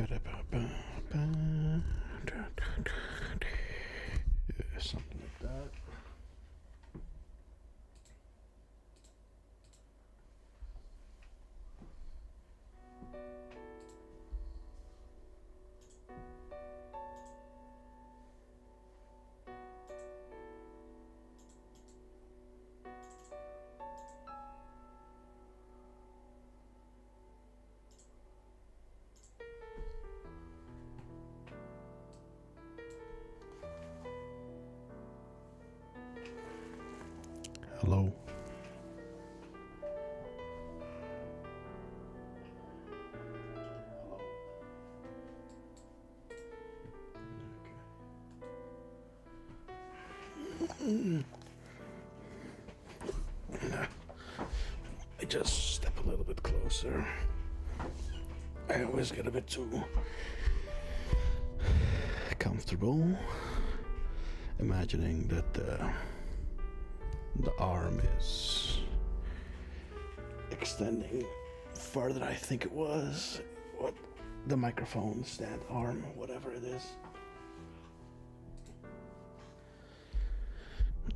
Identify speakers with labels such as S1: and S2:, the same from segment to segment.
S1: Yeah, something like that. Hello. I just step a little bit closer. I always get a bit too comfortable, imagining that the arm is extending farther than I think it was. What the microphone stand arm, whatever it is.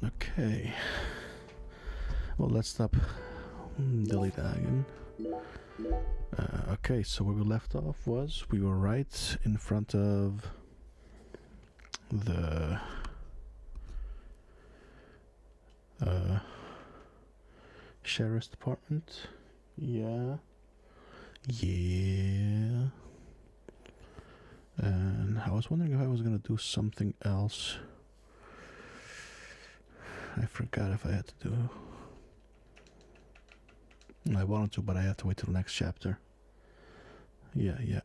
S1: Okay. Well, let's stop dilly-dagging. Okay, so where we left off was we were right in front of the sheriff's department. Yeah. And I was wondering if I was gonna do something else. I forgot if I had to do. I wanted to, but I had to wait till the next chapter. Yeah,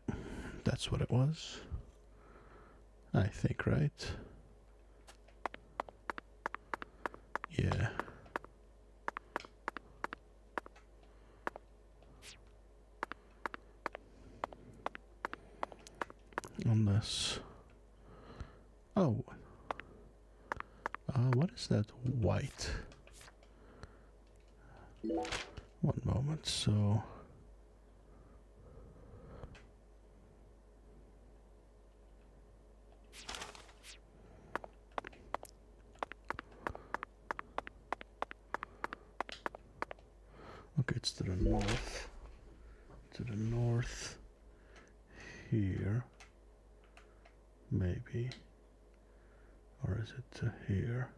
S1: that's what it was. I think, right? Yeah. Unless... Oh. What is that white? One moment, so... Okay, it's to the north. To the north. Here. Maybe. Or is it to here?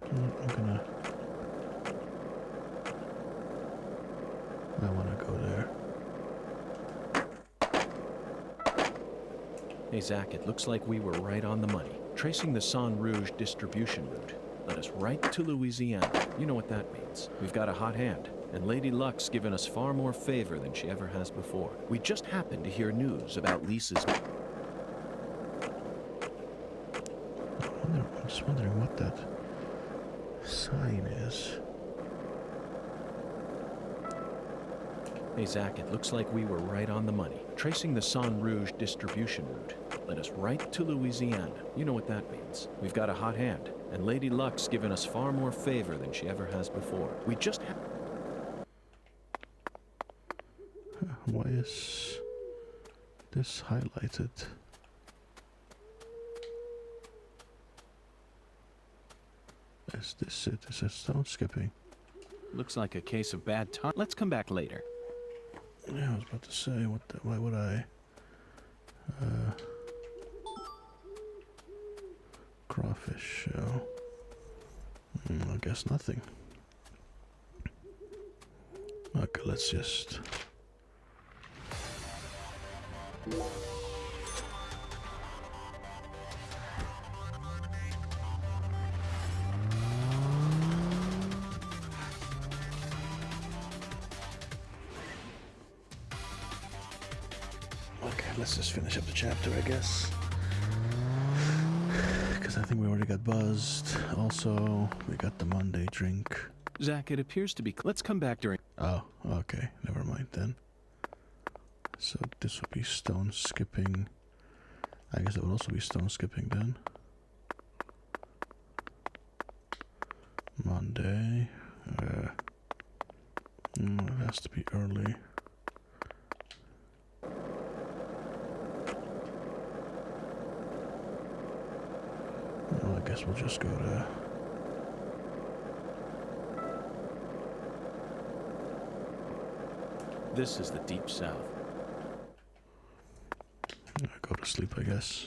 S1: I'm gonna... I wanna go there.
S2: Hey Zach, it looks like we were right on the money. Tracing the Sang Rouge distribution route led us right to Louisiana. You know what that means. We've got a hot hand, and Lady Luck's given us far more favor than she ever has before. We just happened to hear news about Lisa's...
S1: I'm just wondering what that sign is.
S2: Hey Zach, it looks like we were right on the money. Tracing the Sang Rouge distribution route led us right to Louisiana. You know what that means. We've got a hot hand, and Lady Luck's given us far more favor than she ever has before. We just
S1: Why is this highlighted? Is this it? Is it stone skipping?
S2: Looks like a case of bad time. Let's come back later.
S1: Yeah, I was about to say, why would I? Crawfish shell. I guess nothing. Okay, let's just... Okay, let's just finish up the chapter, I guess. Because I think we already got buzzed. Also, we got the Monday drink.
S2: Zach, it appears to be... Let's come back during...
S1: Oh, okay. Never mind then. So this would be stone skipping. I guess it would also be stone skipping then. Monday. It has to be early. I guess we'll just go to...
S2: This is the Deep South.
S1: Go to sleep, I guess.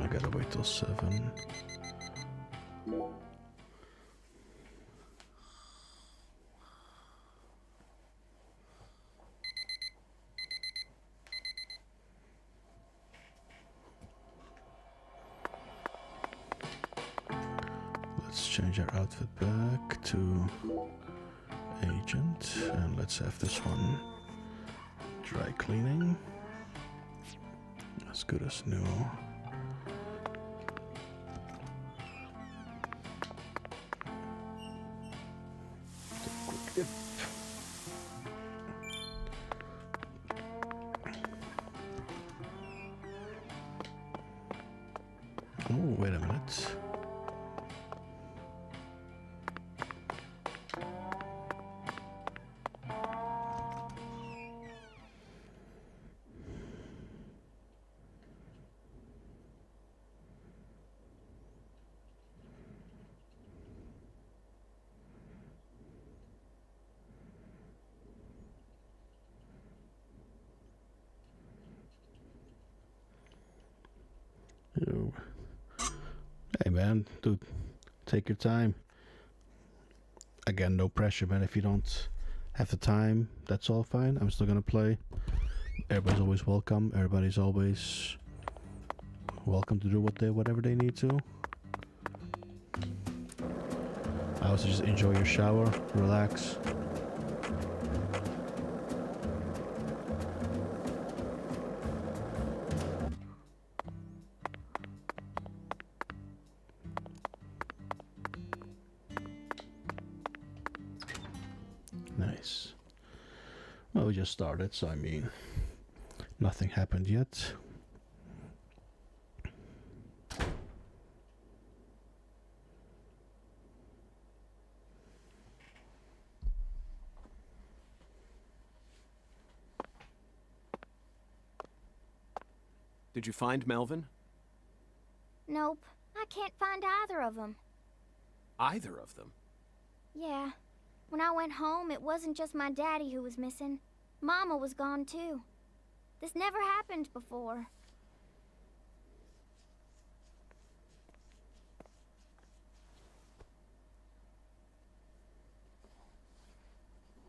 S1: I gotta wait till 7. Let's change our outfit back to agent, and let's have this one dry cleaning. As good as new. Oh, wait a minute. Yo. Hey man, dude, take your time. Again, no pressure, man. If you don't have the time, that's all fine. I'm still gonna play. Everybody's always welcome. Everybody's always welcome to do whatever they need to. I also just enjoy your shower, relax. Nice. Well, we just started, so I mean, nothing happened yet.
S2: Did you find Melvin?
S3: Nope, I can't find either of them.
S2: Either of them?
S3: Yeah. When I went home, it wasn't just my daddy who was missing. Mama was gone too. This never happened before.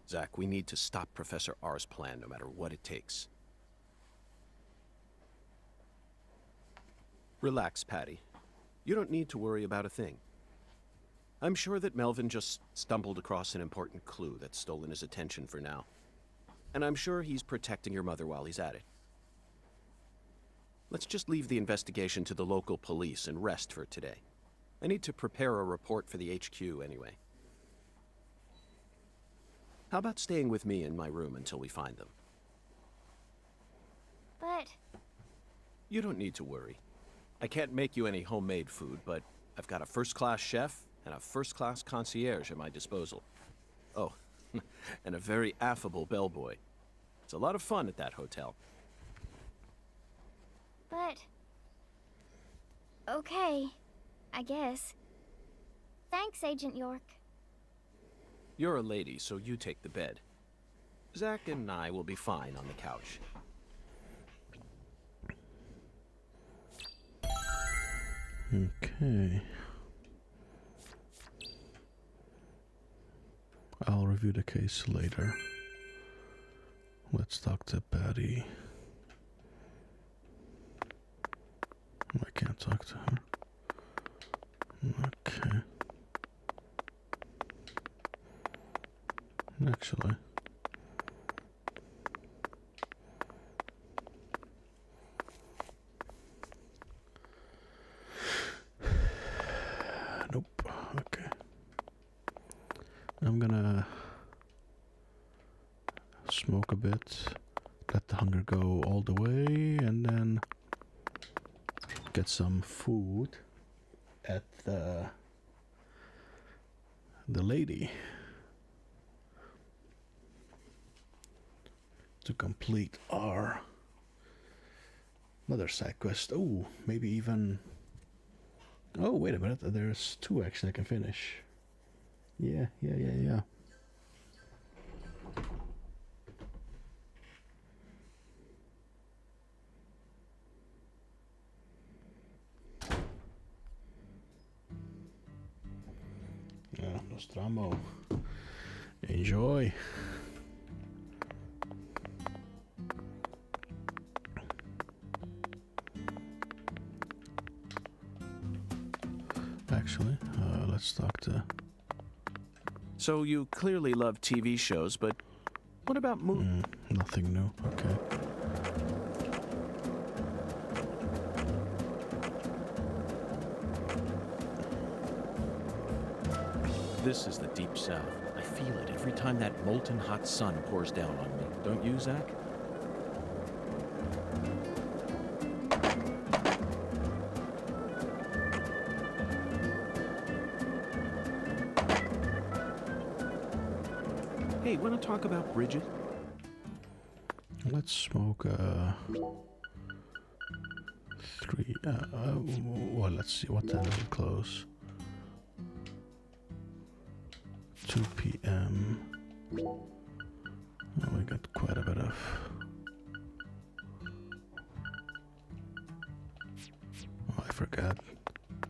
S2: Zach, we need to stop Professor R's plan no matter what it takes. Relax, Patty. You don't need to worry about a thing. I'm sure that Melvin just stumbled across an important clue that's stolen his attention for now. And I'm sure he's protecting your mother while he's at it. Let's just leave the investigation to the local police and rest for today. I need to prepare a report for the HQ anyway. How about staying with me in my room until we find them?
S3: But...
S2: You don't need to worry. I can't make you any homemade food, but I've got a first-class chef and a first-class concierge at my disposal. Oh, and a very affable bellboy. It's a lot of fun at that hotel.
S3: But... Okay, I guess. Thanks, Agent York.
S2: You're a lady, so you take the bed. Zach and I will be fine on the couch.
S1: Okay. I'll review the case later. Let's talk to Patty. I can't talk to her. Okay. Actually. smoke a bit, let the hunger go all the way, and then get some food at the lady to complete our another side quest. Oh, maybe even. Oh, wait a minute. There's 2 actually I can finish. Yeah. Yeah, Nostramo. Enjoy. Actually, let's talk to.
S2: So you clearly love TV shows, but what about movies?
S1: Nothing new. Okay.
S2: This is the Deep South. I feel it every time that molten hot sun pours down on me. Don't you, Zach? Hey, want to talk about Bridget?
S1: Let's smoke 3. Well, let's see. What time does it close? 2 p.m. Oh, we got quite a bit of. Oh, I forgot.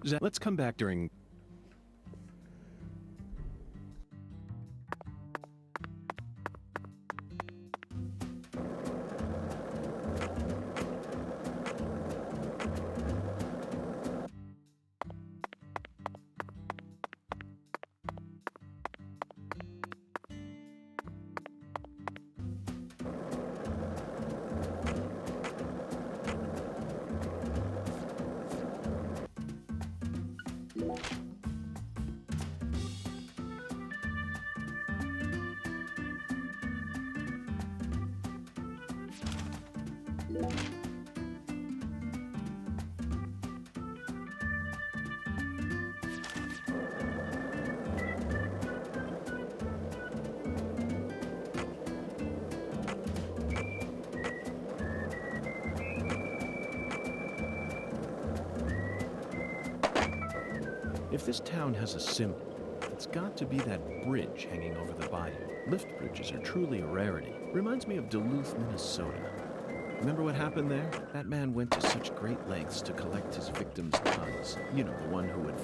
S2: Zach, let's come back during. If this town has a symbol, it's got to be that bridge hanging over the bayou. Lift bridges are truly a rarity. Reminds me of Duluth, Minnesota. Remember what happened there? That man went to such great lengths to collect his victims' tongues. You know, the one who would...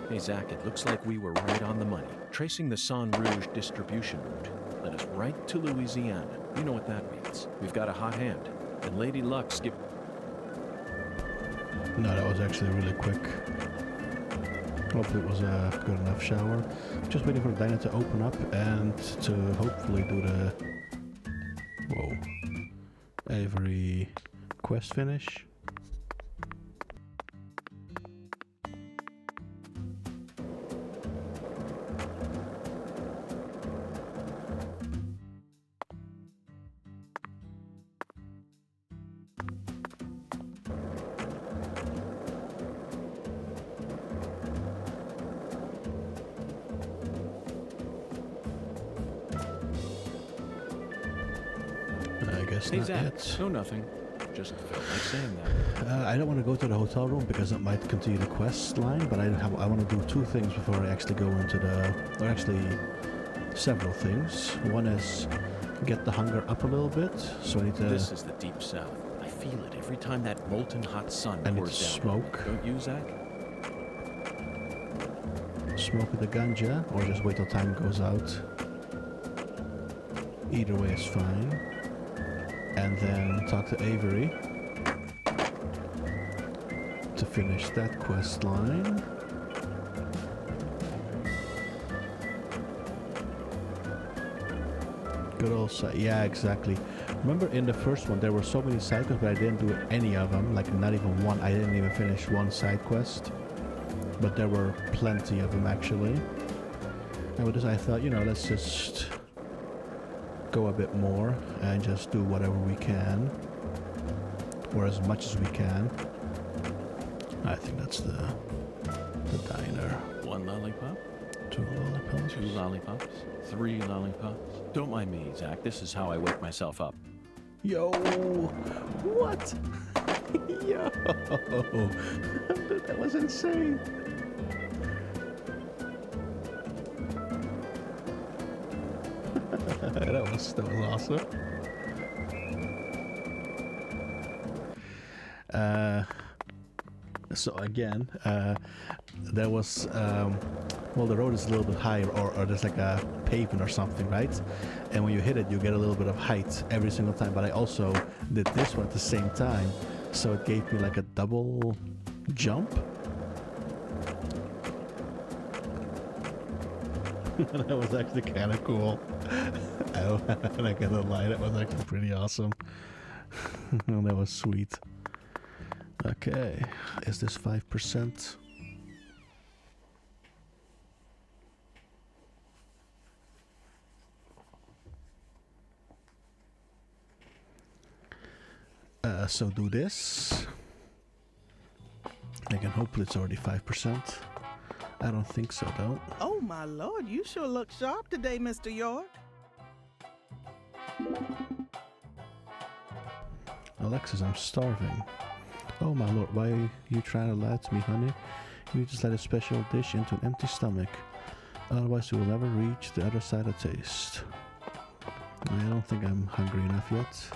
S2: Hey, Zach, it looks like we were right on the money. Tracing the San Rouge distribution route led us right to Louisiana. You know what that means. We've got a hot hand. And Lady Luck skipped...
S1: No, that was actually really quick. Hopefully it was a good enough shower. Just waiting for the diner to open up and to hopefully do the... Whoa. Every quest finish. I guess
S2: Hey,
S1: not
S2: Zach.
S1: yet.
S2: No, nothing. Just felt like saying that.
S1: I don't want to go to the hotel room because it might continue the quest line, but I want to do two things before I actually go into or actually several things. One is get the hunger up a little bit, so I need to...
S2: This is the deep south. I feel it every time that molten hot sun
S1: I need
S2: pours
S1: to
S2: down.
S1: smoke.
S2: Don't you, Zach?
S1: Smoke the ganja, or just wait till time goes out. Either way is fine. And then talk to Avery to finish that quest line. Good old side. Yeah, exactly. Remember in the first one there were so many side quests, but I didn't do any of them. Like not even one. I didn't even finish one side quest. But there were plenty of them actually. And with this I thought, you know, let's just go a bit more and just do whatever we can. Or as much as we can. I think that's the diner.
S2: 1 lollipop?
S1: 2 lollipops.
S2: 2 lollipops? 3 lollipops? Don't mind me, Zach. This is how I wake myself up.
S1: Yo! What? Yo! That was insane. that was awesome. So again, there was well, the road is a little bit higher, or there's like a pavement or something, right? And when you hit it, you get a little bit of height every single time. But I also did this one at the same time, so it gave me like a double jump. That was actually kind of cool. I'm not gonna lie, that was actually pretty awesome. That was sweet. Okay, is this 5%? So do this. Again, hopefully it's already 5%. I don't think so, though.
S4: Oh, my lord, you sure look sharp today, Mr. York.
S1: Alexis, I'm starving. Oh, my lord, why are you trying to lie to me, honey? You just let a special dish into an empty stomach. Otherwise, you will never reach the other side of taste. I don't think I'm hungry enough yet.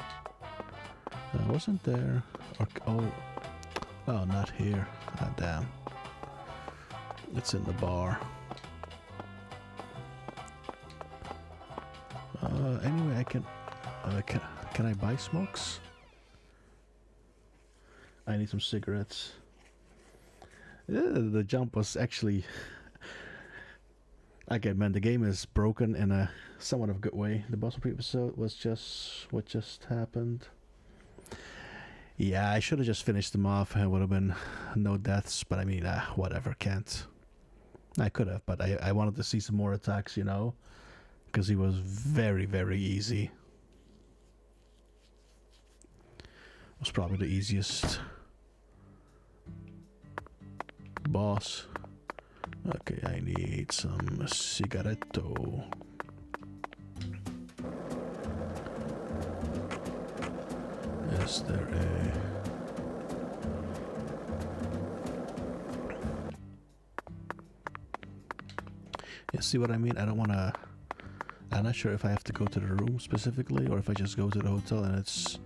S1: Wasn't there... Oh, not here. Ah, damn. It's in the bar. Anyway, I can... can I buy smokes? I need some cigarettes. The jump was actually... Again, man, the game is broken in a somewhat of a good way. The boss of the episode was just what just happened. Yeah, I should have just finished them off. It would have been no deaths, but I mean, whatever, can't. I could have, but I wanted to see some more attacks, you know? Because he was very, very easy. Was probably the easiest boss. Okay, I need some cigaretto. Is there a... You see what I mean? I don't want to... I'm not sure if I have to go to the room specifically, or if I just go to the hotel and it's...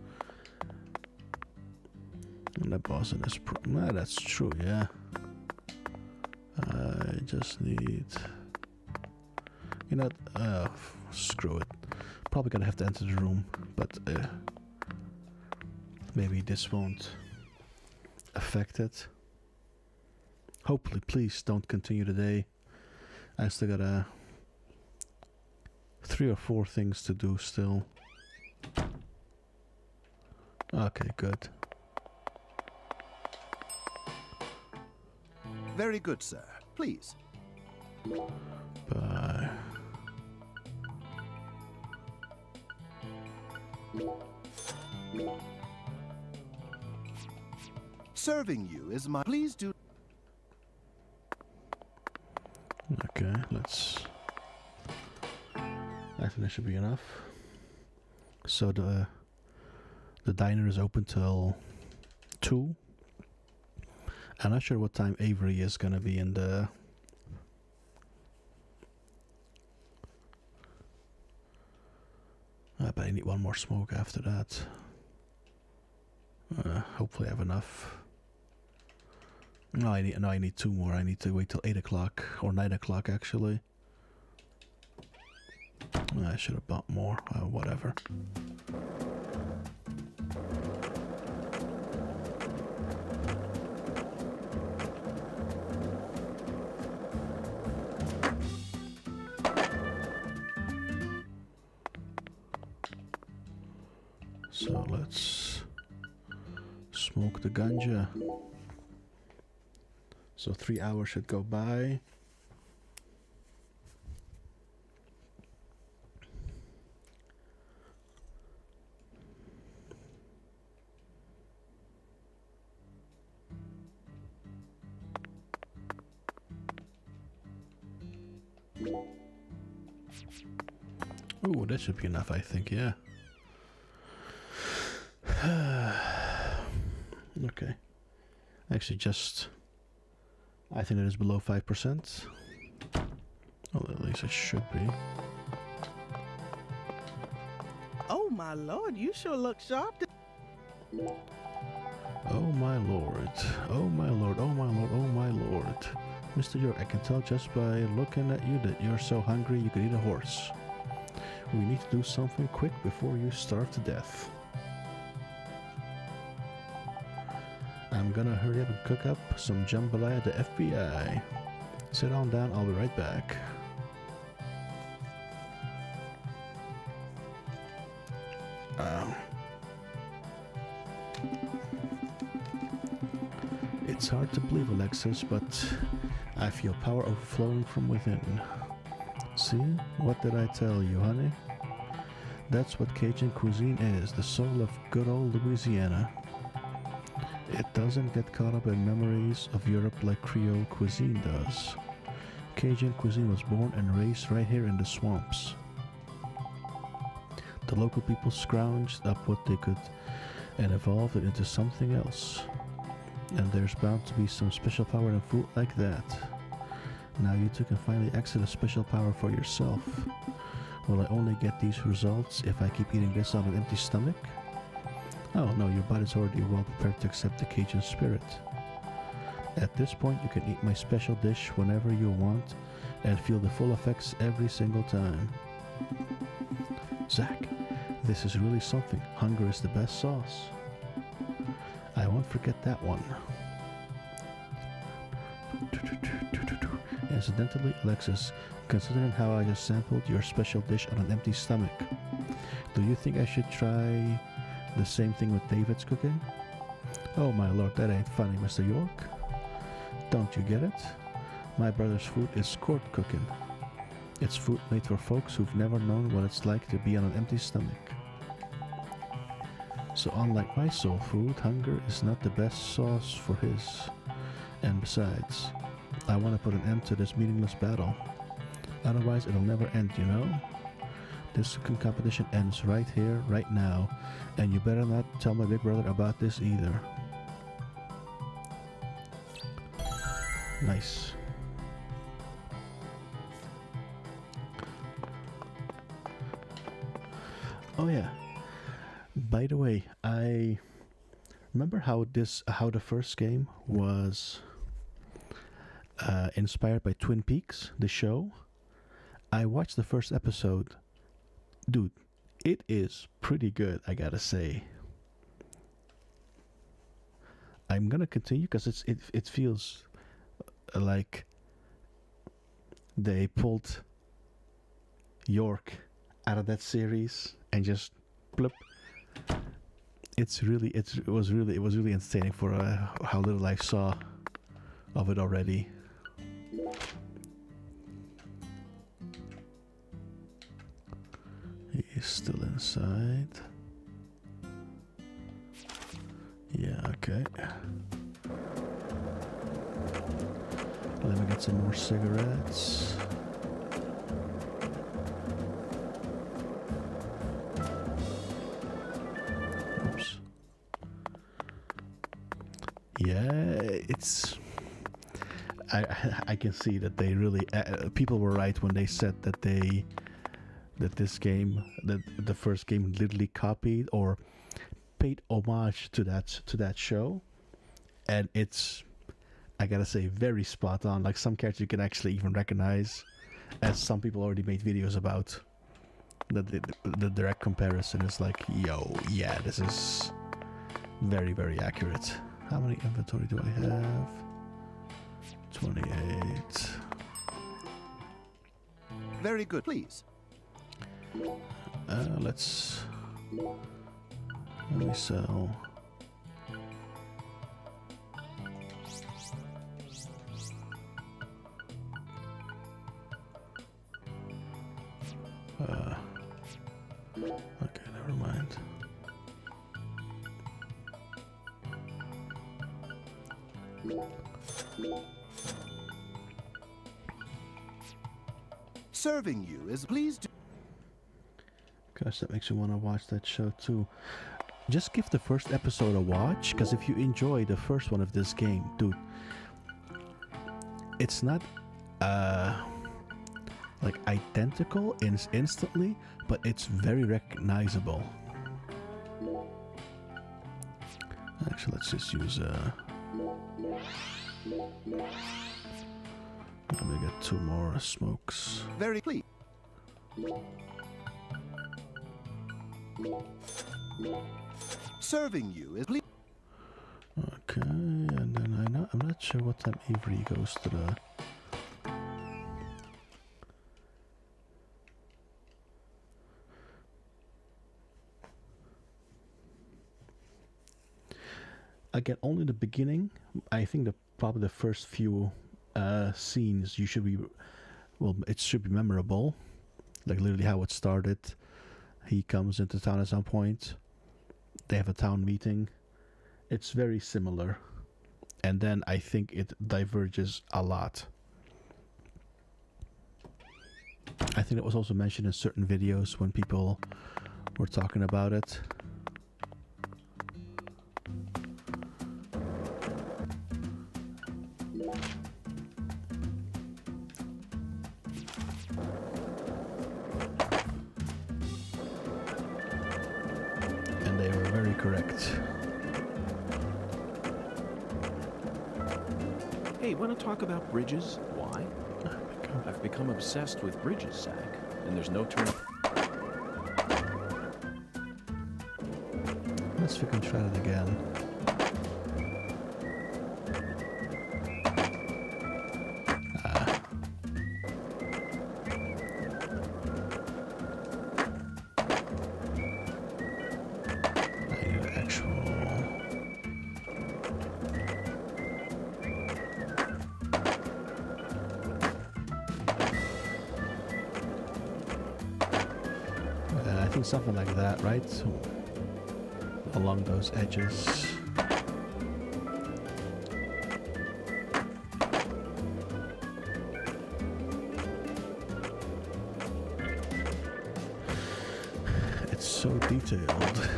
S1: And the boss in this... Nah, that's true, yeah. I just need... You know, screw it. Probably gonna have to enter the room, but maybe this won't affect it. Hopefully, please don't continue today. I still got 3 or 4 things to do still. Okay, good.
S5: Very good, sir. Please.
S1: Bye.
S5: Serving you is my... Please do...
S1: Okay, let's... I think that should be enough. So the The diner is open till 2. I'm not sure what time Avery is gonna be in the... I bet I need one more smoke after that. Hopefully I have enough. No, I need 2 more. I need to wait till 8 o'clock or 9 o'clock actually. I should have bought more. Whatever. So let's smoke the ganja. So 3 hours should go by. Ooh, that should be enough, I think, yeah. Okay. Actually, I think it is below 5%. Well, at least it should be.
S4: Oh my lord, you sure look sharp.
S1: Oh my lord. Oh my lord. Oh my lord. Oh my lord. Mr. York, I can tell just by looking at you that you're so hungry you could eat a horse. We need to do something quick before you starve to death. I'm gonna hurry up and cook up some jambalaya at the FBI. Sit on down, I'll be right back. It's hard to believe, Alexis, but I feel power overflowing from within. See? What did I tell you, honey? That's what Cajun cuisine is, the soul of good old Louisiana. It doesn't get caught up in memories of Europe like Creole cuisine does. Cajun cuisine was born and raised right here in the swamps. The local people scrounged up what they could and evolved it into something else. And there's bound to be some special power in food like that. Now you two can finally exit a special power for yourself. Will I only get these results if I keep eating this on an empty stomach? Oh no, your body's already well prepared to accept the Cajun spirit. At this point you can eat my special dish whenever you want and feel the full effects every single time. Zach, this is really something. Hunger is the best sauce. I won't forget that one. Incidentally, Alexis, considering how I just sampled your special dish on an empty stomach, do you think I should try the same thing with David's cooking? Oh my lord, that ain't funny, Mr. York. Don't you get it? My brother's food is court cooking. It's food made for folks who've never known what it's like to be on an empty stomach. So unlike my soul food, hunger is not the best sauce for his. And besides, I want to put an end to this meaningless battle. Otherwise it'll never end, you know? This cooking competition ends right here, right now, and you better not tell my big brother about this either. Nice. Oh yeah. By the way, I remember how the first game was inspired by Twin Peaks, the show. I watched the first episode. Dude, it is pretty good, I gotta say. I'm gonna continue because it feels like they pulled York out of that series and just blip. It was really entertaining for how little I saw of it already. He is still inside. Yeah, okay. Let me get some more cigarettes. Oops. Yeah, it's. I can see that they really people were right when they said that this game, that the first game, literally copied or paid homage to that show, and it's, I gotta say, very spot on. Like some characters you can actually even recognize, as some people already made videos about. The direct comparison is like, yo, yeah, this is very, very accurate. How many inventory do I have? 28.
S5: Very good, please.
S1: Let me sell. Okay, never mind.
S5: Serving you is pleased.
S1: Gosh, that makes me want to watch that show too. Just give the first episode a watch, because if you enjoy the first one of this game, dude, it's not like identical instantly, but it's very recognizable. Actually, let's just use let me get 2 more smokes.
S5: Very pleased. Serving you is pleased.
S1: Okay, and then I'm not sure what time Avery goes to the. Again, only the beginning. I think probably the first few scenes you should be, well, it should be memorable, like literally how it started. He comes into town at some point. They have a town meeting. It's very similar, and then I think it diverges a lot. I think it was also mentioned in certain videos when people were talking about it. And they were very correct.
S2: Hey, want to talk about bridges? Why? I've become obsessed with bridges, Zach, and there's no turning.
S1: Let's freaking try it again. I need an actual. I think something like that, right? So, along those edges. It's so detailed.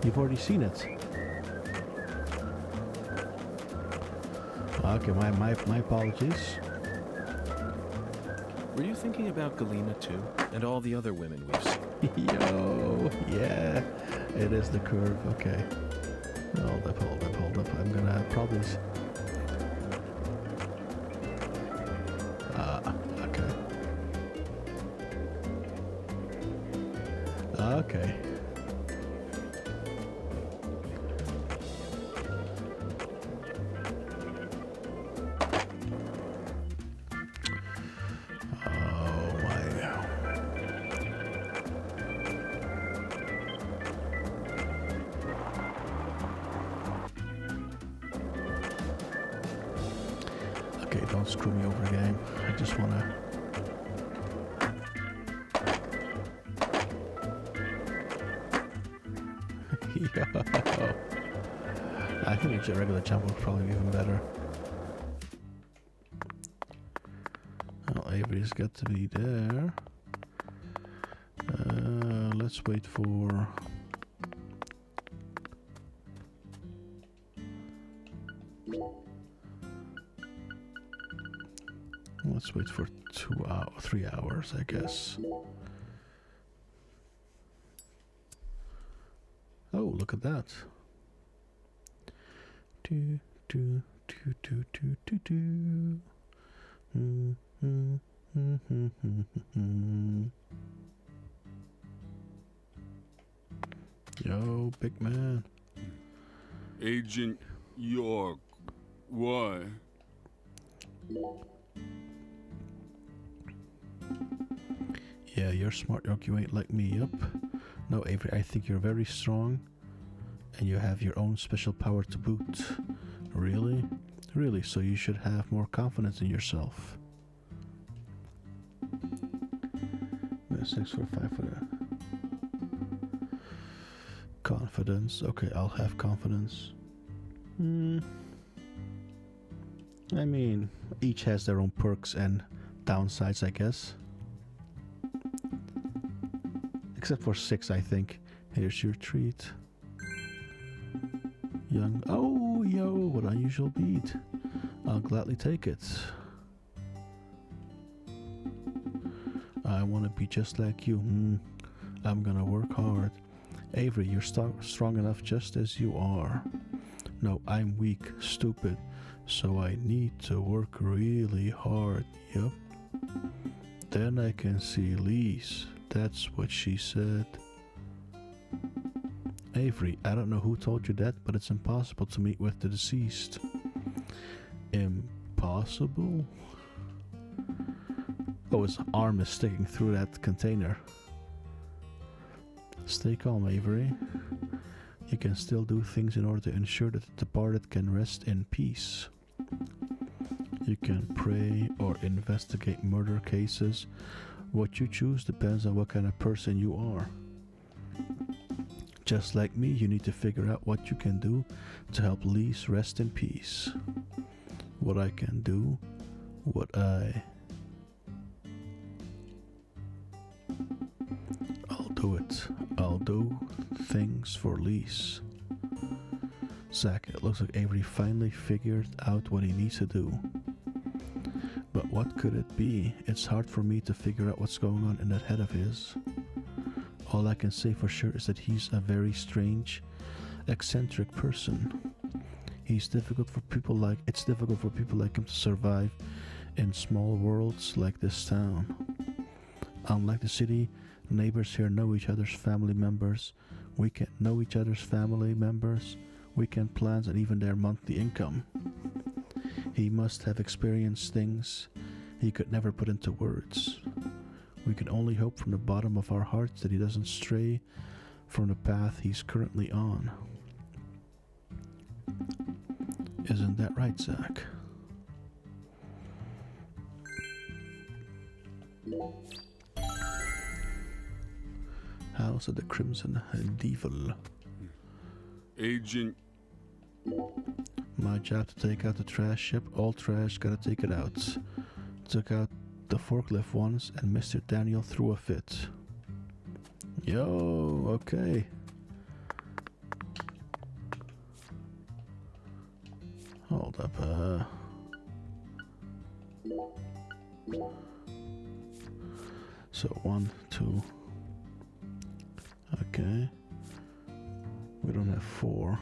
S1: You've already seen it. Okay, my apologies.
S2: Were you thinking about Galena too, and all the other women we've seen?
S1: Yo, yeah, it is the curve. Okay, hold up. I'm gonna probably. Okay. Okay. Okay, don't screw me over again. I just wanna. Yo. I think a regular jump would probably be even better. Oh, Avery's got to be there. Let's wait for. Let's wait for 3 hours, I guess. Oh, look at that. Do, do, do, do, do, do, do. Mm, mm, mm, mm, mm, mm. Yo, big man.
S6: Agent York, why?
S1: Yeah, you're smart, York. You ain't like me, yup. No, Avery, I think you're very strong. And you have your own special power to boot. Really? Really, so you should have more confidence in yourself. 6 for 5 for the confidence. Okay, I'll have confidence. I mean, each has their own perks and downsides, I guess. Except for 6, I think. Here's your treat. Young. Oh, yo, what unusual bead. I'll gladly take it. I want to be just like you. I'm gonna work hard. Avery, you're strong enough just as you are. No, I'm weak, stupid, so I need to work really hard. Yup. Then I can see Lise. That's what she said. Avery, I don't know who told you that, but it's impossible to meet with the deceased. Impossible? Oh, his arm is sticking through that container. Stay calm, Avery. You can still do things in order to ensure that the departed can rest in peace. You can pray or investigate murder cases. What you choose depends on what kind of person you are. Just like me, you need to figure out what you can do to help Lise rest in peace. What I can do, I'll do it. I'll do things for Lise. Zach, it looks like Avery finally figured out what he needs to do. But what could it be? It's hard for me to figure out what's going on in that head of his. All I can say for sure is that he's a very strange, eccentric person. It's difficult for people like him to survive in small worlds like this town. Unlike the city, neighbors here know each other's family members. We can know each other's family members, weekend plans, and even their monthly income. He must have experienced things he could never put into words. We can only hope from the bottom of our hearts that he doesn't stray from the path he's currently on. Isn't that right, Zach? House of the Crimson Devil.
S6: Agent.
S1: My job to take out the trash ship. All trash, gotta take it out. Took out the forklift once and Mr. Daniel threw a fit. Yo, okay. Hold up, so 1, 2. Okay. We don't have 4.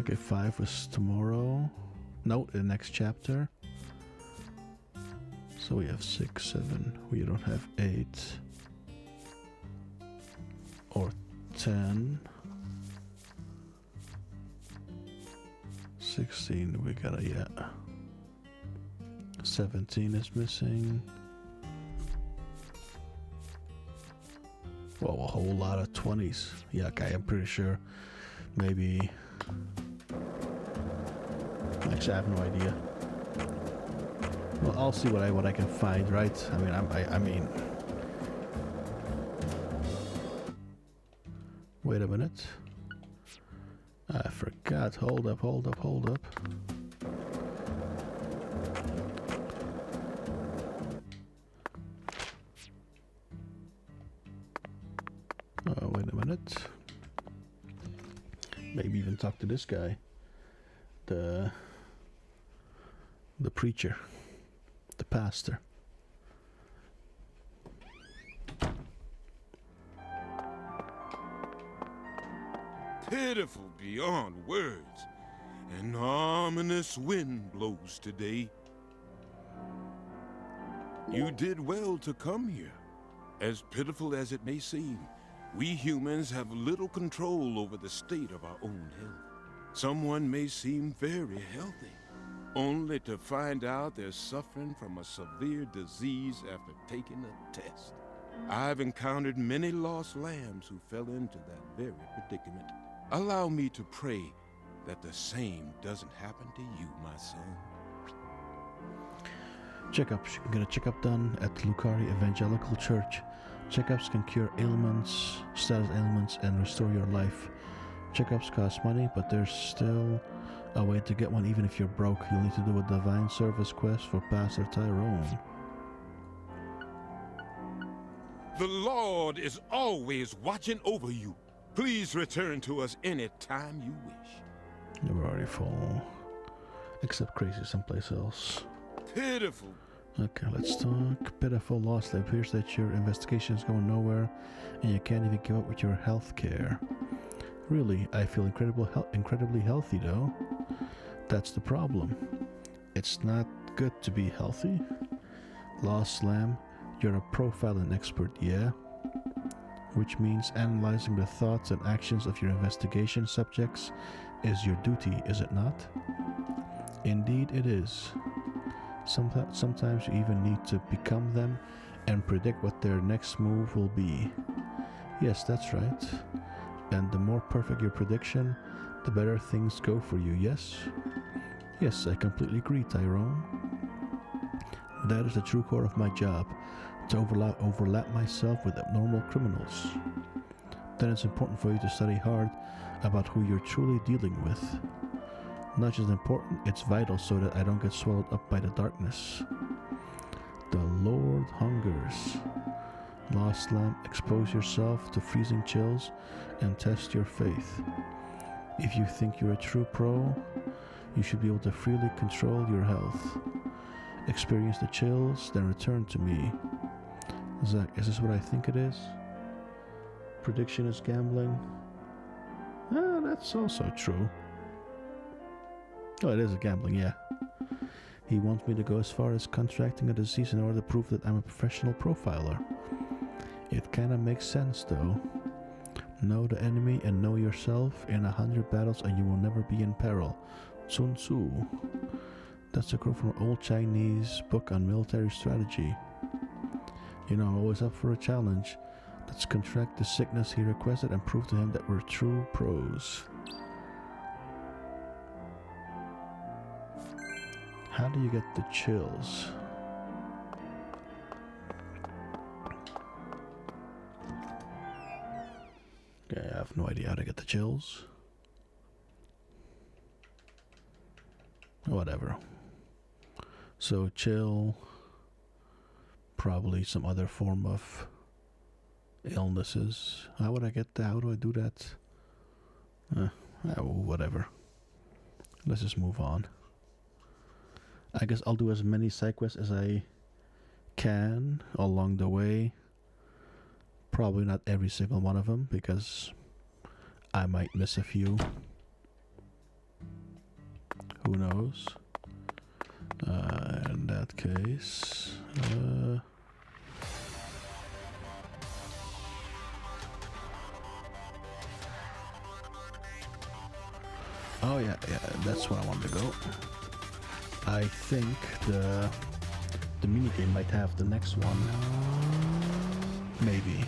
S1: Okay, 5 was tomorrow. No, the next chapter. So we have 6, 7. We don't have 8. Or 10. 16, we got a, 17 is missing. Whoa, a whole lot of 20s. Yeah, okay, I'm pretty sure. Maybe. Actually, I have no idea. Well, I'll see what I can find, right? I mean. Wait a minute. I forgot. Hold up. Oh, wait a minute. Maybe even talk to this guy. the preacher, the pastor.
S7: Pitiful beyond words. An ominous wind blows today. You did well to come here. As pitiful as it may seem, we humans have little control over the state of our own health. Someone may seem very healthy, only to find out they're suffering from a severe disease after taking a test. I've encountered many lost lambs who fell into that very predicament. Allow me to pray that the same doesn't happen to you, my son.
S1: Checkups. You can get a checkup done at Lucari Evangelical Church. Checkups can cure ailments, status ailments, and restore your life. Checkups cost money, but there's still a way to get one even if you're broke. You'll need to do a divine service quest for Pastor Tyrone.
S7: The Lord is always watching over you. Please return to us any time you wish.
S1: You're already full. Except crazy someplace else.
S7: Pitiful.
S1: Okay, let's talk. Pitiful loss. It appears that your investigation is going nowhere and you can't even keep up with your health care. Really, I feel incredibly healthy though. That's the problem. It's not good to be healthy. Lost Lamb, you're a profiling expert, yeah? Which means analyzing the thoughts and actions of your investigation subjects is your duty, is it not? Indeed it is. Sometimes you even need to become them and predict what their next move will be. Yes, that's right. And the more perfect your prediction, the better things go for you, yes? Yes, I completely agree, Tyrone. That is the true core of my job, to overlap myself with abnormal criminals. Then it's important for you to study hard about who you're truly dealing with. Not just important, it's vital so that I don't get swallowed up by the darkness. The Lord hungers. Lost Lamb, expose yourself to freezing chills and test your faith. If you think you're a true pro, you should be able to freely control your health. Experience the chills, then return to me. Zach, is this what I think it is? Prediction is gambling? Ah, that's also true. Oh, it is a gambling, yeah. He wants me to go as far as contracting a disease in order to prove that I'm a professional profiler. It kinda makes sense, though. Know the enemy and know yourself. In 100 battles and you will never be in peril. Sun Tzu. That's a quote from an old Chinese book on military strategy. You know, always up for a challenge. Let's contract the sickness he requested and prove to him that we're true pros. How do you get the chills? Okay, I have no idea how to get the chills. Whatever. So chill, probably some other form of illnesses. How would I get that? How do I do that? Whatever. Let's just move on. I guess I'll do as many side quests as I can along the way. Probably not every single one of them because I might miss a few. Who knows? In that case, oh yeah, that's where I want to go. I think the minigame might have the next one. Maybe.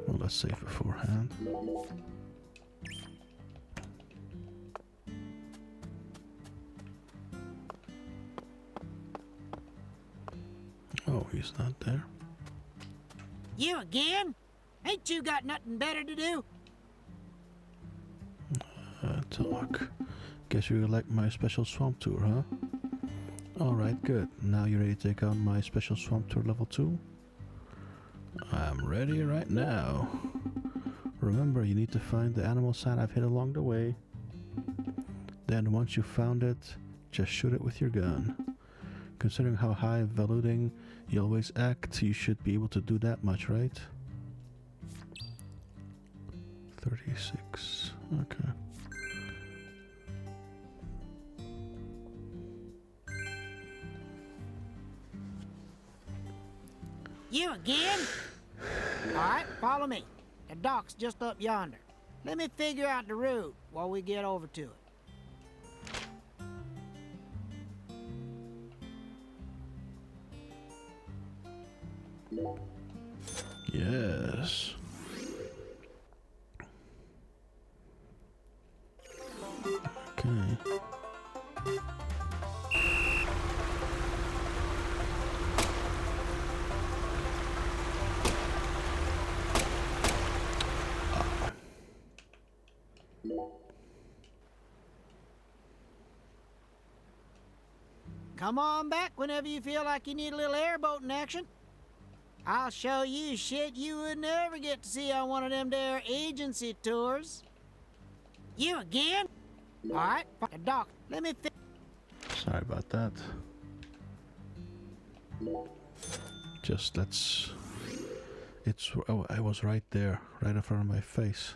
S1: Well, let's save beforehand. Oh, he's not there.
S8: You again? Ain't you got nothing better to do?
S1: talk. Guess you like my special swamp tour, huh? Alright, good. Now you ready to take on my special swamp tour level 2? I'm ready right now. Remember, you need to find the animal sign I've hit along the way. Then once you've found it, just shoot it with your gun. Considering how high valuing you always act, you should be able to do that much, right? 36. Okay.
S8: You again? All right, follow me. The dock's just up yonder. Let me figure out the route while we get over to it.
S1: Yes. Okay.
S8: Come on back whenever you feel like you need a little airboat in action. I'll show you shit you would never get to see on one of them there agency tours. You again? All right, the dock. Let me
S1: Sorry about that. Just let's... It's... Oh, I was right there. Right in front of my face.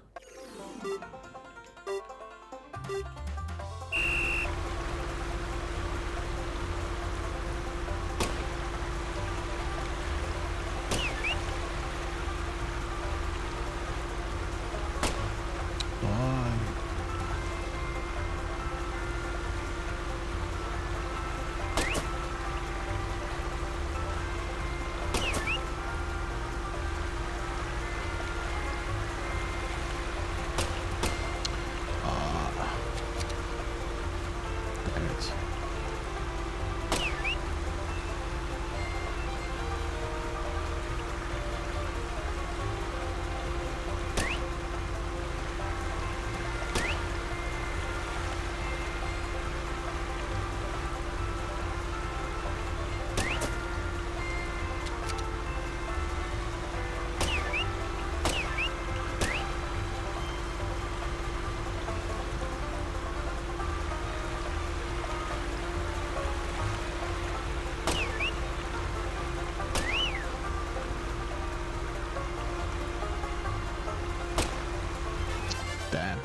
S1: Damn.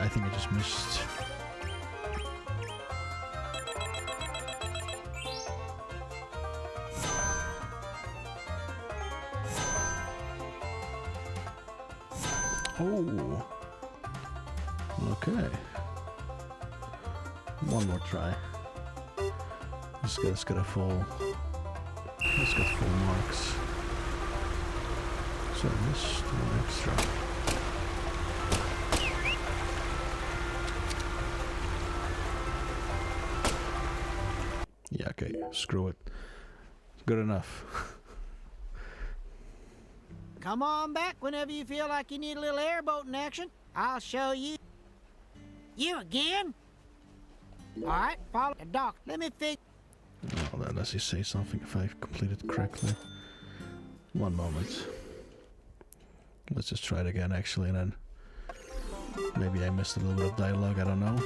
S1: I think I just missed. Oh. Okay. One more try. Let's get a full. Let's get full marks. So let's do an extra. Yeah, okay, screw it. Good enough.
S8: Come on back whenever you feel like you need a little airboat in action. I'll show you. You again? All right, follow the dock. Let me fix.
S1: Well, unless he say something if I completed correctly. One moment. Let's just try it again, actually, and then maybe I missed a little bit of dialogue. I don't know.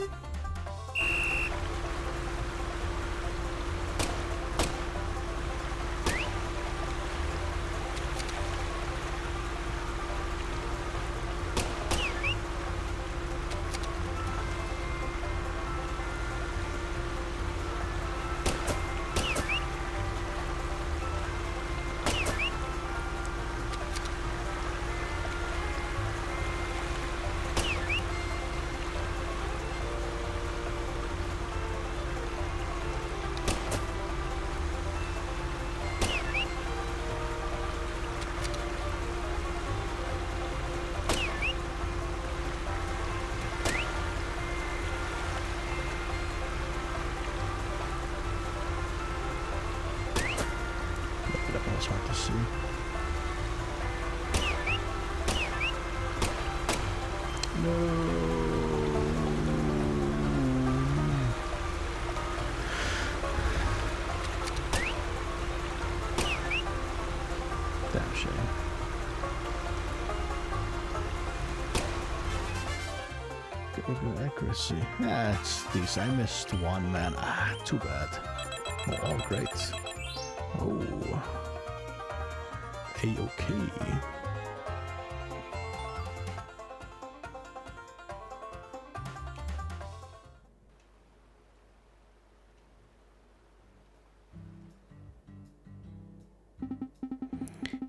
S1: Good accuracy. Yeah, it's decent. I missed one, man. Ah, too bad. Oh, great. Oh. A-okay.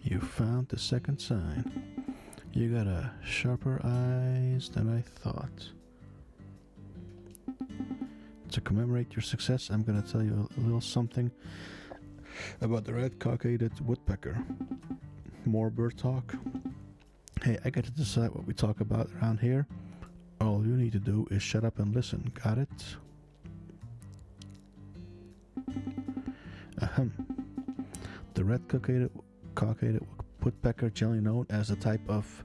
S1: You found the second sign. You got a sharper eyes than I thought. To commemorate your success, I'm gonna tell you a little something about the red cockaded woodpecker. More bird talk. Hey, I get to decide what we talk about around here. All you need to do is shut up and listen. Got it? Ahem. The red cockaded woodpecker, generally known as a type of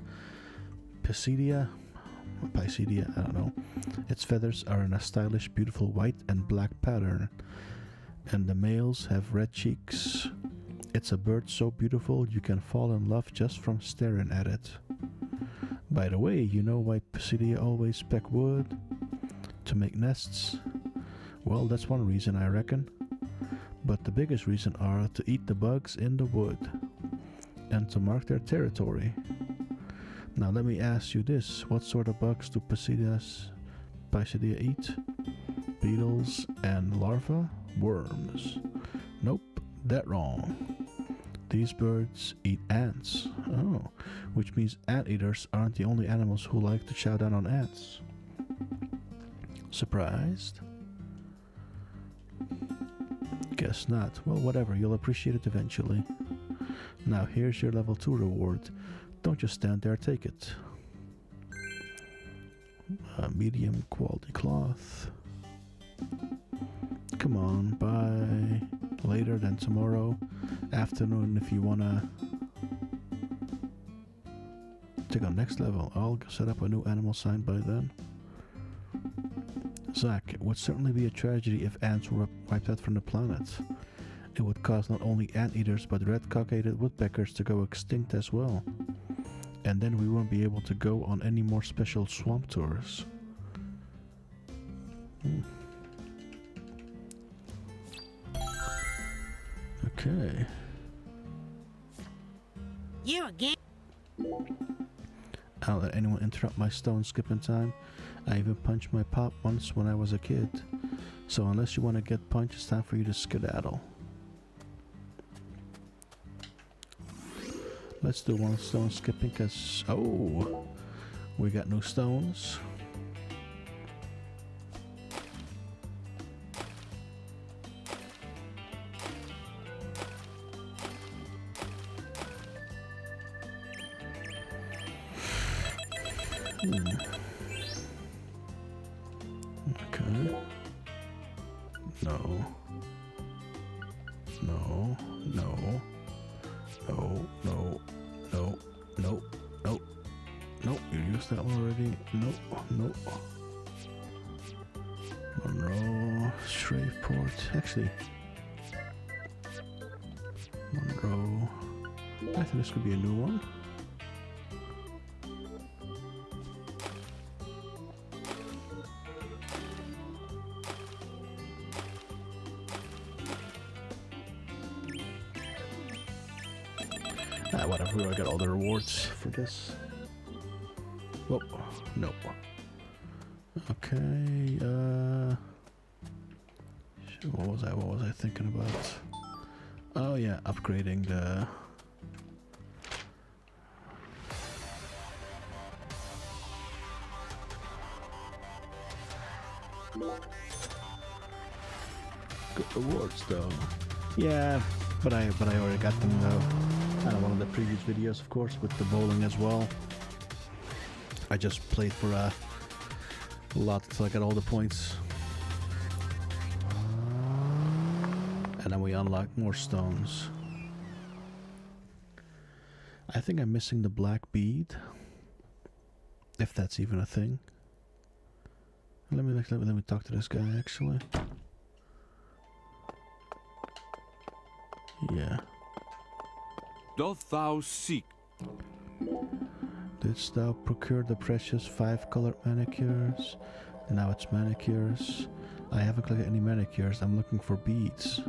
S1: Pisidia, I don't know. Its feathers are in a stylish, beautiful white and black pattern, and the males have red cheeks. It's a bird so beautiful you can fall in love just from staring at it. By the way, you know why Pisidia always peck wood? To make nests? Well, that's one reason, I reckon. But the biggest reason are to eat the bugs in the wood and to mark their territory. Now let me ask you this, what sort of bugs do Pisidia eat? Beetles and larvae? Worms. Nope, that wrong. These birds eat ants. Oh, which means anteaters aren't the only animals who like to chow down on ants. Surprised? Guess not. Well, whatever, you'll appreciate it eventually. Now here's your level 2 reward. Don't just stand there, take it. Medium quality cloth. Come on, by later than tomorrow afternoon if you wanna take on next level. I'll set up a new animal sign by then. Zach, it would certainly be a tragedy if ants were wiped out from the planet. It would cause not only anteaters but red cockaded woodpeckers to go extinct as well. And then we won't be able to go on any more special swamp tours. Okay.
S8: You again?
S1: I'll let anyone interrupt my stone skipping time. I even punched my pop once when I was a kid. So unless you want to get punched, it's time for you to skedaddle. Let's do one stone skipping because, oh, we got new stones. Okay. No. No. No. No. No. No. No. No. No. You used that one already. No. No. Monroe. Shreveport. Actually. Monroe. I think this could be a new one. Whatever, I got all the rewards for this. Whoa, no. Okay, what was I thinking about? Oh yeah, upgrading the... Good rewards though. Yeah, but I already got them though. One of the previous videos, of course, with the bowling as well. I just played for a lot until I got all the points. And then we unlock more stones. I think I'm missing the black bead. If that's even a thing. Let me talk to this guy actually. Yeah.
S6: Doth thou seek?
S1: Didst thou procure the precious 5-colored manicures? Now it's manicures. I haven't collected any manicures. I'm looking for beads.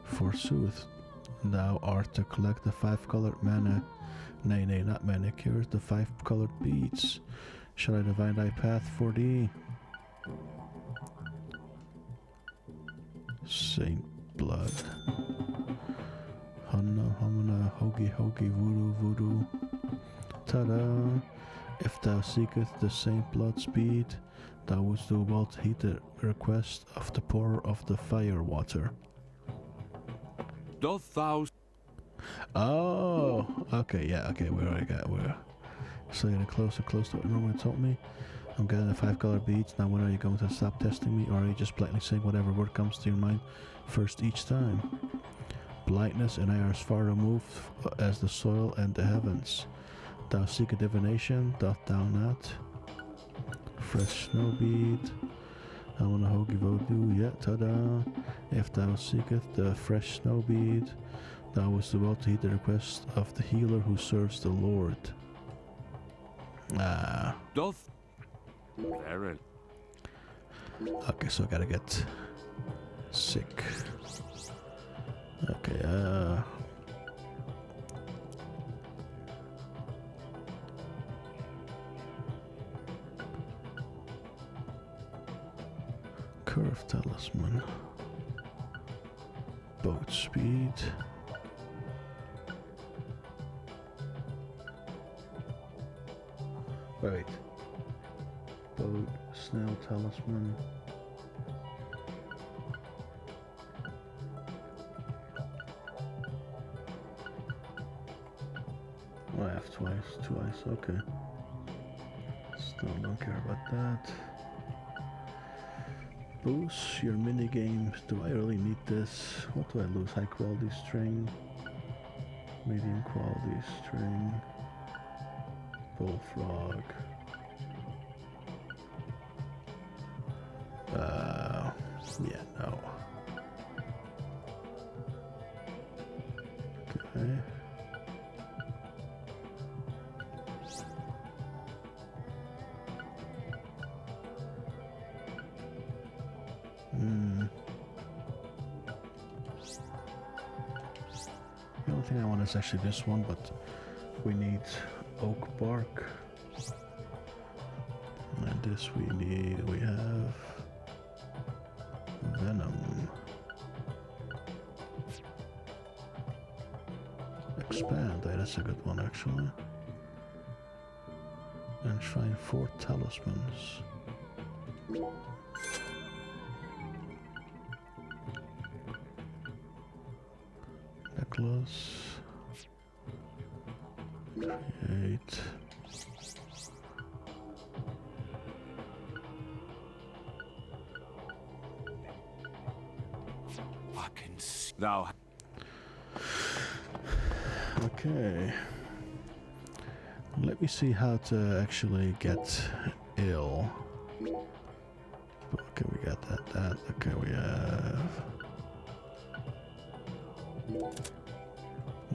S1: Forsooth, thou art to collect the 5-colored mana. Nay, not manicures, the 5-colored beads. Shall I divine thy path for thee? Saint Blood. Hanna, hamana, hoagie, voodoo. Ta-da! If thou seekest the Saint Blood speed, thou wouldst do well to heed the request of the pourer of the fire water.
S6: doth thou
S1: Oh, okay, yeah, okay, where? So you're getting closer to what you normally told me. I'm getting the 5-colored beads. Now when are you going to stop testing me, or are you just blatantly saying whatever word comes to your mind first each time? Blindness and I are as far removed as the soil and the heavens. Thou seek a divination, doth thou not? Fresh snow bead. I want a hoagie voodoo, yeah, ta-da. If thou seeketh the fresh snow bead, thou wouldst do well to heed the request of the healer who serves the Lord.
S6: doth Aaron.
S1: Okay, so I gotta get sick. Okay, Curve talisman. Boat speed. Wait. Boat, snail talisman. Oh, I have twice, okay. Still don't care about that. Boost your minigames. Do I really need this? What do I lose? High quality string. Medium quality string. Bullfrog. Yeah, no. Okay. The only thing I want is actually this one, but we need oak bark. And this we have venom. Expand, that's a good one actually. And shrine 4 talismans. Necklace. Create.
S7: I can see thou.
S1: Okay. Let me see how to actually get ill. Okay, we got that. Okay, we have.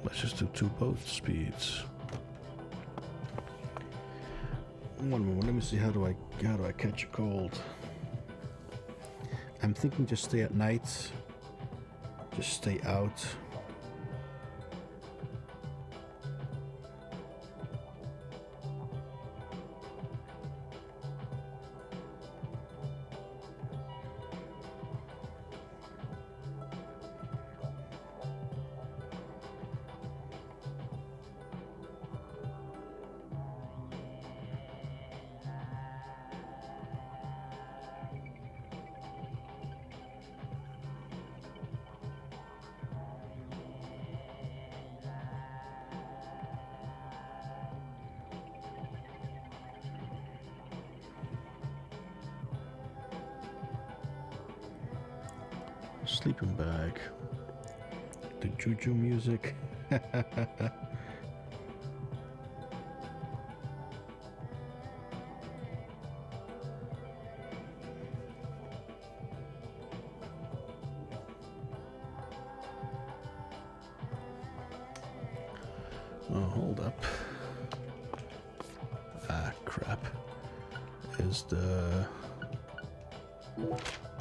S1: Let's just do 2 boat speeds. One moment, let me see how do I catch a cold. I'm thinking just stay at night. Just stay out. Sleeping bag. The juju music. Oh, hold up. Is the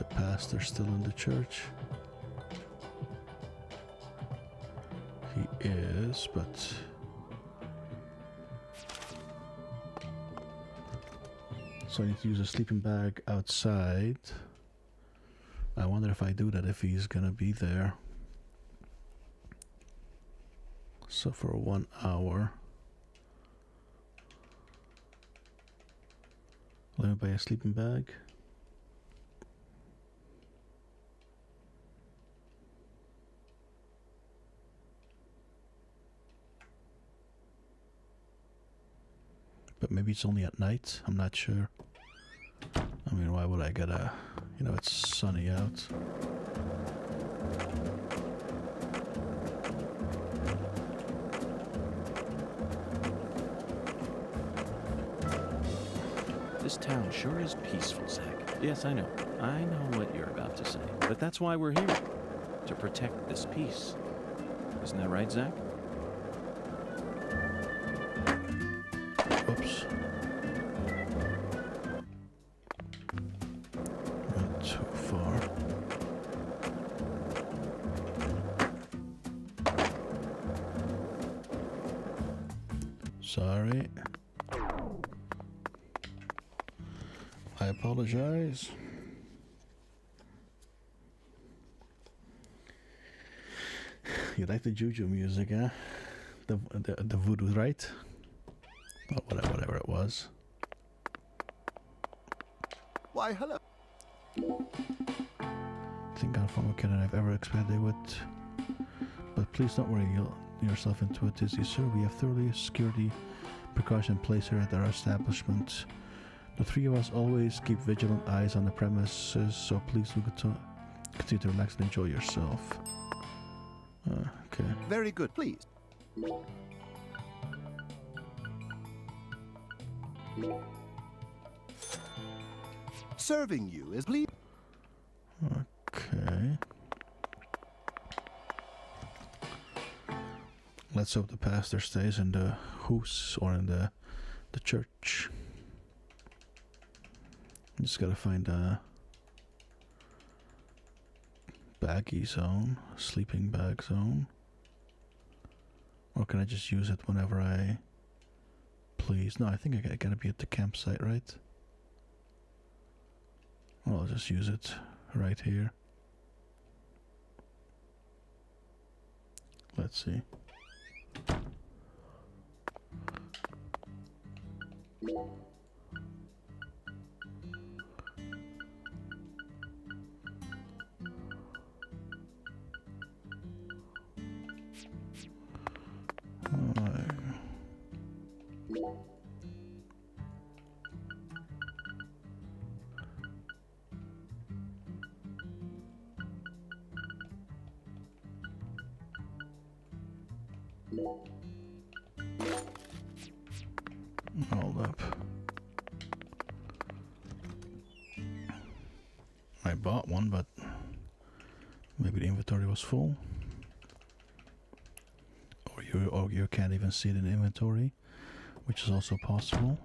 S1: pastor still in the church? He is, but so I need to use a sleeping bag outside. I wonder if I do that, if he's gonna be there. So for 1 hour, let me buy a sleeping bag. But maybe it's only at night, I'm not sure. I mean, why would I get a, you know, it's sunny out.
S2: This town sure is peaceful, Zach. Yes, I know. I know what you're about to say. But that's why we're here. To protect this peace. Isn't that right, Zach?
S1: Oops. Went too far. Sorry. I apologize. You like the juju music, huh? The voodoo, right? Or whatever it was.
S5: Why, hello.
S1: Think I'm from a kid and I've ever expected they would. But please don't worry yourself into a tizzy, sir. We have thoroughly security precaution placed here at our establishment. The three of us always keep vigilant eyes on the premises, so please do continue to relax and enjoy yourself. Okay.
S5: Very good, please. Serving you is please.
S1: Okay. Let's hope the pastor stays in the house or in the church. Just gotta find a baggy zone, sleeping bag zone. Or can I just use it whenever I please? No, I think I gotta be at the campsite, right? Well, I'll just use it right here. Let's see. Hold up. I bought one, but maybe the inventory was full. Or you can't even see it in the inventory, which is also possible.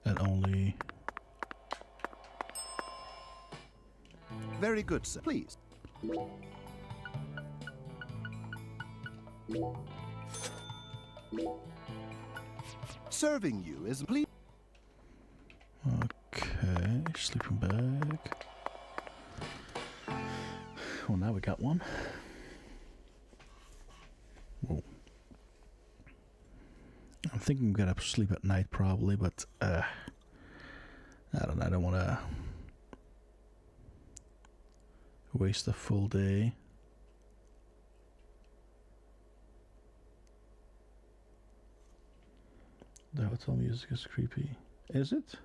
S1: And only...
S5: Very good, sir. Please. Serving you is please.
S1: Okay, sleeping bag. Well, now we got one. Whoa. I'm thinking I'm gonna sleep at night probably, but I don't know. I don't want to waste a full day. The hotel music is creepy. Is it?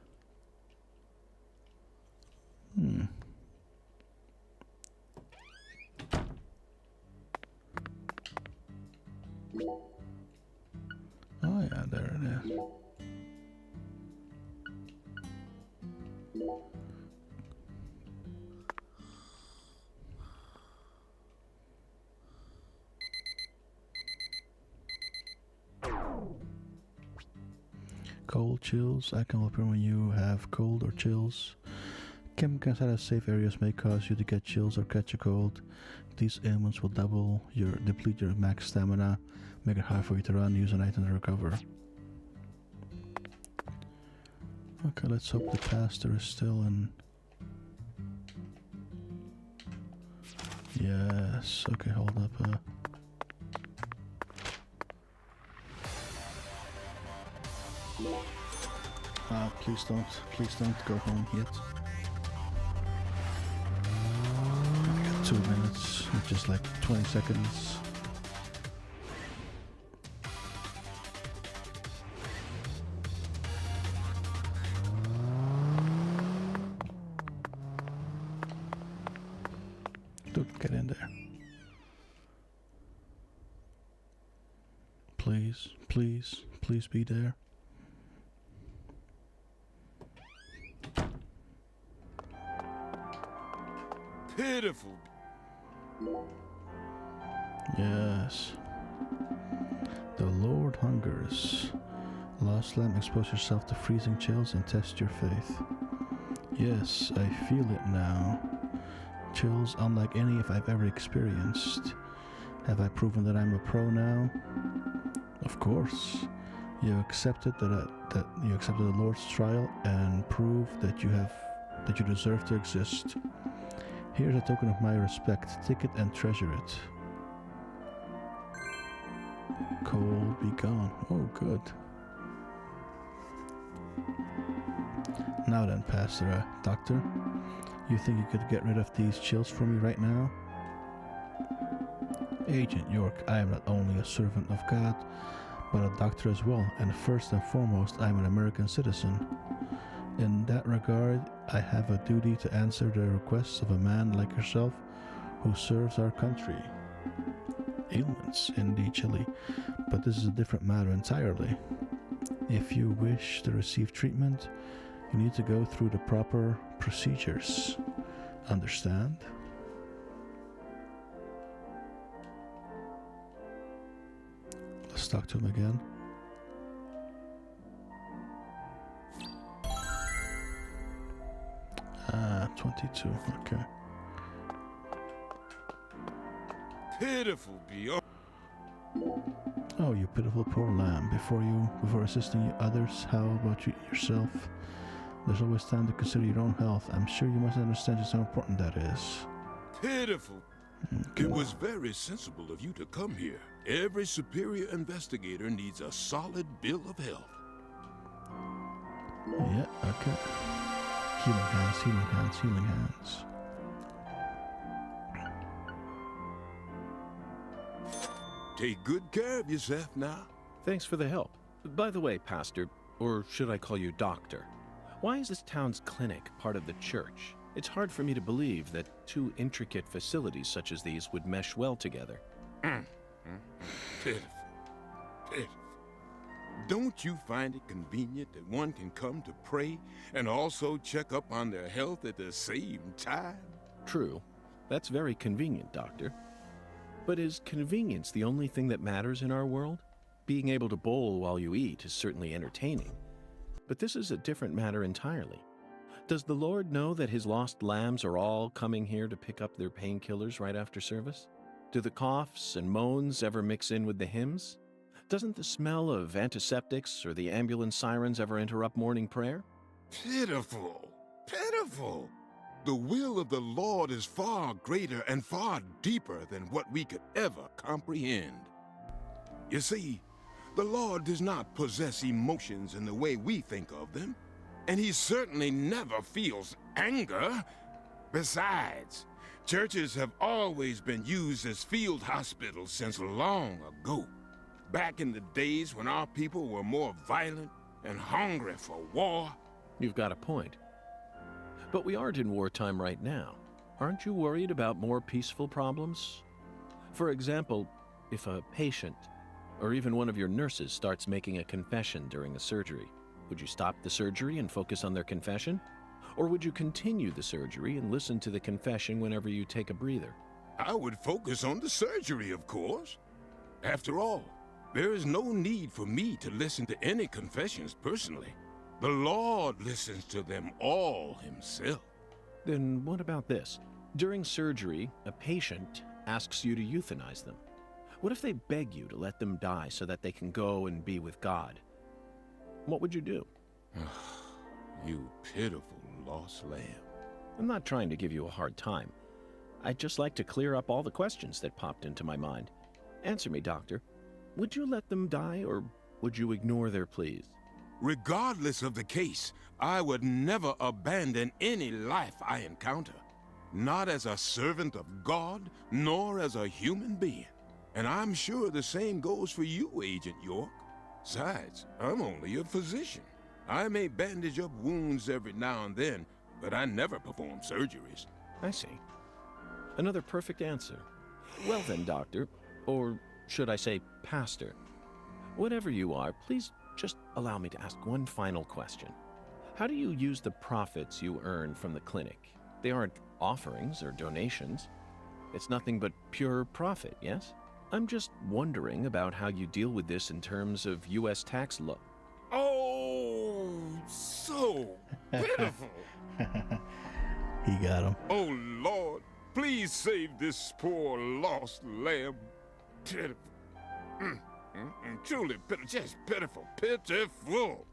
S1: Oh yeah, there it is. Cold chills. I can appear when you have cold or chills. Camping outside of safe areas may cause you to get chills or catch a cold. These ailments will deplete your max stamina, make it hard for you to run, use an item to recover. Okay, let's hope the pastor is still in. Yes, okay, hold up. Please don't go home yet. I got 2 minutes, just like 20 seconds. Dude, get in there. Please, please, please be there.
S7: Pitiful.
S1: Yes. The Lord hungers. Lost lamb, expose yourself to freezing chills and test your faith. Yes, I feel it now. Chills unlike any I've ever experienced. Have I proven that I'm a pro now? Of course. You accepted that you accepted the Lord's trial and proved that you deserve to exist. Here's a token of my respect. Take it and treasure it. Cold be gone. Oh, good. Now then, Doctor, you think you could get rid of these chills for me right now? Agent York, I am not only a servant of God, but a doctor as well, and first and foremost, I am an American citizen. In that regard, I have a duty to answer the requests of a man like yourself who serves our country. Ailments, indeed, Chili, but this is a different matter entirely. If you wish to receive treatment, you need to go through the proper procedures. Understand? Let's talk to him again. Ah, 22, okay.
S7: Pitiful beyond.
S1: Oh, you pitiful poor lamb. Before assisting others, how about yourself? There's always time to consider your own health. I'm sure you must understand just how important that is.
S7: Pitiful. It was very sensible of you to come here. Every superior investigator needs a solid bill of health.
S1: Yeah, okay. Healing hands, healing hands, healing hands.
S7: Take good care of yourself now.
S2: Thanks for the help. By the way, Pastor, or should I call you Doctor, why is this town's clinic part of the church? It's hard for me to believe that two intricate facilities such as these would mesh well together.
S7: Pitiful. Pitiful. Don't you find it convenient that one can come to pray and also check up on their health at the same time?
S2: True. That's very convenient, Doctor. But is convenience the only thing that matters in our world? Being able to bowl while you eat is certainly entertaining. But this is a different matter entirely. Does the Lord know that his lost lambs are all coming here to pick up their painkillers right after service? Do the coughs and moans ever mix in with the hymns? Doesn't the smell of antiseptics or the ambulance sirens ever interrupt morning prayer?
S7: Pitiful. Pitiful. The will of the Lord is far greater and far deeper than what we could ever comprehend. You see, the Lord does not possess emotions in the way we think of them, and he certainly never feels anger. Besides, churches have always been used as field hospitals since long ago, back in the days when our people were more violent and hungry for war.
S2: You've got a point. But we aren't in wartime right now. Aren't you worried about more peaceful problems? For example, if a patient, or even one of your nurses, starts making a confession during a surgery, would you stop the surgery and focus on their confession? Or would you continue the surgery and listen to the confession whenever you take a breather?
S7: I would focus on the surgery, of course. After all, There is no need for me to listen to any confessions personally. The Lord listens to them all himself.
S2: Then what about this? During surgery, a patient asks you to euthanize them. What if they beg you to let them die so that they can go and be with God? What would you do?
S7: You pitiful lost lamb.
S2: I'm not trying to give you a hard time. I'd just like to clear up all the questions that popped into my mind. Answer me, Doctor. Would you let them die, or would you ignore their pleas?
S7: Regardless of the case, I would never abandon any life I encounter. Not as a servant of God, nor as a human being. And I'm sure the same goes for you, Agent York. Besides, I'm only a physician. I may bandage up wounds every now and then, but I never perform surgeries.
S2: I see. Another perfect answer. Well then, Doctor, or should I say Pastor, whatever you are, please just allow me to ask one final question. How do you use the profits you earn from the clinic? They aren't offerings or donations. It's nothing but pure profit, yes? I'm just wondering about how you deal with this in terms of U.S. tax law.
S7: Oh, so pitiful.
S1: He got him.
S7: Oh, Lord, please save this poor lost lamb. Pitiful. Truly pitiful, just pitiful, pitiful.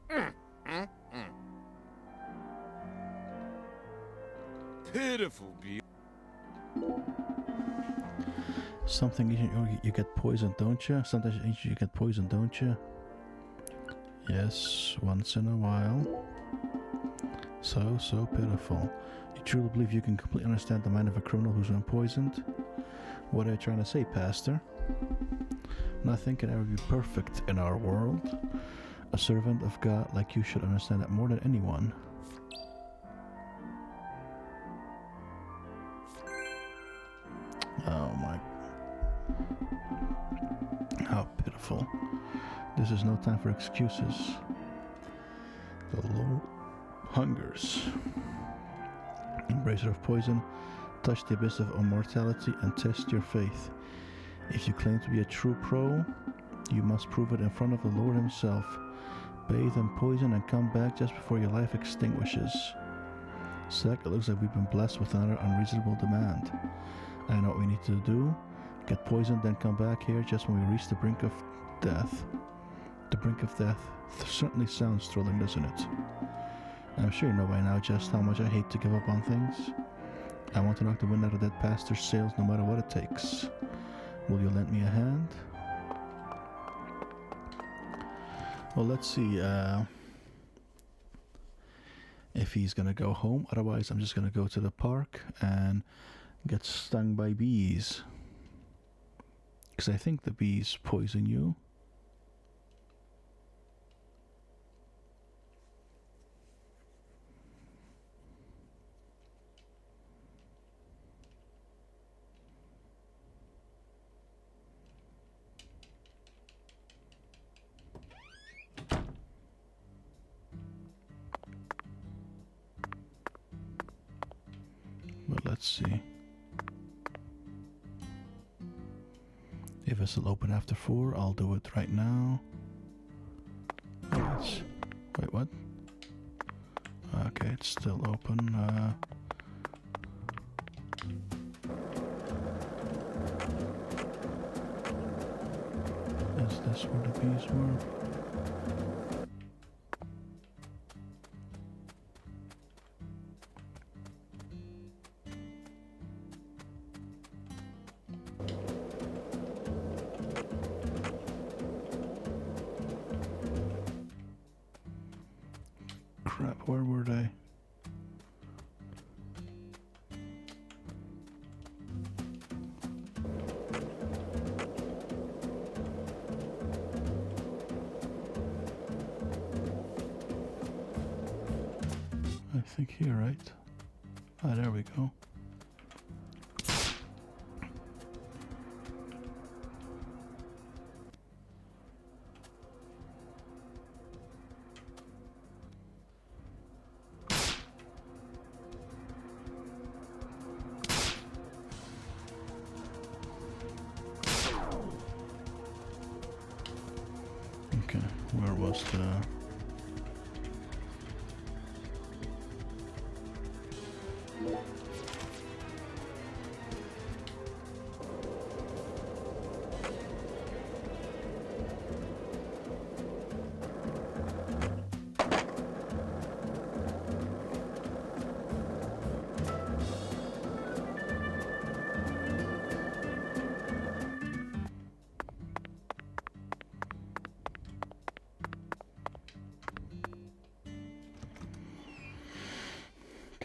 S7: Pitiful,
S1: Something you get poisoned, don't you? Sometimes you get poisoned, don't you? Yes, once in a while. So pitiful. You truly believe you can completely understand the mind of a criminal who's been poisoned? What are you trying to say, Pastor? Nothing can ever be perfect in our world. A servant of God like you should understand that more than anyone. Oh my. How pitiful. This is no time for excuses. The Lord hungers. Embracer of poison, touch the abyss of immortality and test your faith. If you claim to be a true pro, you must prove it in front of the Lord himself. Bathe in poison and come back just before your life extinguishes. Sec, it looks like we've been blessed with another unreasonable demand. I know what we need to do. Get poisoned, then come back here just when we reach the brink of death. The brink of death certainly sounds thrilling, doesn't it? I'm sure you know by now just how much I hate to give up on things. I want to knock the wind out of that pastor's sails no matter what it takes. Will you lend me a hand? Well, let's see if he's gonna go home. Otherwise, I'm just gonna go to the park and get stung by bees. Because I think the bees poison you. But let's see. If it's still open after 4, I'll do it right now. Wait, what? Okay, it's still open. Is this where the bees were? Crap, where were they? I think here, right? Ah, there we go. supposed to.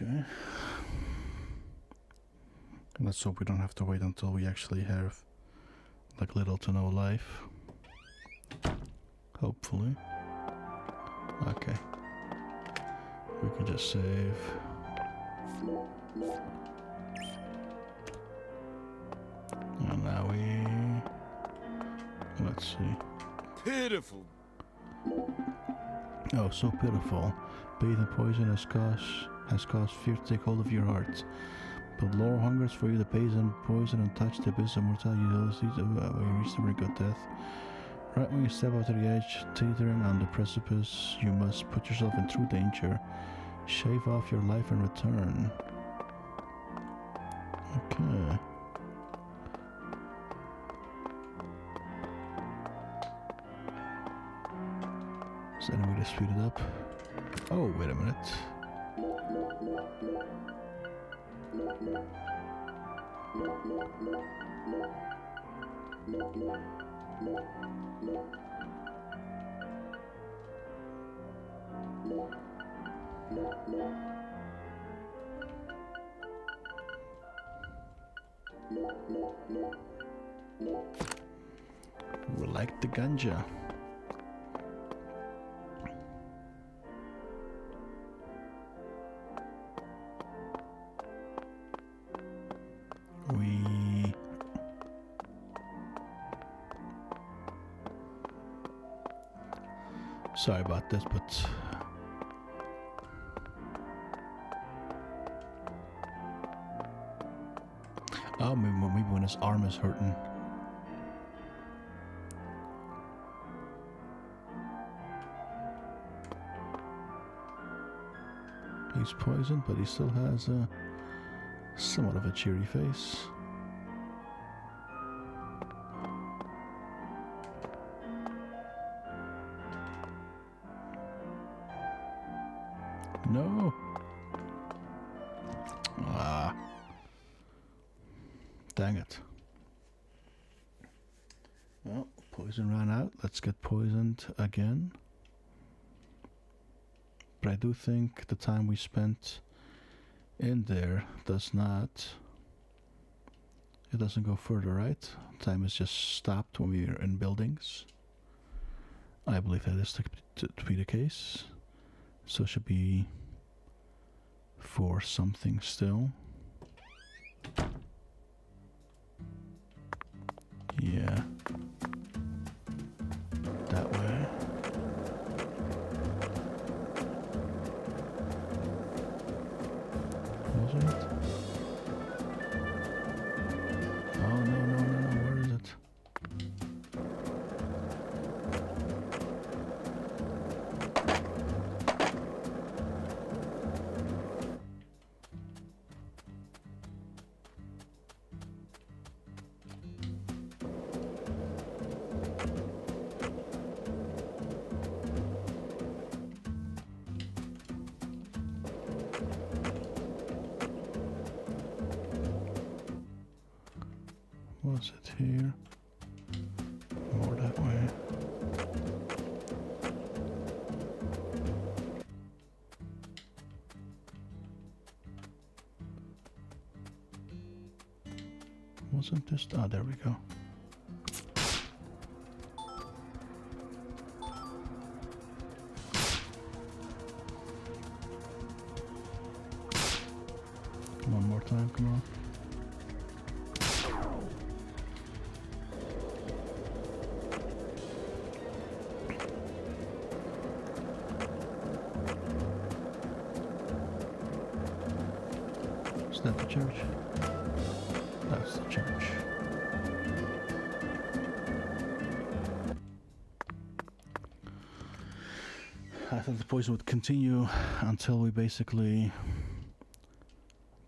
S1: Okay. Let's hope we don't have to wait until we actually have like little to no life. Hopefully. Okay. We can just save. And now let's see.
S7: Pitiful.
S1: Oh, so pitiful. Bathe in poison has caused fear to take hold of your heart. But Lore hungers for you to bathe in poison and touch the abyss of mortality when you reach the brink of death. Right when you step out to the edge, teetering on the precipice, you must put yourself in true danger. Shave off your life in return. Okay. Is there any way to speed it up? Oh, wait a minute. We like the ganja. Sorry about this, but oh, maybe when his arm is hurting. He's poisoned, but he still has a somewhat of a cheery face. No. Ah. Dang it. Well, poison ran out. Let's get poisoned again. But I do think the time we spent in there does not... It doesn't go further, right? Time is just stopped when we're in buildings. I believe that is to be the case. So it should be for something still. Yeah. That way. Was it? Oh no, where is it? Was it here? More that way. Wasn't this? Ah, there we go. One more time, come on. Is that the church? That's the church. thought the poison would continue until we basically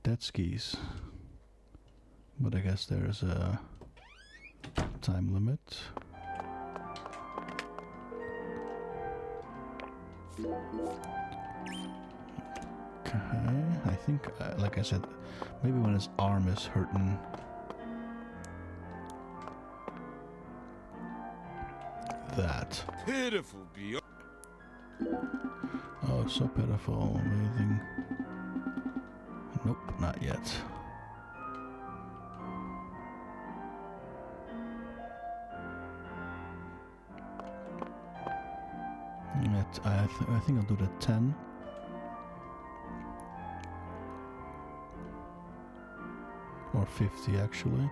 S1: dead skis. But I guess there's a time limit. Okay, I think, like I said, maybe when his arm is hurting. That.
S7: Pitiful beyond.
S1: Oh, so pitiful, amazing. Nope, not yet. I think I'll do the 10. Or 50 actually.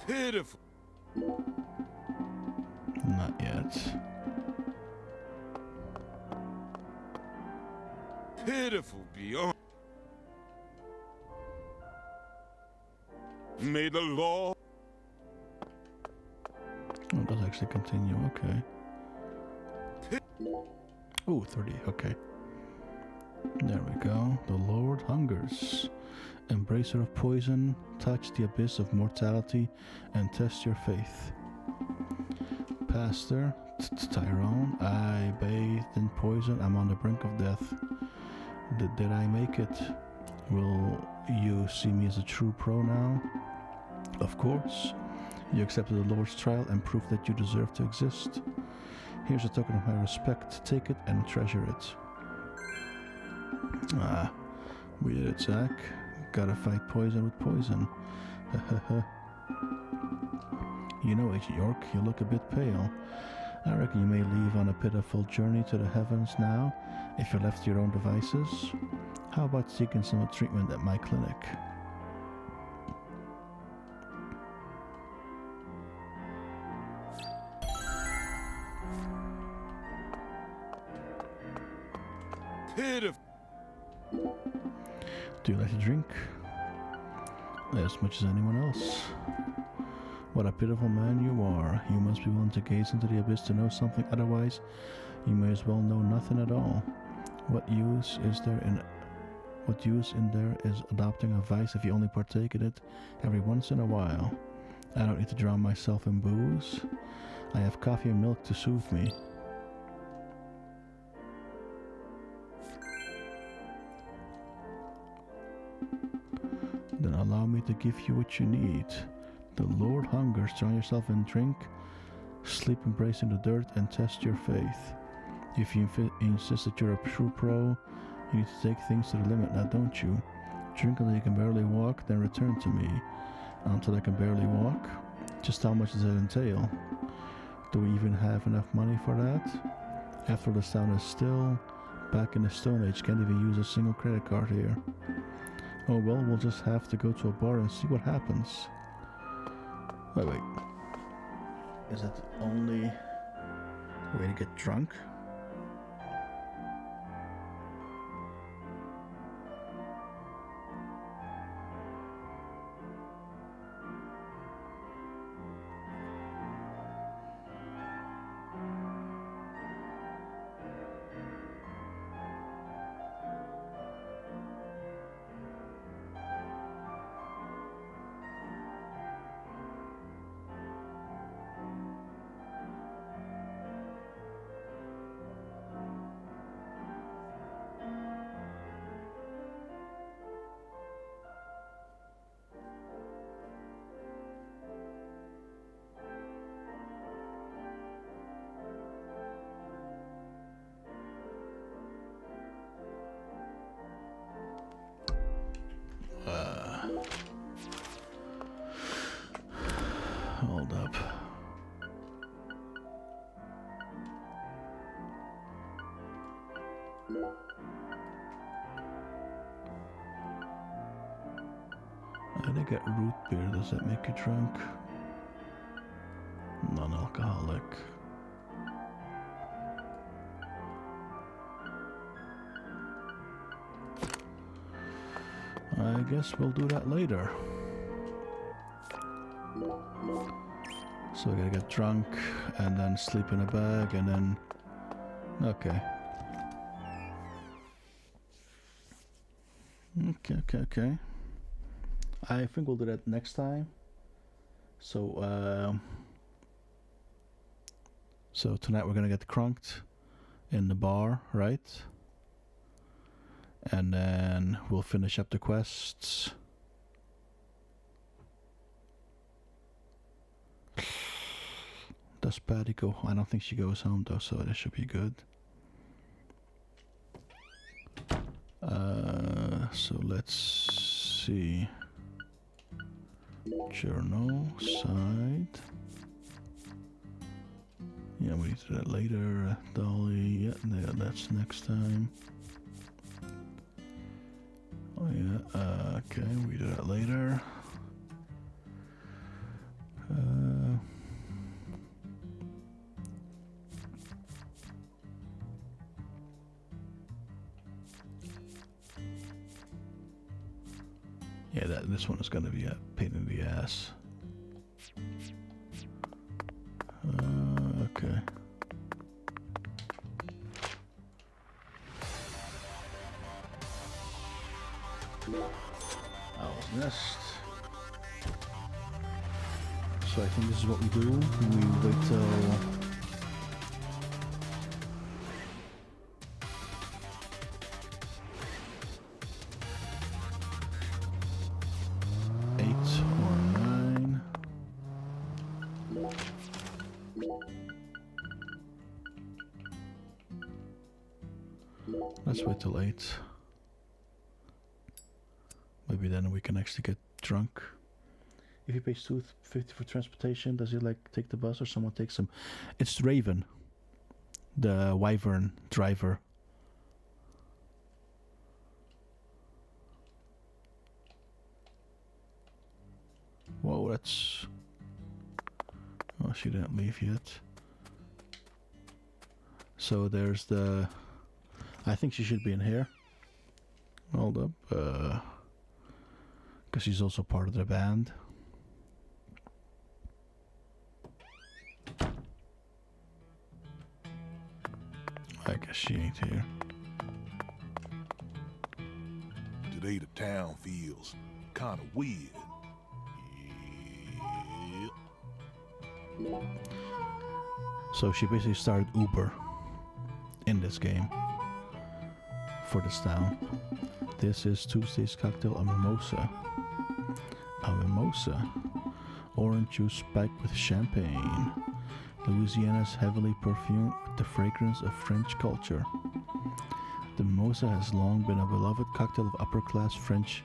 S7: Pitiful.
S1: Not yet.
S7: Pitiful beyond. May the law.
S1: Oh, it does actually continue, okay. Oh, 30, okay. There we go. The Lord hungers. Embracer of poison, touch the abyss of mortality and test your faith. Pastor, Tyrone, I bathed in poison, I'm on the brink of death. Did I make it? Will you see me as a true pro now? Of course. You accepted the Lord's trial and proved that you deserve to exist. Here's a token of my respect. Take it and treasure it. Ah, we did it, Zach. Gotta fight poison with poison. You know, Agent York, you look a bit pale. I reckon you may leave on a pitiful journey to the heavens now, if you're left to your own devices. How about seeking some treatment at my clinic?
S7: Pitiful.
S1: Do you like to drink? As much as anyone else. What a pitiful man you are. You must be willing to gaze into the abyss to know something, otherwise you may as well know nothing at all. What use in there is adopting a vice if you only partake in it every once in a while. I don't need to drown myself in booze. I have coffee and milk to soothe me. Then allow me to give you what you need. The Lord hungers. Drown yourself in drink, sleep embracing the dirt, and test your faith. If you insist that you're a true pro, you need to take things to the limit now, don't you? Drink until you can barely walk, then return to me. Until I can barely walk? Just how much does that entail? Do we even have enough money for that? After the sound is still, back in the Stone Age, can't even use a single credit card here. Oh well, we'll just have to go to a bar and see what happens. Wait. Is it only a way to get drunk? Hold up. I didn't get root beer. Does that make you drunk? Non-alcoholic. I guess we'll do that later. So we gotta get drunk and then sleep in a bag and then... Okay. Okay. I think we'll do that next time. So, so tonight we're gonna get crunked in the bar, right? And then we'll finish up the quests. Does Patty go? I don't think she goes home though, so that should be good. So let's see. Journal side. Yeah, we do that later. Dolly, yeah, that's next time. Oh yeah, okay, we do that later. Yeah, this one is gonna be a pain in the ass. Okay. Owl's Nest. So I think this is what we do. We wait till... Let's wait till 8. Maybe then we can actually get drunk. If he pays $2.50 for transportation, does he like take the bus or someone takes him? It's Raven, the Wyvern driver. Whoa, that's... Oh, she didn't leave yet. So there's the... I think she should be in here. Hold up. Because she's also part of the band. I guess she ain't here.
S9: Today the town feels kind of weird. Yeah.
S1: So she basically started Uber in this game for this town. This is Tuesday's cocktail, a mimosa. A mimosa. Orange juice spiked with champagne. Louisiana's heavily perfumed with the fragrance of French culture. The mimosa has long been a beloved cocktail of upper-class French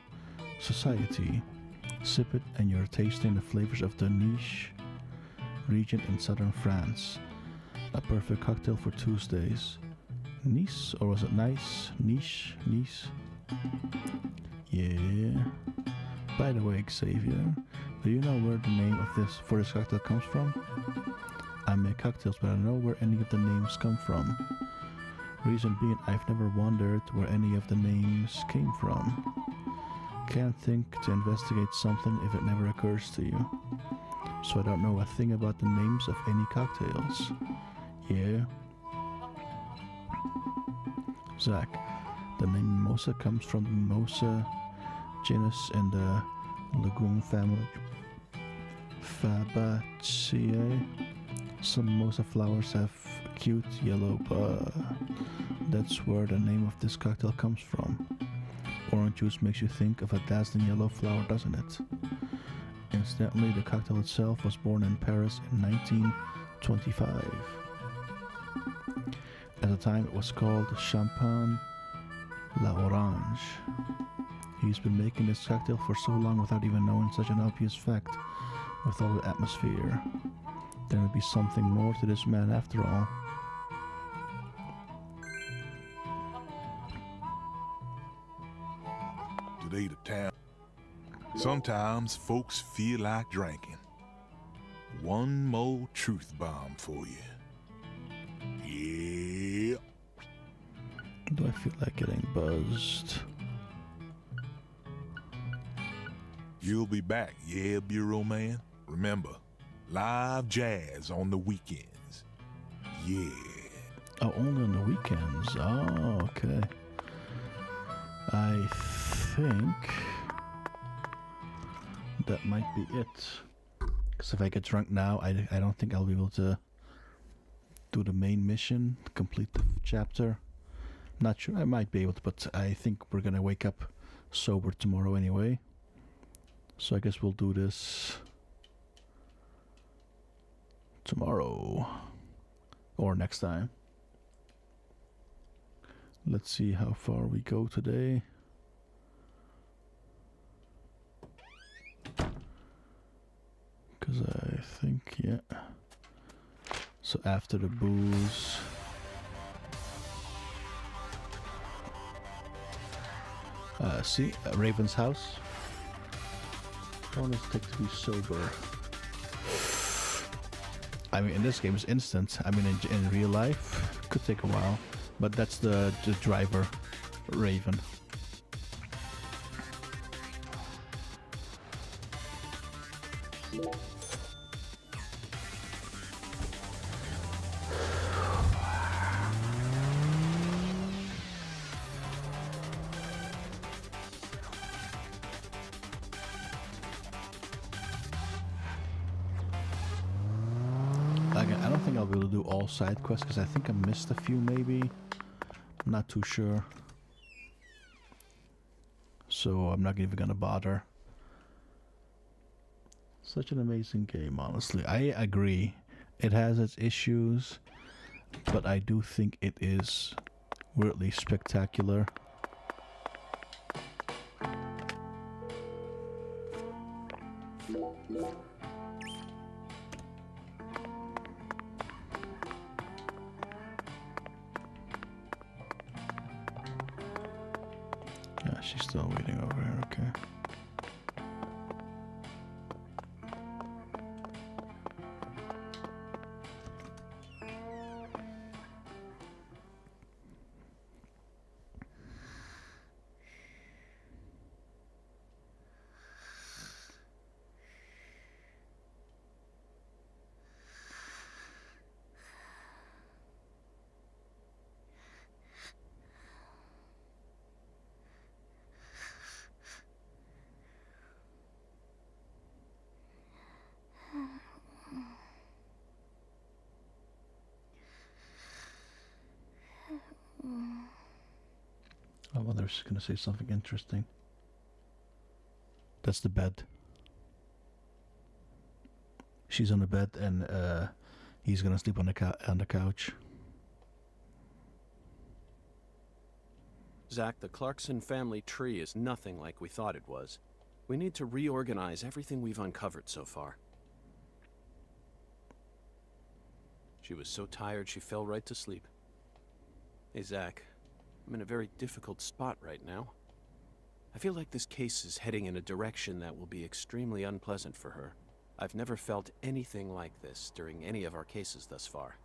S1: society. Sip it and you're tasting the flavors of the Nice region in southern France. A perfect cocktail for Tuesdays. Nice, or was it nice? Niche? Nice? Yeah. By the way, Xavier, do you know where the name of this cocktail comes from? I make cocktails, but I don't know where any of the names come from. Reason being, I've never wondered where any of the names came from. Can't think to investigate something if it never occurs to you. So I don't know a thing about the names of any cocktails. Yeah. Zach, the name mimosa comes from the mimosa genus in the legume family Fabaceae. Some mimosa flowers have cute yellow bud. That's where the name of this cocktail comes from. Orange juice makes you think of a dazzling yellow flower, doesn't it? Incidentally, the cocktail itself was born in Paris in 1925. At the time, it was called Champagne l'Orange. He's been making this cocktail for so long without even knowing such an obvious fact. With all the atmosphere, there would be something more to this man after all.
S9: Today the town. Sometimes folks feel like drinking. One more truth bomb for you. Yeah.
S1: Do I feel like getting buzzed?
S9: You'll be back, yeah, Bureau Man? Remember, live jazz on the weekends. Yeah.
S1: Oh, only on the weekends. Oh, okay. I think that might be it. Because if I get drunk now, I don't think I'll be able to do the main mission, complete the chapter. Not sure. I might be able to, but I think we're gonna wake up sober tomorrow anyway. So I guess we'll do this tomorrow or next time. Let's see how far we go today. Because I think, yeah. So after the booze, see, Raven's house. How long does it take to be sober? I mean, in this game it's instant. I mean, in real life, it could take a while. But that's the driver, Raven. I don't think I'll be able to do all side quests because I think I missed a few maybe. I'm not too sure. So I'm not even gonna bother. Such an amazing game, honestly. I agree. It has its issues, but I do think it is weirdly spectacular. Yeah, she's still waiting over here, okay. I wonder if she's gonna say something interesting. That's the bed. She's on the bed, and he's gonna sleep on the couch.
S2: Zach, the Clarkson family tree is nothing like we thought it was. We need to reorganize everything we've uncovered so far. She was so tired she fell right to sleep. Hey, Zach. I'm in a very difficult spot right now. I feel like this case is heading in a direction that will be extremely unpleasant for her. I've never felt anything like this during any of our cases thus far.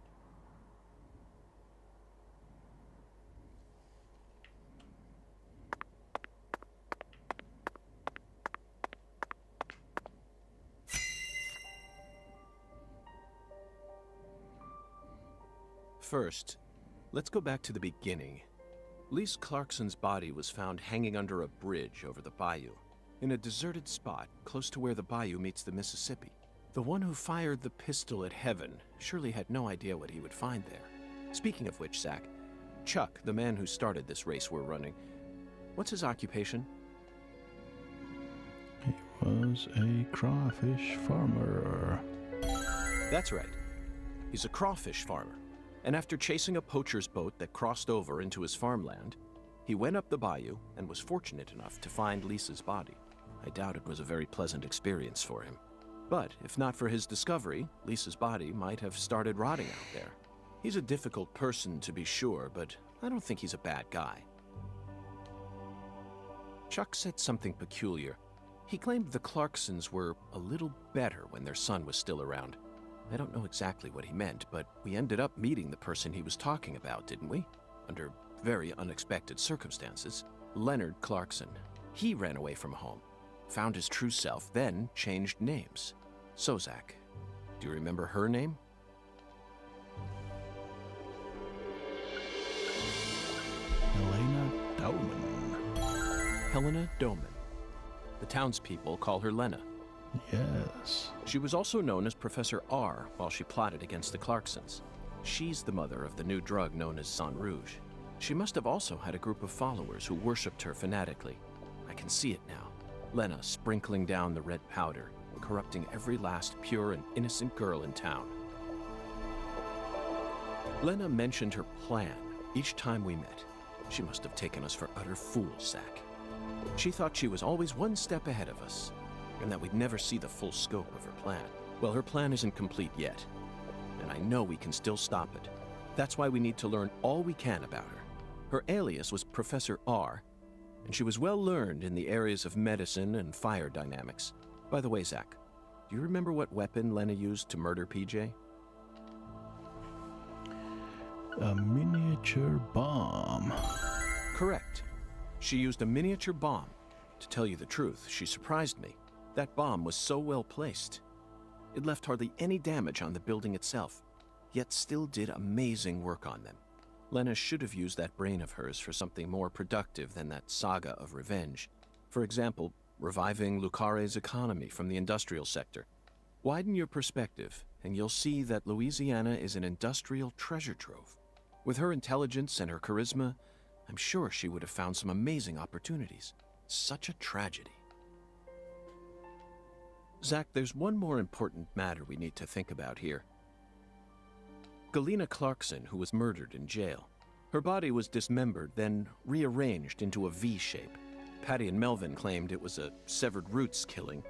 S2: First, let's go back to the beginning. Lise Clarkson's body was found hanging under a bridge over the bayou, in a deserted spot close to where the bayou meets the Mississippi. The one who fired the pistol at Heaven surely had no idea what he would find there. Speaking of which, Zach, Chuck, the man who started this race we're running, what's his occupation?
S1: He was a crawfish farmer.
S2: That's right. He's a crawfish farmer. And after chasing a poacher's boat that crossed over into his farmland, he went up the bayou and was fortunate enough to find Lisa's body. I doubt it was a very pleasant experience for him. But if not for his discovery, Lisa's body might have started rotting out there. He's a difficult person to be sure, but I don't think he's a bad guy. Chuck said something peculiar. He claimed the Clarksons were a little better when their son was still around. I don't know exactly what he meant, but we ended up meeting the person he was talking about, didn't we? Under very unexpected circumstances. Leonard Clarkson. He ran away from home. found his true self, then changed names. So, Zach, do you remember her name?
S1: Helena Doman.
S2: Helena Doman. The townspeople call her Lena.
S1: Yes.
S2: She was also known as Professor R while she plotted against the Clarksons. She's the mother of the new drug known as Sang Rouge. She must have also had a group of followers who worshipped her fanatically. I can see it now. Lena sprinkling down the red powder, corrupting every last pure and innocent girl in town. Lena mentioned her plan each time we met. She must have taken us for utter fools, Zach. She thought she was always one step ahead of us, and that we'd never see the full scope of her plan. Well, her plan isn't complete yet, and I know we can still stop it. That's why we need to learn all we can about her. Her alias was Professor R, and she was well learned in the areas of medicine and fire dynamics. By the way, Zach, do you remember what weapon Lena used to murder PJ?
S1: A miniature bomb.
S2: Correct. She used a miniature bomb. To tell you the truth, she surprised me. That bomb was so well placed. It left hardly any damage on the building itself, yet still did amazing work on them. Lena should have used that brain of hers for something more productive than that saga of revenge. For example, reviving Lucare's economy from the industrial sector. Widen your perspective, and you'll see that Louisiana is an industrial treasure trove. With her intelligence and her charisma, I'm sure she would have found some amazing opportunities. Such a tragedy. Zach, there's one more important matter we need to think about here. Galena Clarkson, who was murdered in jail. Her body was dismembered, then rearranged into a V shape. Patty and Melvin claimed it was a severed roots killing,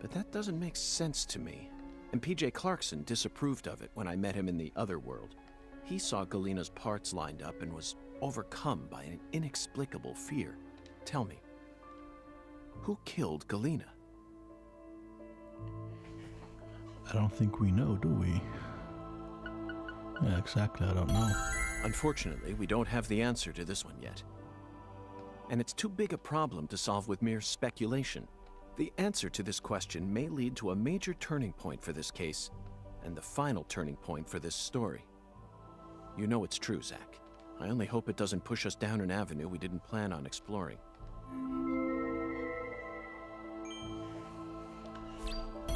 S2: but that doesn't make sense to me. And PJ Clarkson disapproved of it when I met him in the other world. He saw Galena's parts lined up and was overcome by an inexplicable fear. Tell me, who killed Galena?
S1: I don't think we know, do we? Yeah, exactly, I don't know.
S2: Unfortunately, we don't have the answer to this one yet. And it's too big a problem to solve with mere speculation. The answer to this question may lead to a major turning point for this case, and the final turning point for this story. You know it's true, Zach. I only hope it doesn't push us down an avenue we didn't plan on exploring.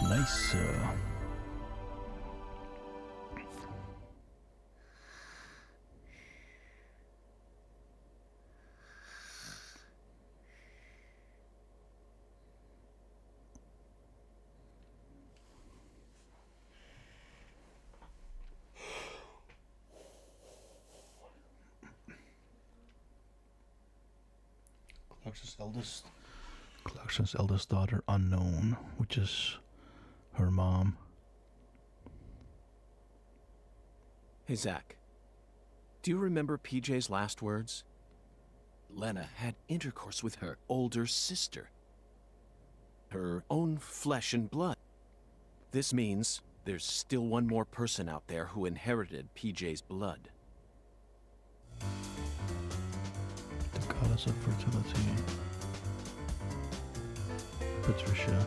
S1: Nice, Clarkson's eldest daughter unknown, which is her mom.
S2: Hey, Zach. Do you remember PJ's last words? Lena had intercourse with her older sister. Her own flesh and blood. This means there's still one more person out there who inherited PJ's blood.
S1: The goddess of fertility. Patricia.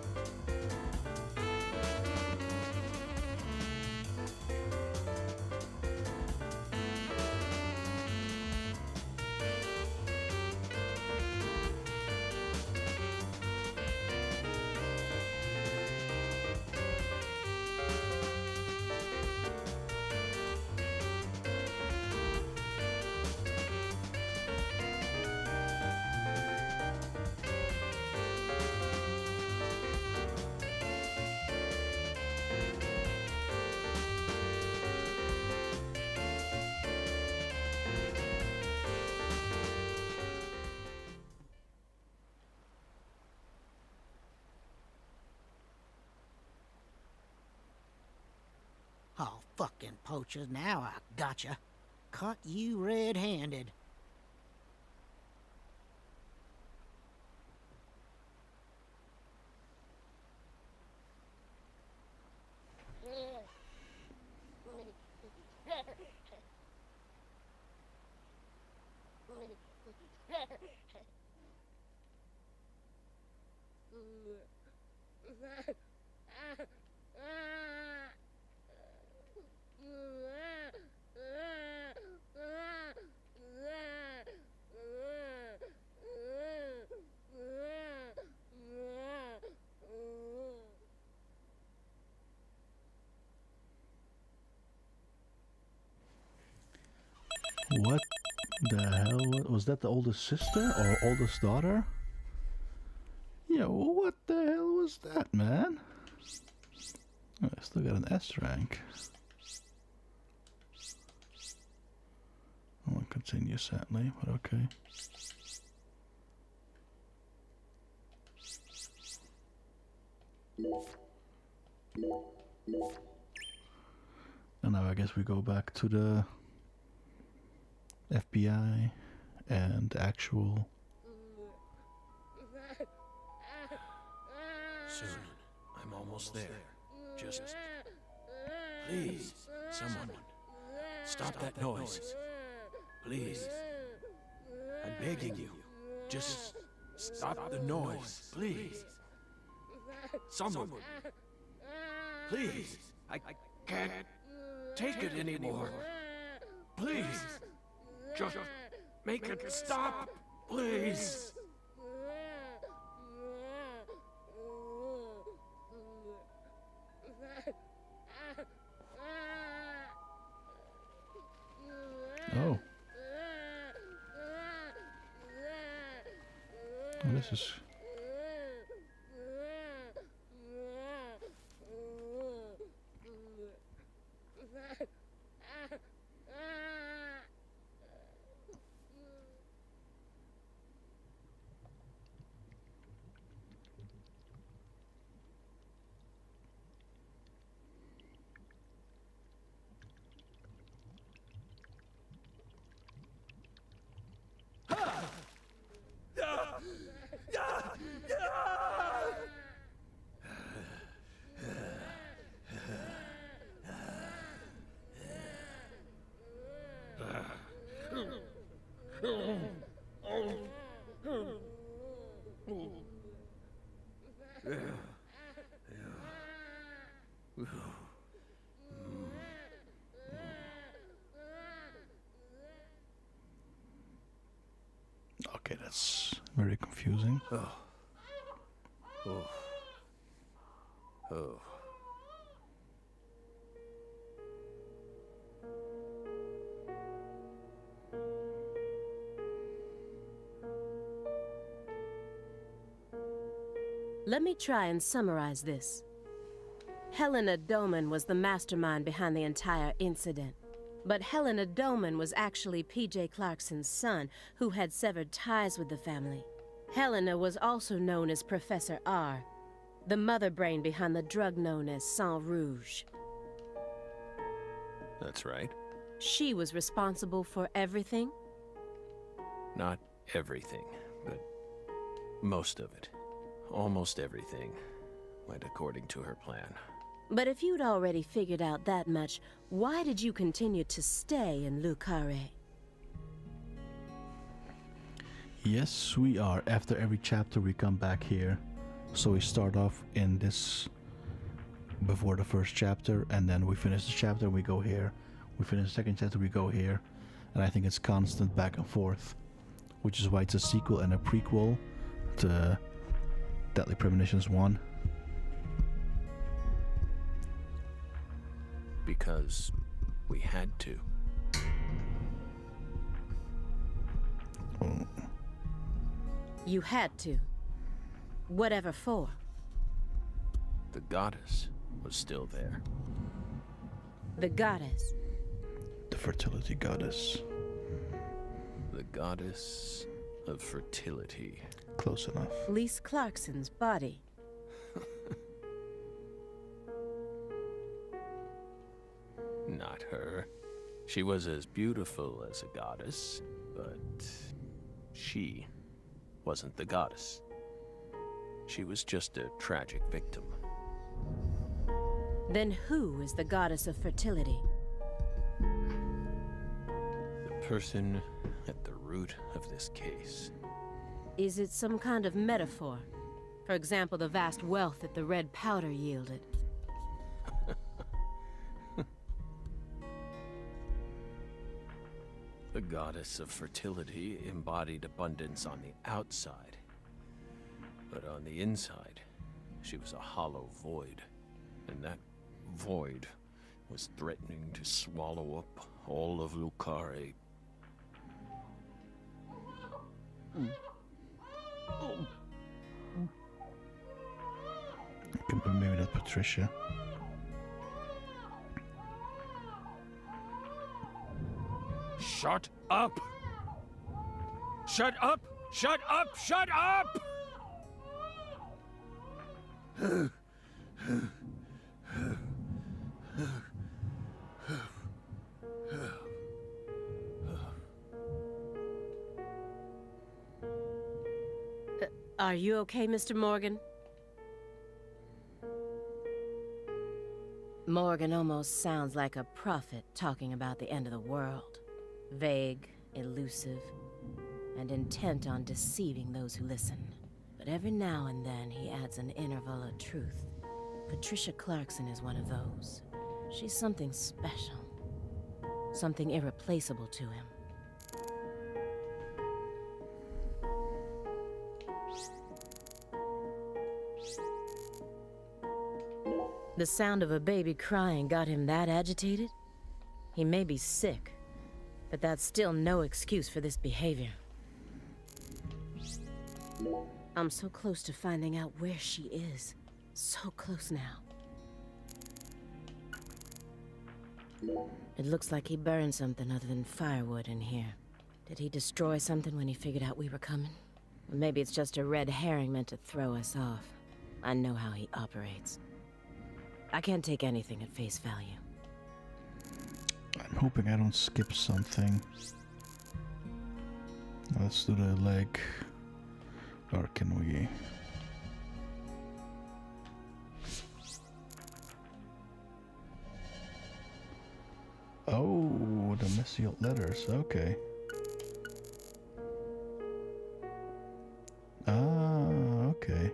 S8: Oh, fucking poachers, now I gotcha. Caught you red-handed.
S1: What the hell? Was that the oldest sister or oldest daughter? Yeah, what the hell was that, man? Oh, I still got an S rank. I won't continue, sadly, but okay. And now I guess we go back to the FBI and actual.
S2: Soon. I'm almost there. Just... Please, someone. Stop that noise. Please. I'm begging you. Just stop the noise. Please. Someone. Please. I can't take it anymore. Please. Just make it stop. Please.
S1: Oh. Oh, this is. Okay, that's very confusing.
S2: Oh. Oh. Oh.
S10: Let me try and summarize this. Helena Doman was the mastermind behind the entire incident. But Helena Doman was actually P.J. Clarkson's son, who had severed ties with the family. Helena was also known as Professor R, the mother brain behind the drug known as Sang Rouge.
S2: That's right.
S10: She was responsible for everything?
S2: Not everything, but most of it. Almost everything went according to her plan.
S10: But if you'd already figured out that much, why did you continue to stay in Le Carré?
S1: Yes, we are. After every chapter, we come back here. So we start off in this before the first chapter, and then we finish the chapter, we go here. We finish the second chapter, we go here. And I think it's constant back and forth, which is why it's a sequel and a prequel to Deadly Premonitions 1.
S2: Because we had to.
S1: Oh.
S10: You had to. Whatever for.
S2: The goddess was still there.
S10: The goddess.
S1: The fertility goddess.
S2: The goddess of fertility.
S1: Close enough.
S10: Lise Clarkson's body.
S2: Not her. She was as beautiful as a goddess, but she wasn't the goddess. She was just a tragic victim.
S10: Then who is the goddess of fertility?
S2: The person at the root of this case.
S10: Is it some kind of metaphor? For example, the vast wealth that the red powder yielded.
S2: The goddess of fertility embodied abundance on the outside. But on the inside, she was a hollow void. And that void was threatening to swallow up all of Lucare.
S1: Maybe that's Patricia.
S2: Shut up! Shut up! Shut up! Shut up!
S10: Are you okay, Mr. Morgan? Morgan almost sounds like a prophet talking about the end of the world. Vague, elusive, and intent on deceiving those who listen. But every now and then he adds an interval of truth. Patricia Clarkson is one of those. She's something special. Something irreplaceable to him. The sound of a baby crying got him that agitated? He may be sick, but that's still no excuse for this behavior. I'm so close to finding out where she is. So close now. It looks like he burned something other than firewood in here. Did he destroy something when he figured out we were coming? Or maybe it's just a red herring meant to throw us off. I know how he operates. I can't take anything at face value.
S1: I'm hoping I don't skip something. Let's do the leg. Or can we? Oh, the messy old letters. Okay. Ah, okay.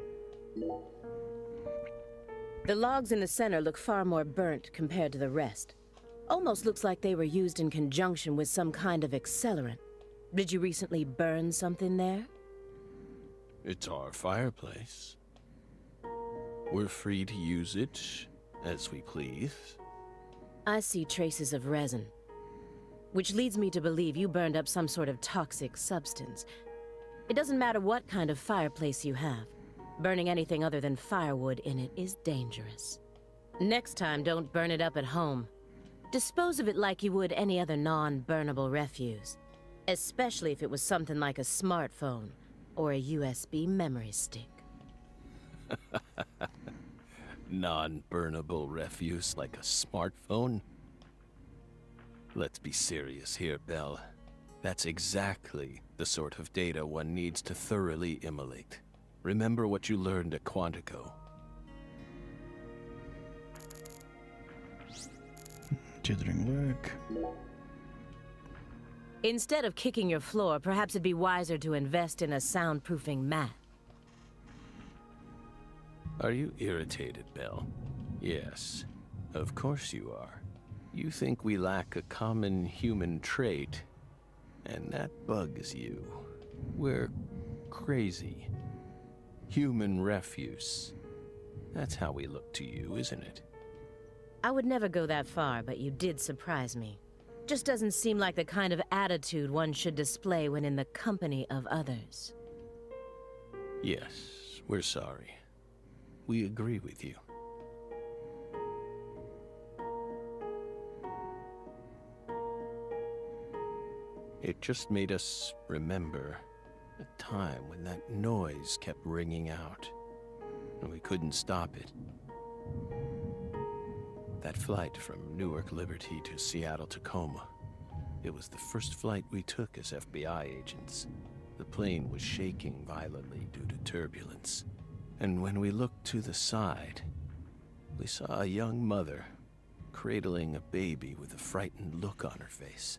S10: The logs in the center look far more burnt compared to the rest. Almost looks like they were used in conjunction with some kind of accelerant. Did you recently burn something there?
S2: It's our fireplace. We're free to use it as we please.
S10: I see traces of resin, which leads me to believe you burned up some sort of toxic substance. It doesn't matter what kind of fireplace you have. Burning anything other than firewood in it is dangerous. Next time, don't burn it up at home. Dispose of it like you would any other non-burnable refuse. Especially if it was something like a smartphone or a USB memory stick.
S2: Non-burnable refuse like a smartphone? Let's be serious here, Belle. That's exactly the sort of data one needs to thoroughly immolate. Remember what you learned at Quantico.
S1: Jittering leg.
S10: Instead of kicking your floor, perhaps it'd be wiser to invest in a soundproofing mat.
S2: Are you irritated, Belle? Yes, of course you are. You think we lack a common human trait, and that bugs you. We're crazy. Human refuse. That's how we look to you, isn't it?
S10: I would never go that far, but you did surprise me. Just doesn't seem like the kind of attitude one should display when in the company of others.
S2: Yes, we're sorry. We agree with you. It just made us remember a time when that noise kept ringing out, and we couldn't stop it. That flight from Newark Liberty to Seattle Tacoma. It was the first flight we took as FBI agents. The plane was shaking violently due to turbulence. And when we looked to the side, we saw a young mother cradling a baby with a frightened look on her face.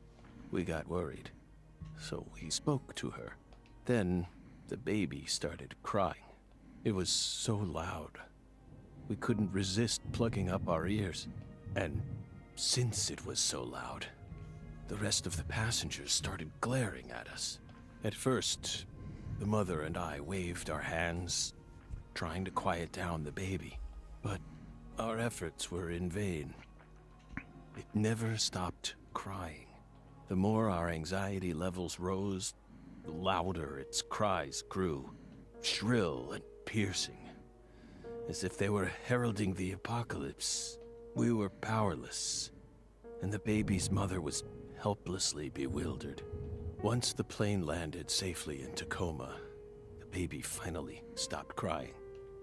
S2: We got worried, so we spoke to her. Then the baby started crying. It was so loud. We couldn't resist plugging up our ears. And since it was so loud, the rest of the passengers started glaring at us. At first, the mother and I waved our hands, trying to quiet down the baby. But our efforts were in vain. It never stopped crying. The more our anxiety levels rose, the louder its cries grew, shrill and piercing. As if they were heralding the apocalypse, we were powerless, and the baby's mother was helplessly bewildered. Once the plane landed safely in Tacoma, the baby finally stopped crying.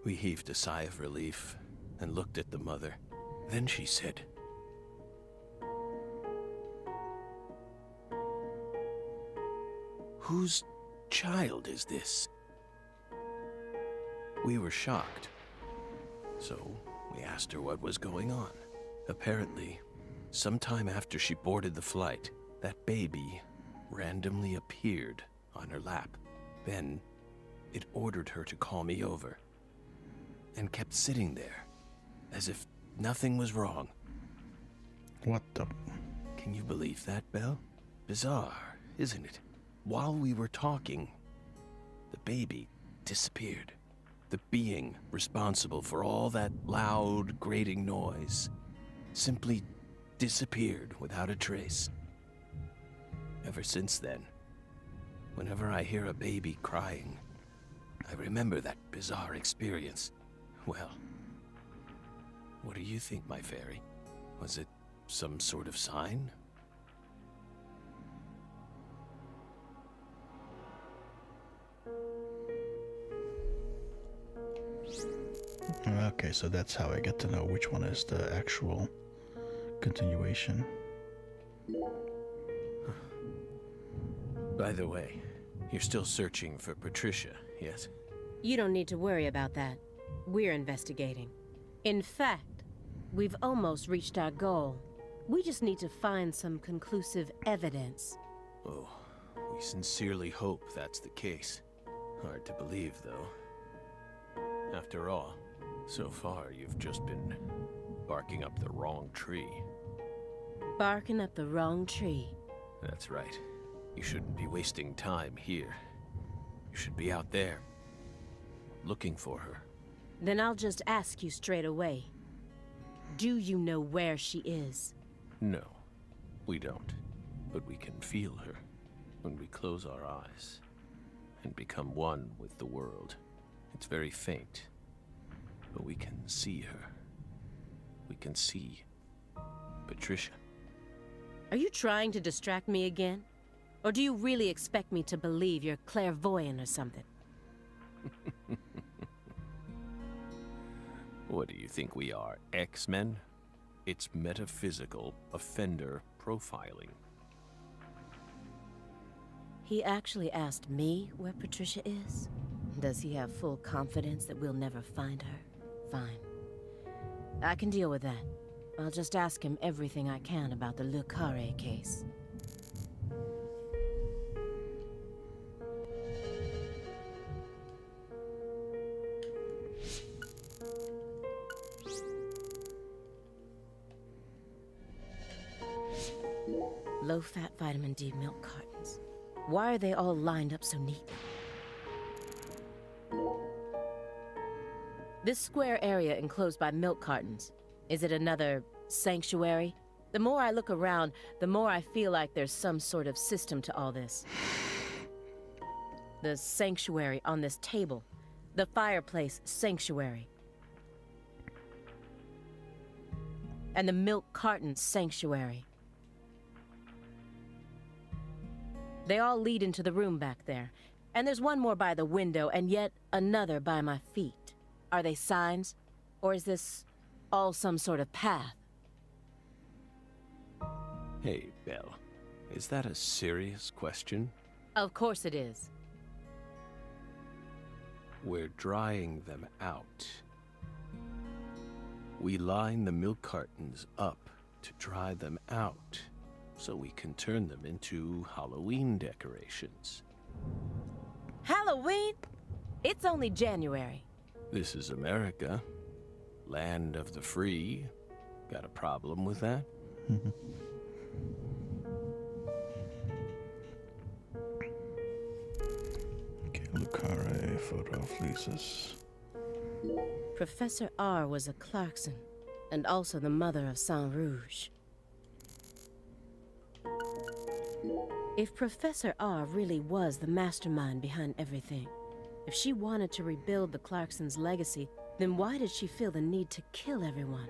S2: We heaved a sigh of relief and looked at the mother. Then she said, "Whose child is this?" We were shocked, so we asked her what was going on. Apparently, sometime after she boarded the flight, that baby randomly appeared on her lap. Then, it ordered her to call me over, and kept sitting there, as if nothing was wrong.
S1: What the?
S2: Can you believe that, Belle? Bizarre, isn't it? While we were talking, the baby disappeared. The being responsible for all that loud, grating noise simply disappeared without a trace. Ever since then, whenever I hear a baby crying, I remember that bizarre experience. Well, what do you think, my fairy? Was it some sort of sign?
S1: Okay, so that's how I get to know which one is the actual continuation.
S2: By the way, you're still searching for Patricia, yes?
S10: You don't need to worry about that. We're investigating. In fact, we've almost reached our goal. We just need to find some conclusive evidence.
S2: Oh, we sincerely hope that's the case. Hard to believe, though. After all, so far you've just been barking up the wrong tree.
S10: Barking up the wrong tree.
S2: That's right. You shouldn't be wasting time here. You should be out there, looking for her.
S10: Then I'll just ask you straight away. Do you know where she is?
S2: No, we don't. But we can feel her when we close our eyes and become one with the world. It's very faint, but we can see her. We can see Patricia.
S10: Are you trying to distract me again? Or do you really expect me to believe you're clairvoyant or something?
S2: What do you think we are, X-Men? It's metaphysical offender profiling.
S10: He actually asked me where Patricia is? Does he have full confidence that we'll never find her? Fine. I can deal with that. I'll just ask him everything I can about the Le Carré case. Low-fat vitamin D milk cartons. Why are they all lined up so neatly? This square area enclosed by milk cartons, is it another sanctuary? The more I look around, the more I feel like there's some sort of system to all this. The sanctuary on this table. The fireplace sanctuary. And the milk carton sanctuary. They all lead into the room back there. And there's one more by the window, and yet another by my feet. Are they signs? Or is this all some sort of path?
S2: Hey, Belle. Is that a serious question?
S10: Of course it is.
S2: We're drying them out. We line the milk cartons up to dry them out, so we can turn them into Halloween decorations.
S10: Halloween? It's only January.
S2: This is America. Land of the free. Got a problem with that?
S1: Okay, Lucara, photo of Lisa's.
S10: Professor R was a Clarkson, and also the mother of Saint Rouge. If Professor R really was the mastermind behind everything, if she wanted to rebuild the Clarksons' legacy, then why did she feel the need to kill everyone?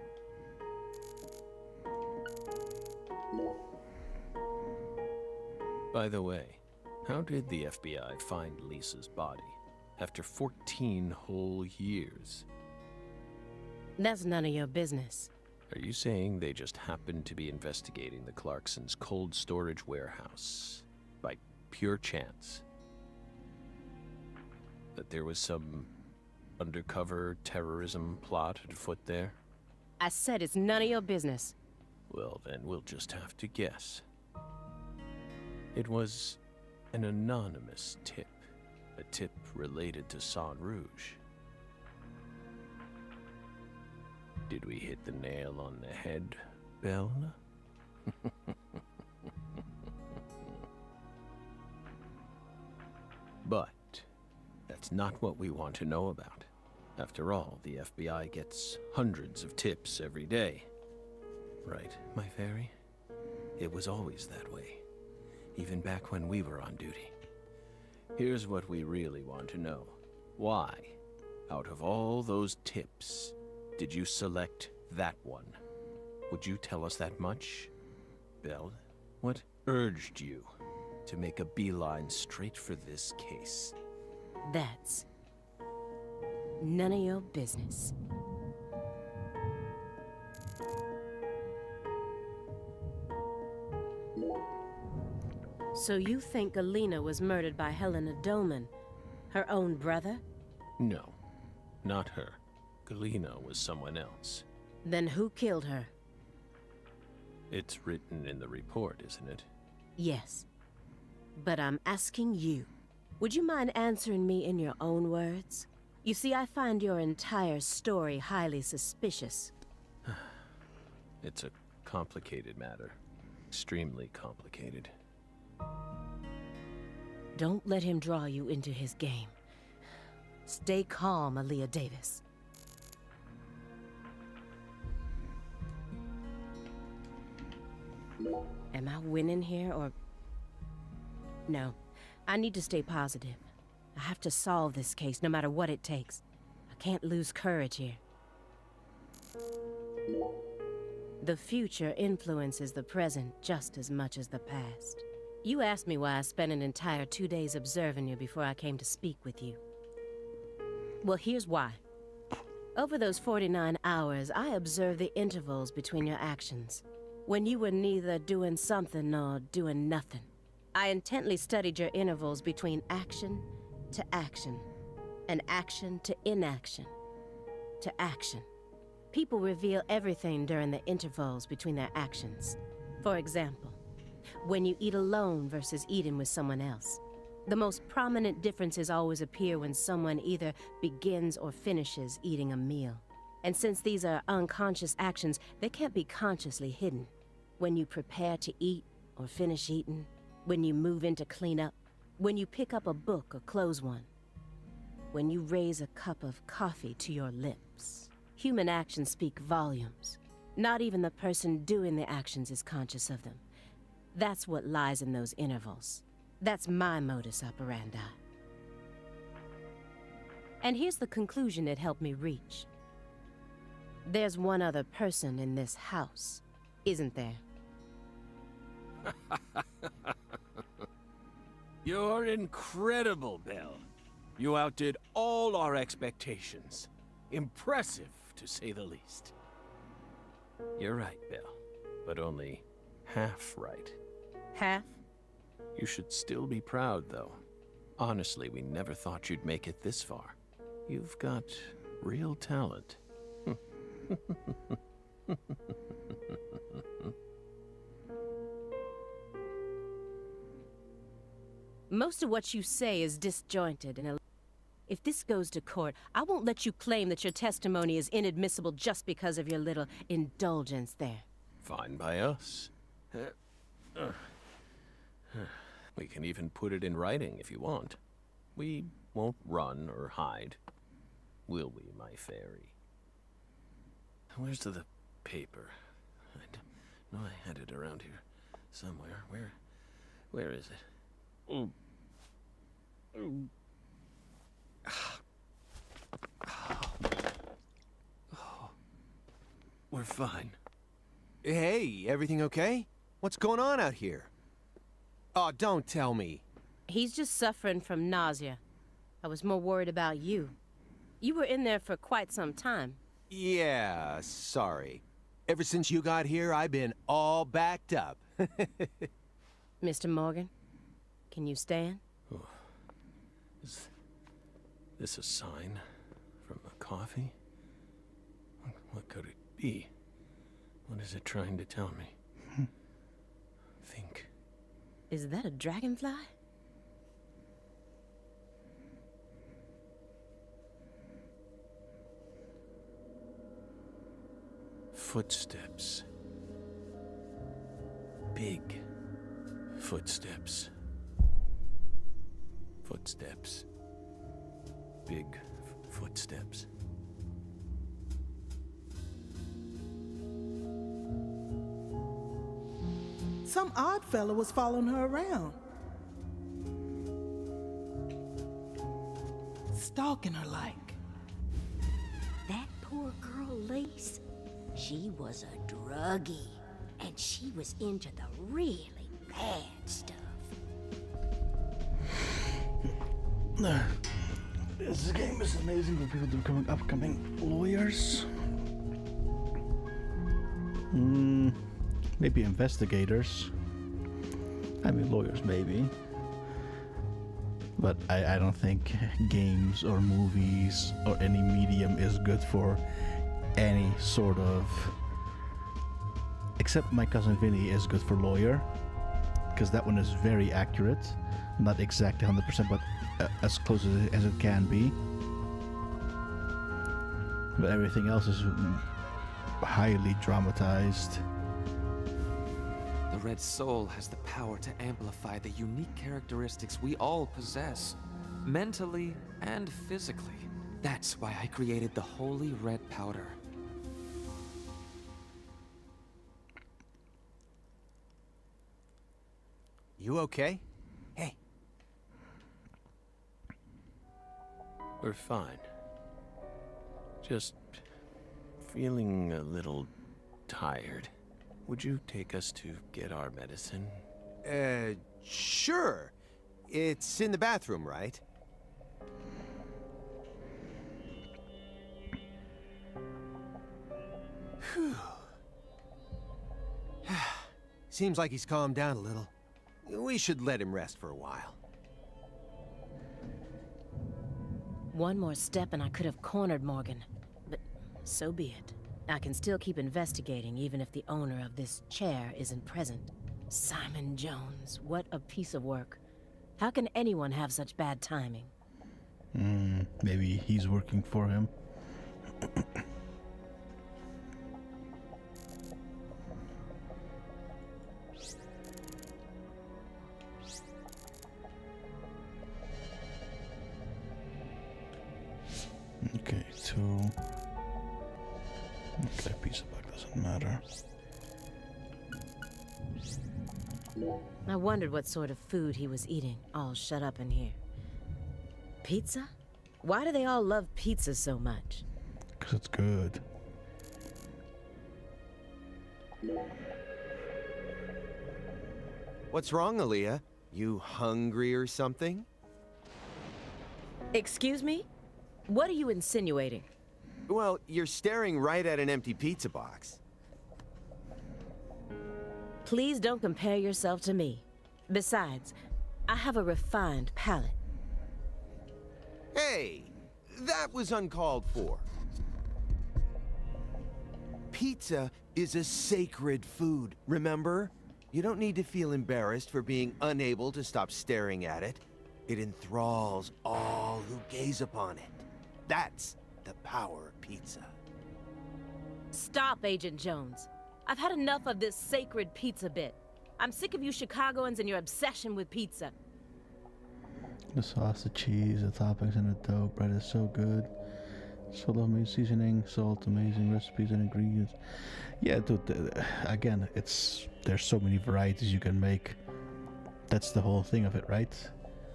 S2: By the way, how did the FBI find Lisa's body after 14 whole years?
S10: That's none of your business.
S2: Are you saying they just happened to be investigating the Clarksons' cold storage warehouse by pure chance? That there was some undercover terrorism plot afoot there?
S10: I said it's none of your business.
S2: Well, then we'll just have to guess. It was an anonymous tip. A tip related to Saint Rouge. Did we hit the nail on the head, Belle? But that's not what we want to know about. After all, the FBI gets hundreds of tips every day. Right, my fairy? It was always that way, even back when we were on duty. Here's what we really want to know. Why, out of all those tips, did you select that one? Would you tell us that much? Belle, what urged you to make a beeline straight for this case?
S10: That's none of your business. So you think Galena was murdered by Helena Doman, her own brother?
S2: No, not her. Galena was someone else.
S10: Then who killed her?
S2: It's written in the report, isn't it?
S10: Yes. But I'm asking you. Would you mind answering me in your own words? You see, I find your entire story highly suspicious.
S2: It's a complicated matter. Extremely complicated.
S10: Don't let him draw you into his game. Stay calm, Aaliyah Davis. Am I winning here, or... No. I need to stay positive. I have to solve this case, no matter what it takes. I can't lose courage here. The future influences the present just as much as the past. You asked me why I spent an entire 2 days observing you before I came to speak with you. Well, here's why. Over those 49 hours, I observed the intervals between your actions. When you were neither doing something nor doing nothing. I intently studied your intervals between action to action, and action to inaction, to action. People reveal everything during the intervals between their actions. For example, when you eat alone versus eating with someone else. The most prominent differences always appear when someone either begins or finishes eating a meal. And since these are unconscious actions, they can't be consciously hidden. When you prepare to eat or finish eating, when you move in to clean up, when you pick up a book or close one, when you raise a cup of coffee to your lips. Human actions speak volumes. Not even the person doing the actions is conscious of them. That's what lies in those intervals. That's my modus operandi. And here's the conclusion it helped me reach. There's one other person in this house, isn't there?
S2: You're incredible, Belle. You outdid all our expectations. Impressive, to say the least. You're right, Belle, but only half right.
S10: Half?
S2: You should still be proud, though. Honestly, we never thought you'd make it this far. You've got real talent.
S10: Most of what you say is disjointed and If this goes to court, I won't let you claim that your testimony is inadmissible just because of your little indulgence there.
S2: Fine by us. We can even put it in writing if you want. We won't run or hide. Will we, my fairy? Where's the paper? I know I had it around here somewhere. Where is it? Oh. We're fine.
S11: Hey, everything okay? What's going on out here? Oh, don't tell me.
S10: He's just suffering from nausea. I was more worried about you. You were in there for quite some time.
S11: Yeah, sorry. Ever since you got here, I've been all backed up.
S10: Mr. Morgan, can you stand?
S2: Oh. Is this a sign from a coffee? What could it be? What is it trying to tell me? Think.
S10: Is that a dragonfly?
S2: Footsteps. Big footsteps. Footsteps. Big footsteps.
S4: Some odd fella was following her around. Stalking her like.
S12: That poor girl, Lace, she was a druggie. And she was into the really bad stuff.
S1: This game is amazing for people to become upcoming lawyers. Maybe investigators. I mean, lawyers, maybe. But I don't think games or movies or any medium is good for any sort of... Except My Cousin Vinny is good for lawyer. Because that one is very accurate. Not exactly 100%, but as close as it can be. But everything else is highly dramatized.
S13: The Red Soul has the power to amplify the unique characteristics we all possess, mentally and physically. That's why I created the Holy Red Powder.
S11: You okay? Hey.
S2: We're fine. Just feeling a little tired. Would you take us to get our medicine?
S11: Sure. It's in the bathroom, right? Whew. Seems like he's calmed down a little. We should let him rest for a while.
S10: One more step and I could have cornered Morgan. But so be it. I can still keep investigating even if the owner of this chair isn't present. Simon Jones, what a piece of work. How can anyone have such bad timing?
S1: Maybe he's working for him. Okay, so... Okay, piece of bug doesn't matter.
S10: I wondered what sort of food he was eating, all shut up in here. Pizza? Why do they all love pizza so much?
S1: Because it's good.
S11: What's wrong, Aaliyah? You hungry or something?
S10: Excuse me? What are you insinuating?
S11: Well, you're staring right at an empty pizza box.
S10: Please don't compare yourself to me. Besides, I have a refined palate.
S11: Hey, that was uncalled for. Pizza is a sacred food, remember? You don't need to feel embarrassed for being unable to stop staring at it.
S5: It enthralls all who gaze upon it. That's the power of pizza.
S10: Stop, Agent Jones. I've had enough of this sacred pizza bit. I'm sick of you Chicagoans and your obsession with pizza.
S1: The sauce, the cheese, the toppings, and the dough. Bread is so good. So amazing seasoning, salt, amazing recipes and ingredients. Yeah, dude. Again, there's so many varieties you can make. That's the whole thing of it, right?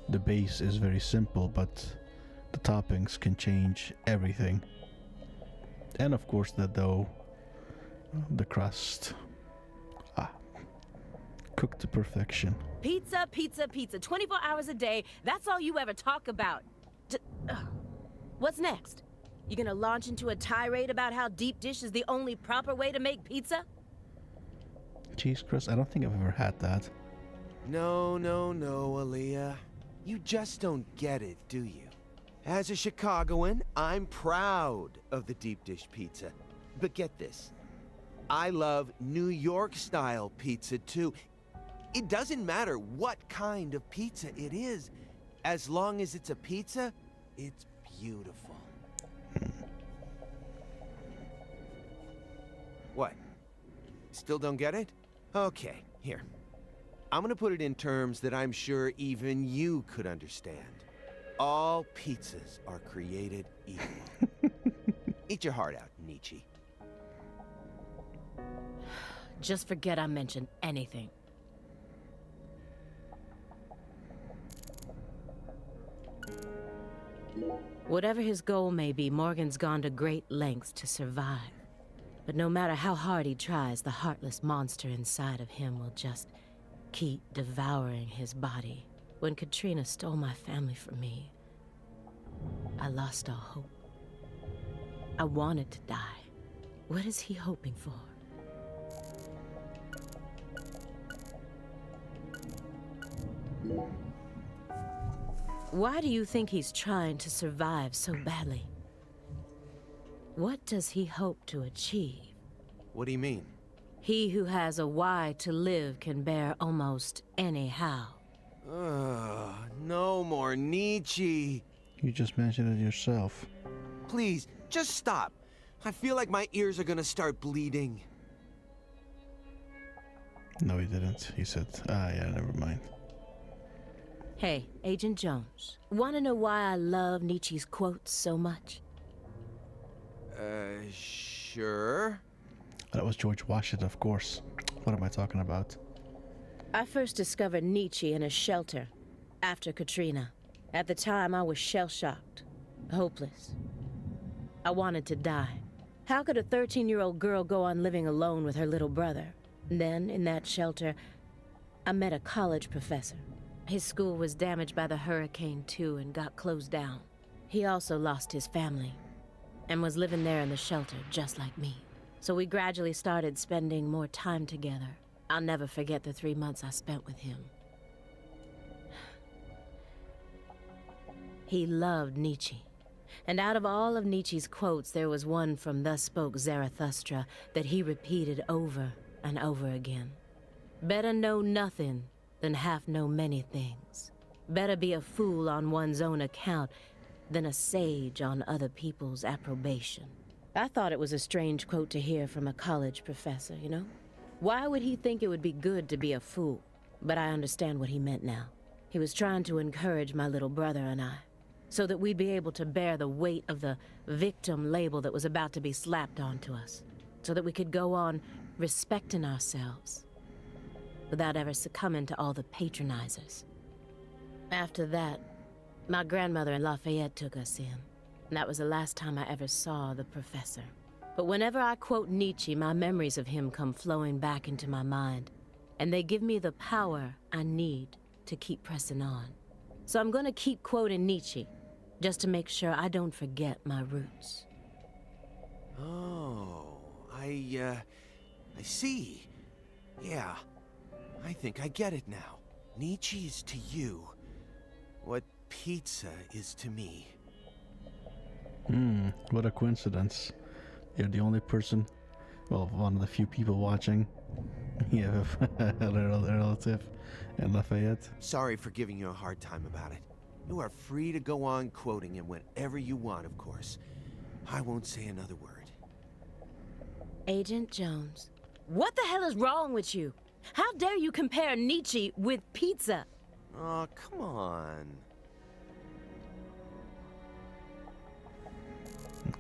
S1: The base is very simple, but the toppings can change everything. And of course, the dough, the crust. Cooked to perfection.
S10: Pizza, pizza, pizza. 24 hours a day. That's all you ever talk about. What's next? You gonna launch into a tirade about how deep dish is the only proper way to make pizza?
S1: Cheese crust? I don't think I've ever had that.
S5: No, Aaliyah. You just don't get it, do you? As a Chicagoan, I'm proud of the deep dish pizza. But get this. I love New York-style pizza, too. It doesn't matter what kind of pizza it is. As long as it's a pizza, it's beautiful. What? Still don't get it? Okay, here. I'm gonna put it in terms that I'm sure even you could understand. All pizzas are created equal. Eat your heart out, Nietzsche.
S10: Just forget I mentioned anything. Whatever his goal may be, Morgan's gone to great lengths to survive. But no matter how hard he tries, the heartless monster inside of him will just keep devouring his body. When Katrina stole my family from me, I lost all hope. I wanted to die. What is he hoping for? Why do you think he's trying to survive so badly? What does he hope to achieve?
S5: What do you mean?
S10: He who has a why to live can bear almost any how.
S5: No more Nietzsche.
S1: You just mentioned it yourself.
S5: Please, just stop. I feel like my ears are gonna start bleeding.
S1: No, he didn't. He said, yeah, never mind.
S10: Hey, Agent Jones, wanna know why I love Nietzsche's quotes so much?
S5: Sure.
S1: That was George Washington, of course. What am I talking about?
S10: I first discovered Nietzsche in a shelter after Katrina. At the time, I was shell-shocked, hopeless. I wanted to die. How could a 13-year-old girl go on living alone with her little brother? Then, in that shelter, I met a college professor. His school was damaged by the hurricane, too, and got closed down. He also lost his family and was living there in the shelter, just like me. So we gradually started spending more time together. I'll never forget the 3 months I spent with him. He loved Nietzsche. And out of all of Nietzsche's quotes, there was one from Thus Spoke Zarathustra that he repeated over and over again. Better know nothing than half know many things. Better be a fool on one's own account than a sage on other people's approbation. I thought it was a strange quote to hear from a college professor, you know? Why would he think it would be good to be a fool? But I understand what he meant now. He was trying to encourage my little brother and I, so that we'd be able to bear the weight of the victim label that was about to be slapped onto us, so that we could go on respecting ourselves without ever succumbing to all the patronizers. After that, my grandmother in Lafayette took us in, and that was the last time I ever saw the professor. But whenever I quote Nietzsche, my memories of him come flowing back into my mind, and they give me the power I need to keep pressing on. So I'm gonna keep quoting Nietzsche, just to make sure I don't forget my roots.
S5: Oh, I see. Yeah, I think I get it now. Nietzsche is to you what pizza is to me.
S1: What a coincidence. You're the only person, well, one of the few people watching. You have a relative in Lafayette.
S5: Sorry for giving you a hard time about it. You are free to go on quoting him whenever you want, of course. I won't say another word.
S10: Agent Jones, what the hell is wrong with you? How dare you compare Nietzsche with pizza?
S5: Oh, come on.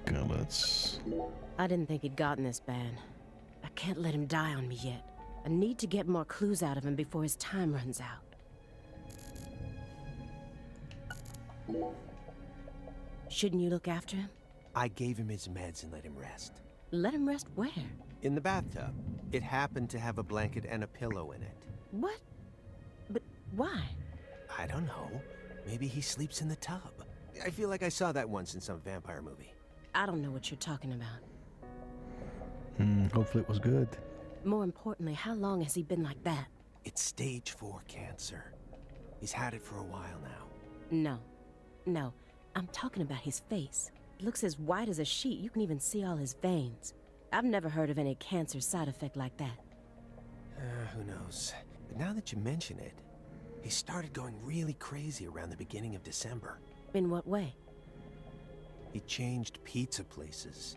S1: Okay, let's...
S10: I didn't think he'd gotten this bad. I can't let him die on me yet. I need to get more clues out of him before his time runs out. Shouldn't you look after him?
S5: I gave him his meds and let him rest.
S10: Let him rest where?
S5: In the bathtub. It happened to have a blanket and a pillow in it.
S10: What? But why?
S5: I don't know. Maybe he sleeps in the tub. I feel like I saw that once in some vampire movie.
S10: I don't know what you're talking about.
S1: Hopefully it was good.
S10: More importantly, how long has he been like that?
S5: It's stage 4 cancer. He's had it for a while now.
S10: No. I'm talking about his face. It looks as white as a sheet. You can even see all his veins. I've never heard of any cancer side effect like that.
S5: Who knows? But now that you mention it, he started going really crazy around the beginning of December.
S10: In what way?
S5: He changed pizza places.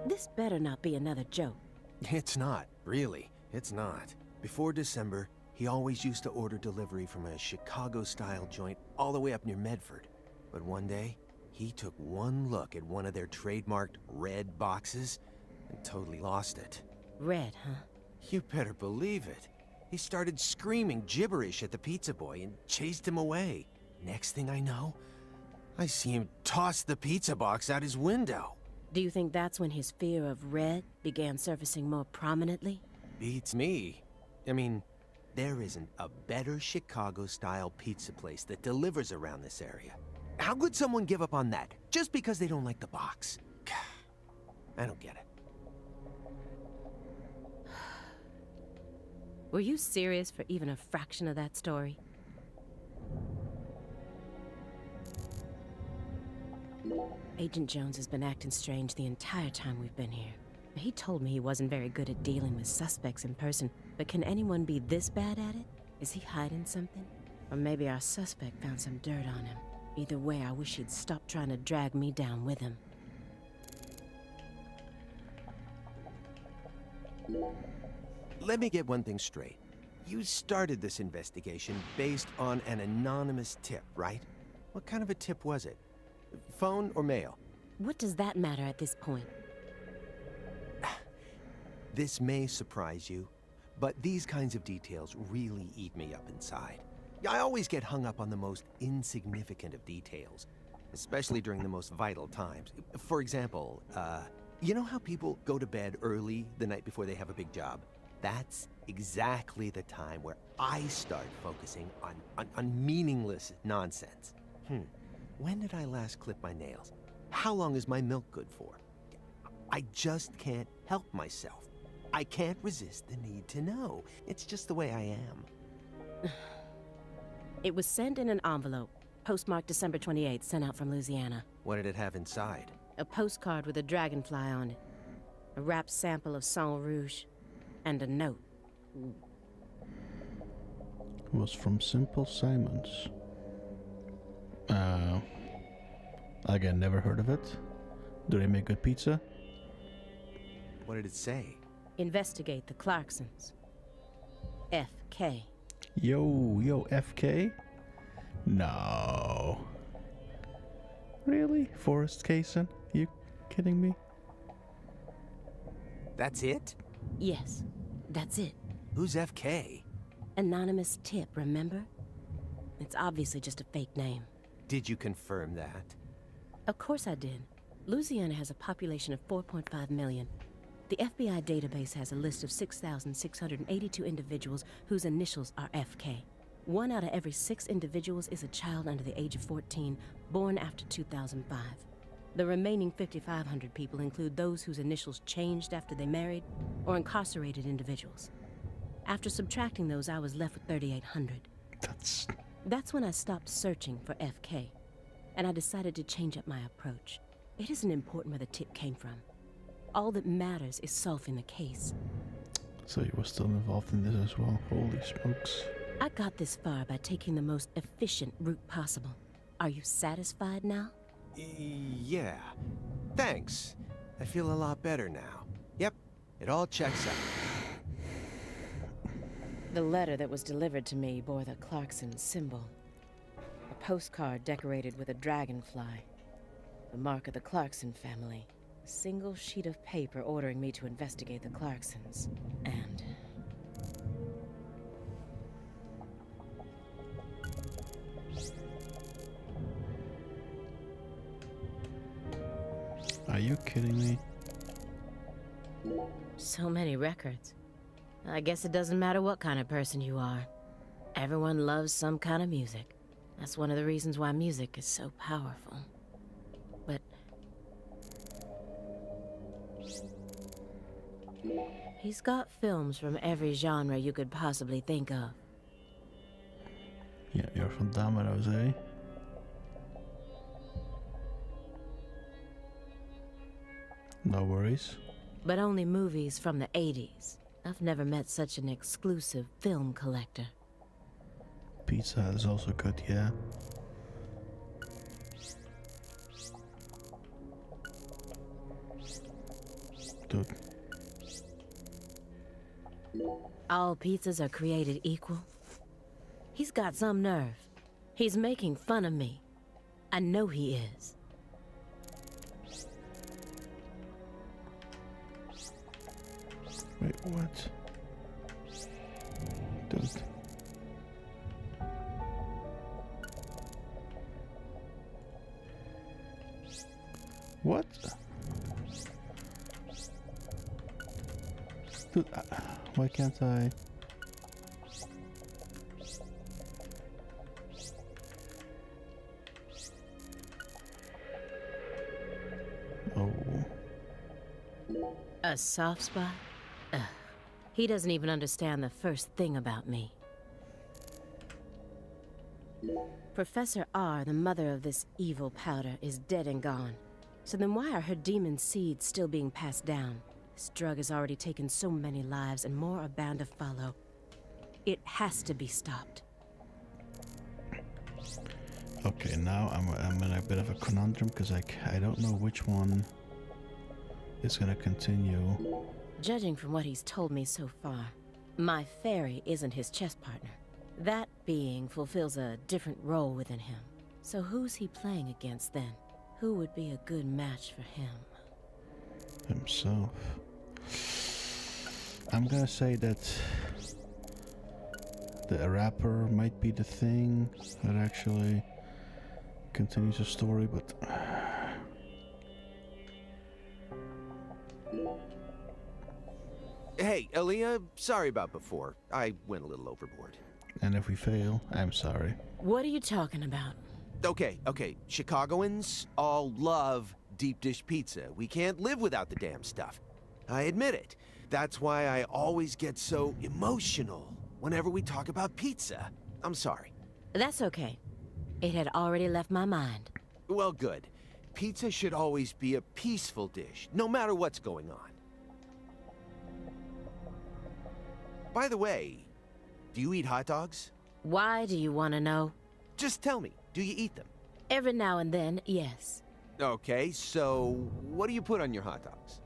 S10: This better not be another joke.
S5: It's not, really. It's not. Before December, he always used to order delivery from a Chicago-style joint all the way up near Medford. But one day, he took one look at one of their trademarked red boxes and totally lost it.
S10: Red, huh?
S5: You better believe it. He started screaming gibberish at the pizza boy and chased him away. Next thing I know, I see him toss the pizza box out his window.
S10: Do you think that's when his fear of red began surfacing more prominently?
S5: Beats me. I mean, there isn't a better Chicago-style pizza place that delivers around this area. How could someone give up on that just because they don't like the box? I don't get it.
S10: Were you serious for even a fraction of that story? Agent Jones has been acting strange the entire time we've been here. He told me he wasn't very good at dealing with suspects in person, but can anyone be this bad at it? Is he hiding something? Or maybe our suspect found some dirt on him. Either way, I wish he'd stop trying to drag me down with him.
S5: Let me get one thing straight. You started this investigation based on an anonymous tip, right? What kind of a tip was it? Phone or mail?
S10: What does that matter at this point?
S5: This may surprise you, but these kinds of details really eat me up inside. I always get hung up on the most insignificant of details, especially during the most vital times. For example, you know how people go to bed early the night before they have a big job? That's exactly the time where I start focusing on meaningless nonsense. When did I last clip my nails? How long is my milk good for? I just can't help myself. I can't resist the need to know. It's just the way I am.
S10: It was sent in an envelope, postmarked December 28th, sent out from Louisiana.
S5: What did it have inside?
S10: A postcard with a dragonfly on it, a wrapped sample of Sang Rouge, and a note.
S1: It was from Simple Simons. Again, never heard of it. Do they make good pizza?
S5: What did it say?
S10: Investigate the Clarksons. FK.
S1: Yo, FK? No. Really? Forrest Kaysen? You kidding me?
S5: That's it?
S10: Yes, that's it.
S5: Who's FK?
S10: Anonymous tip, remember? It's obviously just a fake name.
S5: Did you confirm that?
S10: Of course I did. Louisiana has a population of 4.5 million. The FBI database has a list of 6,682 individuals whose initials are FK. 1 out of every 6 individuals is a child under the age of 14, born after 2005. The remaining 5,500 people include those whose initials changed after they married or incarcerated individuals. After subtracting those, I was left with 3,800. That's when I stopped searching for FK, and I decided to change up my approach. It isn't important where the tip came from. All that matters is solving the case.
S1: So you were still involved in this as well. Holy smokes.
S10: I got this far by taking the most efficient route possible. Are you satisfied now?
S5: Yeah. Thanks. I feel a lot better now. Yep, it all checks out.
S10: The letter that was delivered to me bore the Clarkson symbol. A postcard decorated with a dragonfly. The mark of the Clarkson family. A single sheet of paper ordering me to investigate the Clarksons. And...
S1: Are you kidding me?
S10: so many records. I guess it doesn't matter what kind of person you are. Everyone loves some kind of music. That's one of the reasons why music is so powerful. But... he's got films from every genre you could possibly think of.
S1: Yeah, you're from Domino's, eh? No worries.
S10: But only movies from the 80s. I've never met such an exclusive film collector.
S1: Pizza Hut is also good, yeah. Dude.
S10: All pizzas are created equal? He's got some nerve. He's making fun of me. I know he is.
S1: Wait, what? Dude. What? Dude, why can't I? Oh.
S10: A soft spot? Ugh. He doesn't even understand the first thing about me. Professor R, the mother of this evil powder, is dead and gone. So then why are her demon seeds still being passed down? This drug has already taken so many lives and more are bound to follow. It has to be stopped.
S1: Okay, now I'm in a bit of a conundrum because I don't know which one is gonna continue.
S10: Judging from what he's told me so far, my fairy isn't his chess partner. That being fulfills a different role within him. So who's he playing against then? Who would be a good match for him?
S1: Himself. I'm gonna say that the rapper might be the thing that actually continues the story, but
S5: Hey, Aaliyah, sorry about before. I went a little overboard.
S1: and if we fail, I'm sorry.
S10: What are you talking about?
S5: Okay, Chicagoans all love deep dish pizza. We can't live without the damn stuff. I admit it. That's why I always get so emotional whenever we talk about pizza. I'm sorry.
S10: That's okay. It had already left my mind.
S5: Well, good. Pizza should always be a peaceful dish, no matter what's going on. By the way, do you eat hot dogs?
S10: Why do you want to know?
S5: Just tell me, do you eat them?
S10: Every now and then, yes.
S5: Okay, so what do you put on your hot dogs?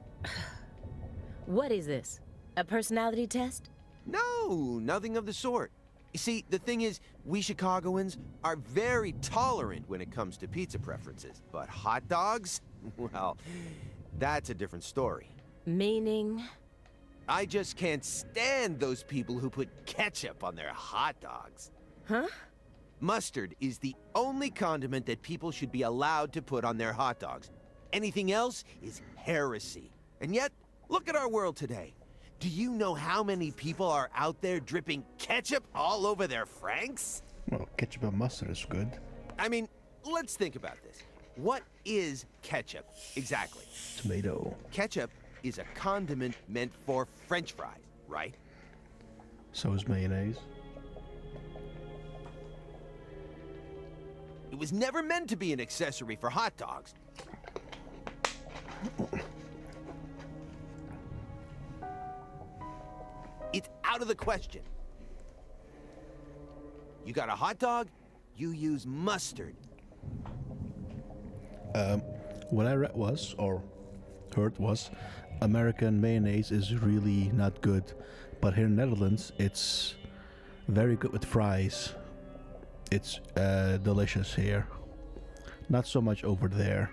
S10: What is this? A personality test?
S5: No, nothing of the sort. You see, the thing is, we Chicagoans are very tolerant when it comes to pizza preferences. But hot dogs? Well, that's a different story.
S10: Meaning?
S5: I just can't stand those people who put ketchup on their hot dogs.
S10: Huh?
S5: Mustard is the only condiment that people should be allowed to put on their hot dogs. Anything else is heresy. And yet, look at our world today. Do you know how many people are out there dripping ketchup all over their Franks?
S1: Well, ketchup and mustard is good.
S5: I mean, let's think about this. What is ketchup, exactly?
S1: Tomato.
S5: Ketchup is a condiment meant for French fries, right?
S1: So is mayonnaise.
S5: It was never meant to be an accessory for hot dogs. It's out of the question. You got a hot dog? You use mustard.
S1: What I read was, or heard was, American mayonnaise is really not good, but here in Netherlands it's very good with fries. It's delicious here. Not so much over there.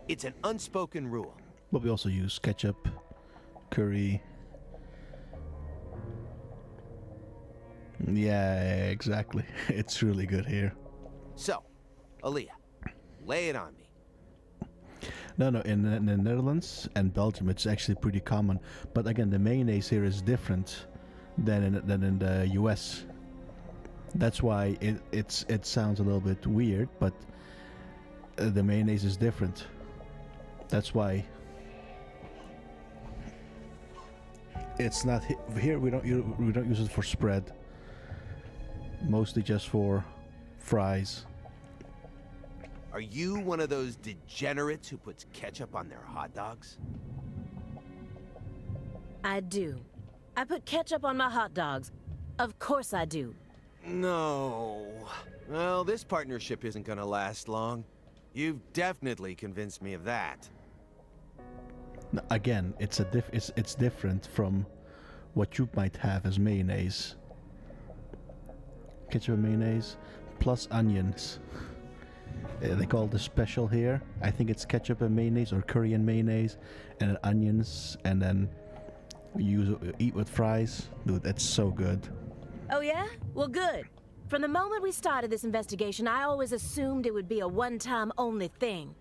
S5: It's an unspoken rule.
S1: But we also use ketchup, curry. Yeah, exactly. It's really good here.
S5: So, Aaliyah, lay it on me.
S1: No, in the Netherlands and Belgium it's actually pretty common. But again, the mayonnaise here is different than in the US. That's why it sounds a little bit weird, but the mayonnaise is different. That's why it's not here. We don't use it for spread. Mostly just for fries.
S5: Are you one of those degenerates who puts ketchup on their hot dogs?
S10: I do. I put ketchup on my hot dogs. Of course I do.
S5: No. Well, this partnership isn't gonna last long. You've definitely convinced me of that.
S1: No, again, it's different from what you might have as mayonnaise. Ketchup and mayonnaise plus onions. They call it the special here. I think it's ketchup and mayonnaise or curry and mayonnaise, and then onions, and then you eat with fries. Dude, that's so good.
S10: Oh yeah? Well, good. From the moment we started this investigation, I always assumed it would be a one-time only thing.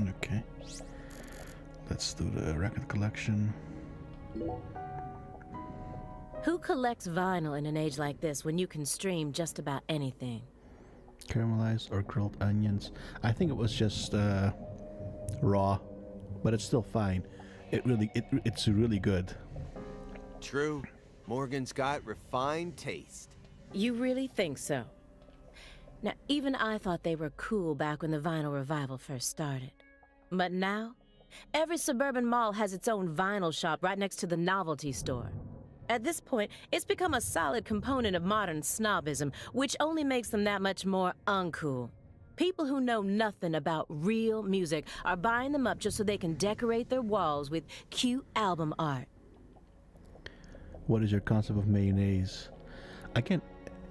S1: Okay. Let's do the record collection.
S10: Who collects vinyl in an age like this when you can stream just about anything?
S1: Caramelized or grilled onions. I think it was just raw, but it's still fine. It's really good.
S5: True. Morgan's got refined taste.
S10: You really think so? Now, even I thought they were cool back when the vinyl revival first started. But now, every suburban mall has its own vinyl shop right next to the novelty store. At this point, it's become a solid component of modern snobism, which only makes them that much more uncool. People who know nothing about real music are buying them up just so they can decorate their walls with cute album art.
S1: What is your concept of mayonnaise? Again,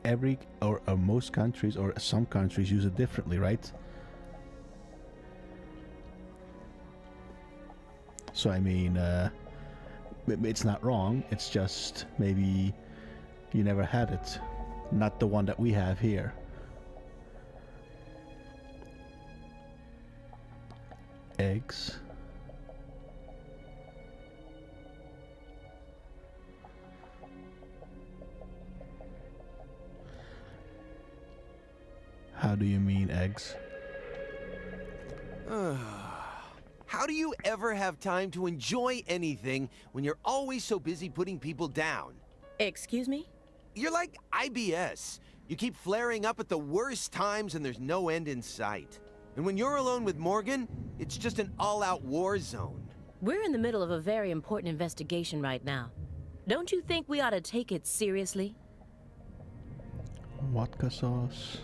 S1: every or most countries or some countries use it differently, right? So I mean, it's not wrong. It's just maybe you never had it, not the one that we have here. Eggs. How do you mean eggs?
S5: How do you ever have time to enjoy anything when you're always so busy putting people down?
S10: Excuse me?
S5: You're like IBS. You keep flaring up at the worst times and there's no end in sight. And when you're alone with Morgan, it's just an all-out war zone.
S10: We're in the middle of a very important investigation right now. Don't you think we ought to take it seriously?
S1: Vodka sauce.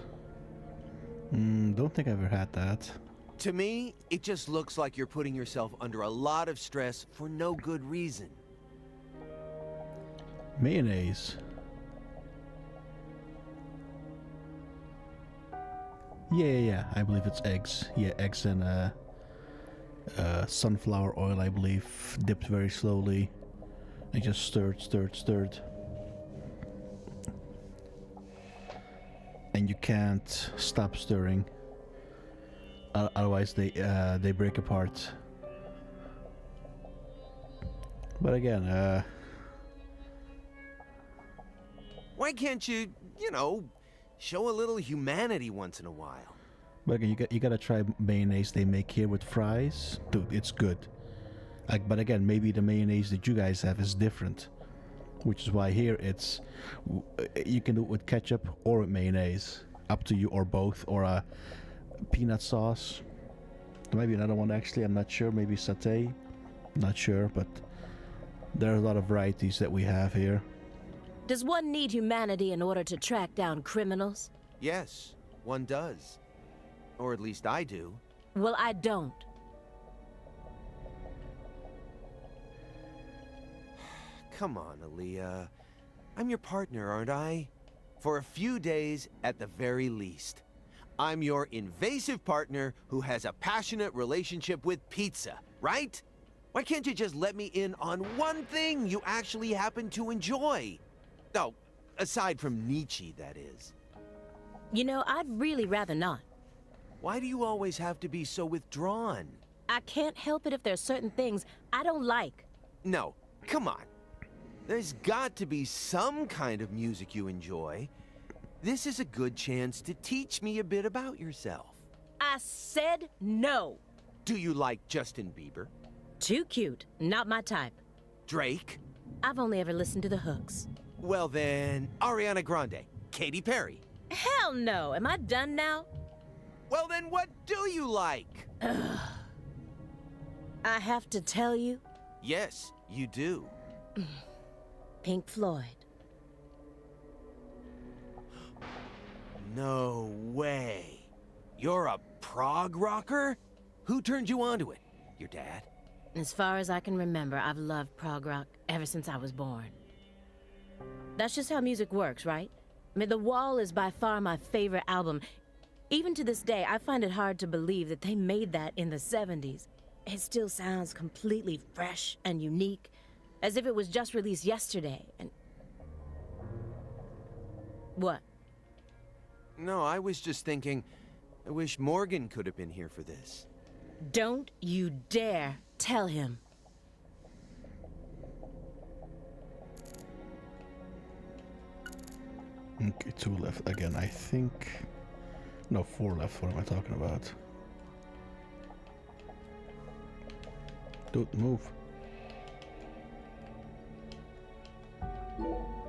S1: Don't think I've ever had that.
S5: To me, it just looks like you're putting yourself under a lot of stress for no good reason.
S1: Mayonnaise. Yeah. I believe it's eggs. Yeah, eggs and sunflower oil, I believe, dipped very slowly. And just stirred. And you can't stop stirring. Otherwise they break apart. But again,
S5: why can't you, show a little humanity once in a while?
S1: But again, you gotta try mayonnaise they make here with fries. Dude, it's good. But again, maybe the mayonnaise that you guys have is different, which is why here you can do it with ketchup or with mayonnaise, up to you, or both, or a peanut sauce. Maybe another one actually, I'm not sure. Maybe satay, not sure, but There are a lot of varieties that we have here.
S10: Does one need humanity in order to track down criminals?
S5: Yes, one does. Or at least I do.
S10: Well, I don't.
S5: Come on, Aaliyah. I'm your partner, aren't I? For a few days, at the very least. I'm your invasive partner who has a passionate relationship with pizza, right? Why can't you just let me in on one thing you actually happen to enjoy? Oh, aside from Nietzsche, that is.
S10: You know, I'd really rather not.
S5: Why do you always have to be so withdrawn?
S10: I can't help it if there's certain things I don't like.
S5: No, come on. There's got to be some kind of music you enjoy. This is a good chance to teach me a bit about yourself.
S10: I said no.
S5: Do you like Justin Bieber?
S10: Too cute. Not my type.
S5: Drake?
S10: I've only ever listened to the hooks.
S5: Well then, Ariana Grande, Katy Perry.
S10: Hell no. Am I done now?
S5: Well then, what do you like?
S10: I have to tell you?
S5: Yes, you do.
S10: Pink Floyd.
S5: No way. You're a prog rocker? Who turned you onto it? Your dad?
S10: As far as I can remember, I've loved prog rock ever since I was born. That's just how music works, right? I mean, The Wall is by far my favorite album. Even to this day, I find it hard to believe that they made that in the 70s. It still sounds completely fresh and unique, as if it was just released yesterday, and... What?
S5: No, I was just thinking, I wish Morgan could have been here for this.
S10: Don't you dare tell him.
S1: Okay, 2 left again, I think. No, 4 left. What am I talking about? Dude, move.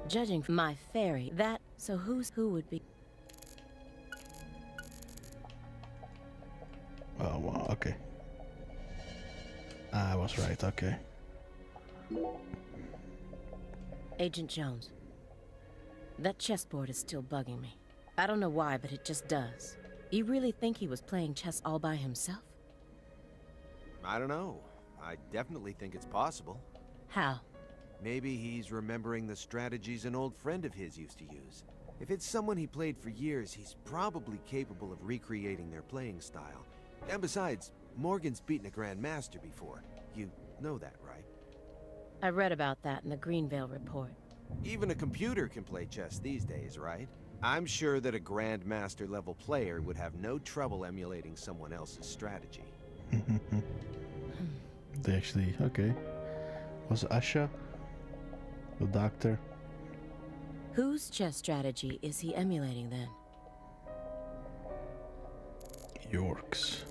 S10: Judging from my fairy, so who would be?
S1: Oh, well, okay. I was right, okay.
S10: Agent Jones. That chessboard is still bugging me. I don't know why, but it just does. You really think he was playing chess all by himself?
S5: I don't know. I definitely think it's possible.
S10: How?
S5: Maybe he's remembering the strategies an old friend of his used to use. If it's someone he played for years, he's probably capable of recreating their playing style. And besides, Morgan's beaten a Grandmaster before. You know that, right?
S10: I read about that in the Greenvale report.
S5: Even a computer can play chess these days, right? I'm sure that a Grandmaster level player would have no trouble emulating someone else's strategy.
S1: They actually, okay. Was Asha the doctor?
S10: Whose chess strategy is he emulating then?
S1: York's.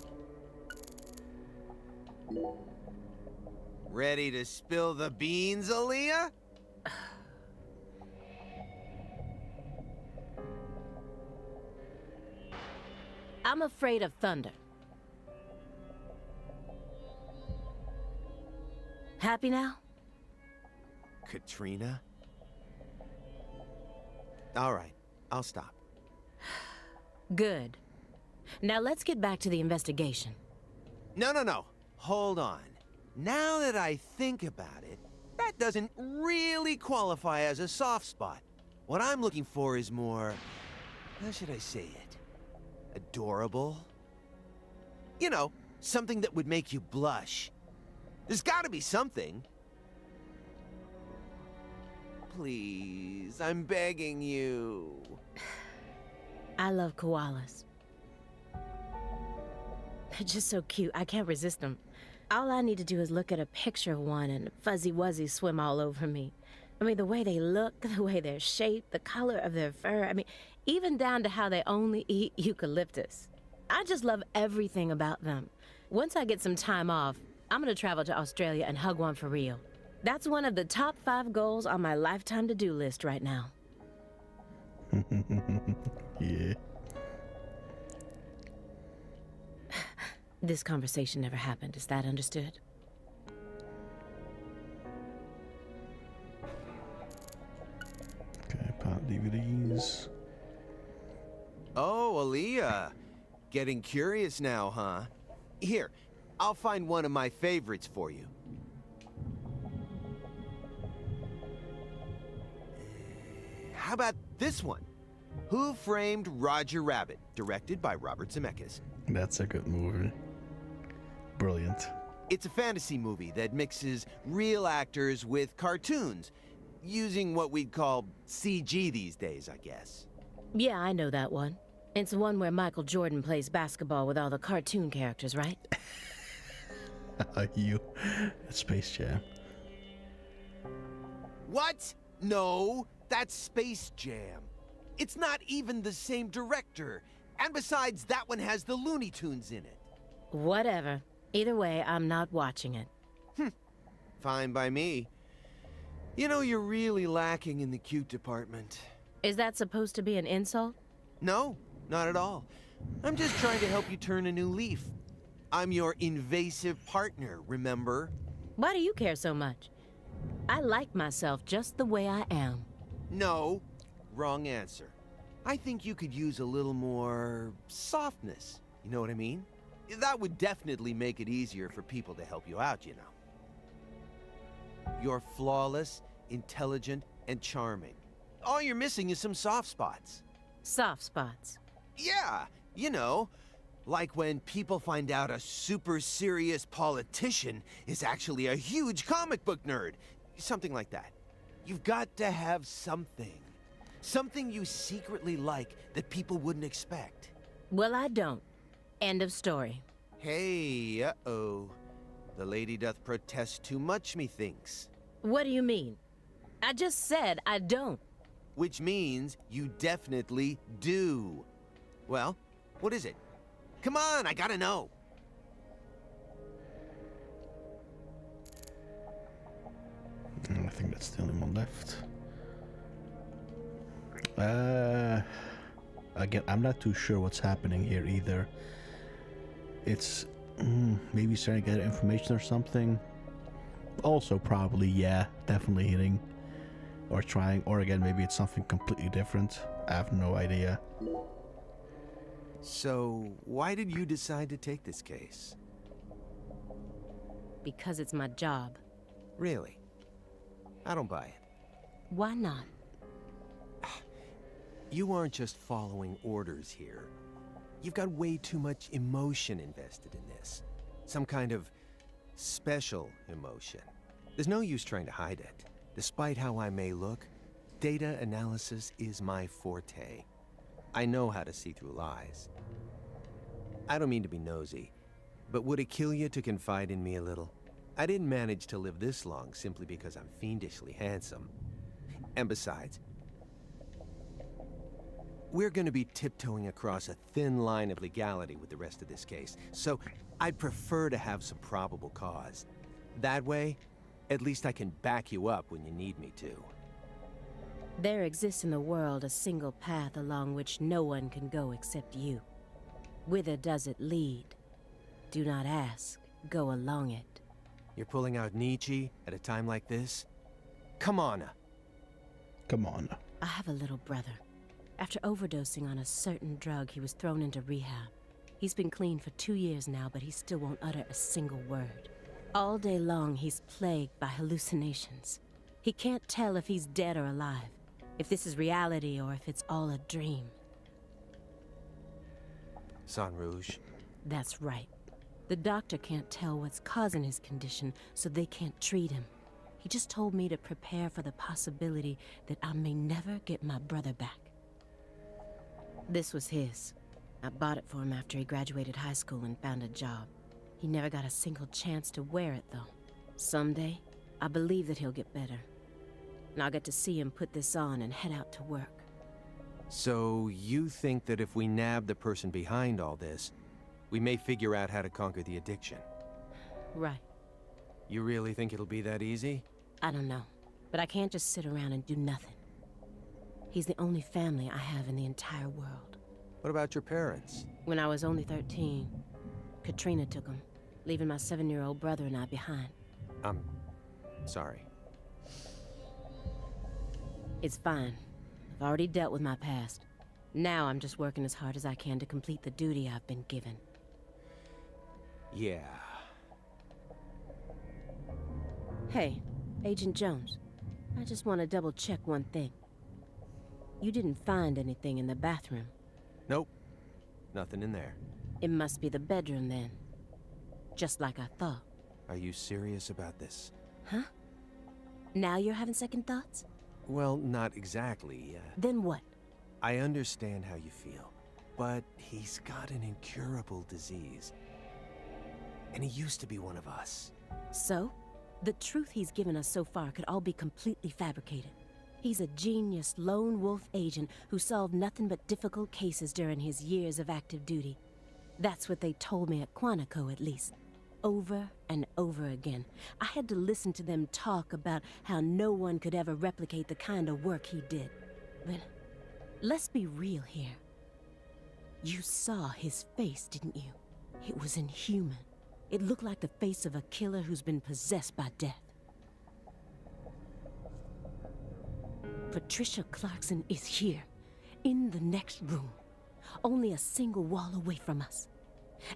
S5: Ready to spill the beans, Aaliyah?
S10: I'm afraid of thunder. Happy now?
S5: Katrina? All right, I'll stop.
S10: Good. Now let's get back to the investigation.
S5: No. Hold on. Now that I think about it, that doesn't really qualify as a soft spot. What I'm looking for is more... how should I say it? Adorable? You know, something that would make you blush. There's gotta be something. Please, I'm begging you.
S10: I love koalas. They're just so cute, I can't resist them. All I need to do is look at a picture of one and fuzzy wuzzies swim all over me. I mean, the way they look, the way they're shaped, the color of their fur, I mean, even down to how they only eat eucalyptus. I just love everything about them. Once I get some time off, I'm gonna travel to Australia and hug one for real. That's one of the top 5 goals on my lifetime to-do list right now.
S1: Yeah.
S10: This conversation never happened, is that understood?
S5: Getting curious now, huh? Here, I'll find one of my favorites for you. How about this one? Who Framed Roger Rabbit? Directed by Robert Zemeckis.
S1: That's a good movie. Brilliant.
S5: It's a fantasy movie that mixes real actors with cartoons, using what we'd call CG these days, I guess.
S10: Yeah, I know that one. It's the one where Michael Jordan plays basketball with all the cartoon characters, right?
S1: You. Space Jam.
S5: What? No, that's Space Jam. It's not even the same director. And besides, that one has the Looney Tunes in it.
S10: Whatever. Either way, I'm not watching it.
S5: Fine by me. You know, you're really lacking in the cute department.
S10: Is that supposed to be an insult?
S5: No, not at all. I'm just trying to help you turn a new leaf. I'm your invasive partner, remember?
S10: Why do you care so much? I like myself just the way I am.
S5: No, wrong answer. I think you could use a little more softness. You know what I mean? That would definitely make it easier for people to help you out, you know. You're flawless, intelligent, and charming. All you're missing is some soft spots.
S10: Soft spots?
S5: Yeah, you know, like when people find out a super serious politician is actually a huge comic book nerd. Something like that. You've got to have something. Something you secretly like that people wouldn't expect.
S10: Well, I don't. End of story.
S5: Hey, uh-oh. The lady doth protest too much, methinks.
S10: What do you mean? I just said I don't.
S5: Which means you definitely do. Well, what is it? Come on, I gotta know.
S1: I think that's the only one left. Again, I'm not too sure what's happening here either. It's maybe starting to get information or something. Also, probably, yeah, definitely hitting or trying, or again, maybe it's something completely different. I have no idea.
S5: So, why did you decide to take this case?
S10: Because it's my job.
S5: Really? I don't buy it.
S10: Why not?
S5: You aren't just following orders here. You've got way too much emotion invested in this. Some kind of special emotion. There's no use trying to hide it. Despite how I may look, data analysis is my forte. I know how to see through lies. I don't mean to be nosy, but would it kill you to confide in me a little? I didn't manage to live this long simply because I'm fiendishly handsome. And besides, we're going to be tiptoeing across a thin line of legality with the rest of this case, so I'd prefer to have some probable cause. That way, at least I can back you up when you need me to.
S10: There exists in the world a single path along which no one can go except you. Whither does it lead? Do not ask, go along it.
S5: You're pulling out Nietzsche at a time like this? Come on.
S1: Come on.
S10: I have a little brother. After overdosing on a certain drug, he was thrown into rehab. He's been clean for 2 years now, but he still won't utter a single word. All day long, he's plagued by hallucinations. He can't tell if he's dead or alive, if this is reality or if it's all a dream.
S5: Sang Rouge?
S10: That's right. The doctor can't tell what's causing his condition, so they can't treat him. He just told me to prepare for the possibility that I may never get my brother back. This was his. I bought it for him after he graduated high school and found a job. He never got a single chance to wear it, though. Someday, I believe that he'll get better. And I'll get to see him put this on and head out to work.
S5: So, you think that if we nab the person behind all this, we may figure out how to conquer the addiction?
S10: Right.
S5: You really think it'll be that easy?
S10: I don't know. But I can't just sit around and do nothing. He's the only family I have in the entire world.
S5: What about your parents?
S10: When I was only 13, Katrina took him, leaving my 7-year-old brother and I behind.
S5: I'm sorry.
S10: It's fine. I've already dealt with my past. Now I'm just working as hard as I can to complete the duty I've been given.
S5: Yeah.
S10: Hey, Agent Jones. I just want to double-check one thing. You didn't find anything in the bathroom.
S5: Nope. Nothing in there.
S10: It must be the bedroom then. Just like I thought.
S5: Are you serious about this?
S10: Huh? Now you're having second thoughts?
S5: Well, not exactly.
S10: Then what?
S5: I understand how you feel, but he's got an incurable disease. And he used to be one of us.
S10: So? The truth he's given us so far could all be completely fabricated. He's a genius lone wolf agent who solved nothing but difficult cases during his years of active duty. That's what they told me at Quantico, at least. Over and over again. I had to listen to them talk about how no one could ever replicate the kind of work he did. But let's be real here. You saw his face, didn't you? It was inhuman. It looked like the face of a killer who's been possessed by death. Patricia Clarkson is here, in the next room, only a single wall away from us.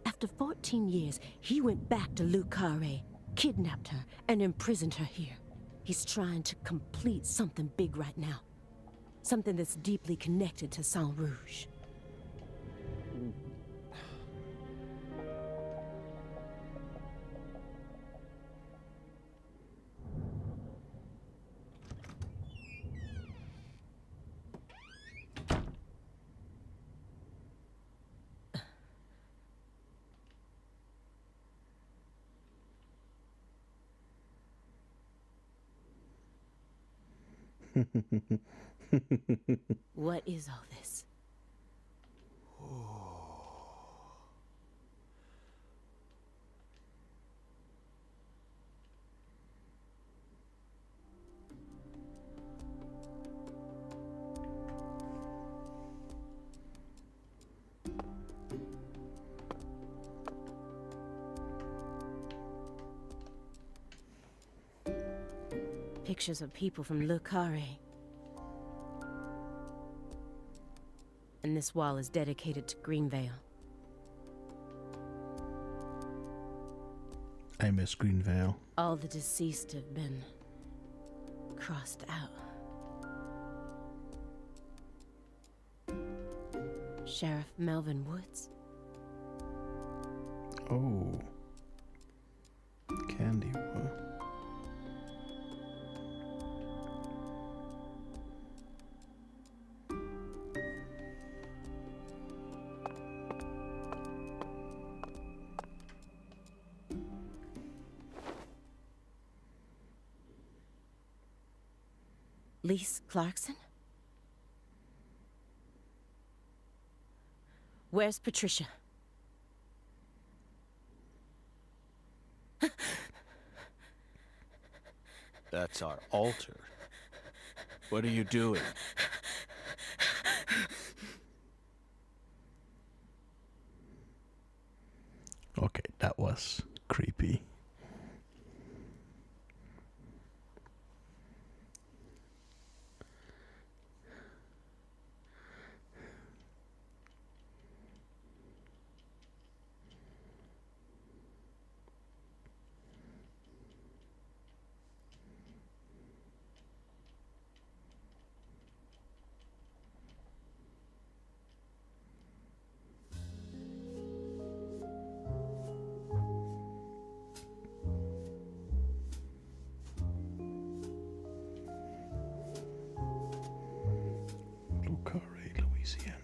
S10: After 14 years, he went back to Le Carré, kidnapped her, and imprisoned her here. He's trying to complete something big right now. Something that's deeply connected to Saint Rouge. What is all this? Pictures of people from Le Carré. And this wall is dedicated to Greenvale.
S1: I miss Greenvale.
S10: All the deceased have been crossed out. Sheriff Melvin Woods.
S1: Oh. Candy.
S10: Lise Clarkson? Where's Patricia?
S2: That's our altar. What are you doing?
S1: Okay, that was creepy. Louisiana.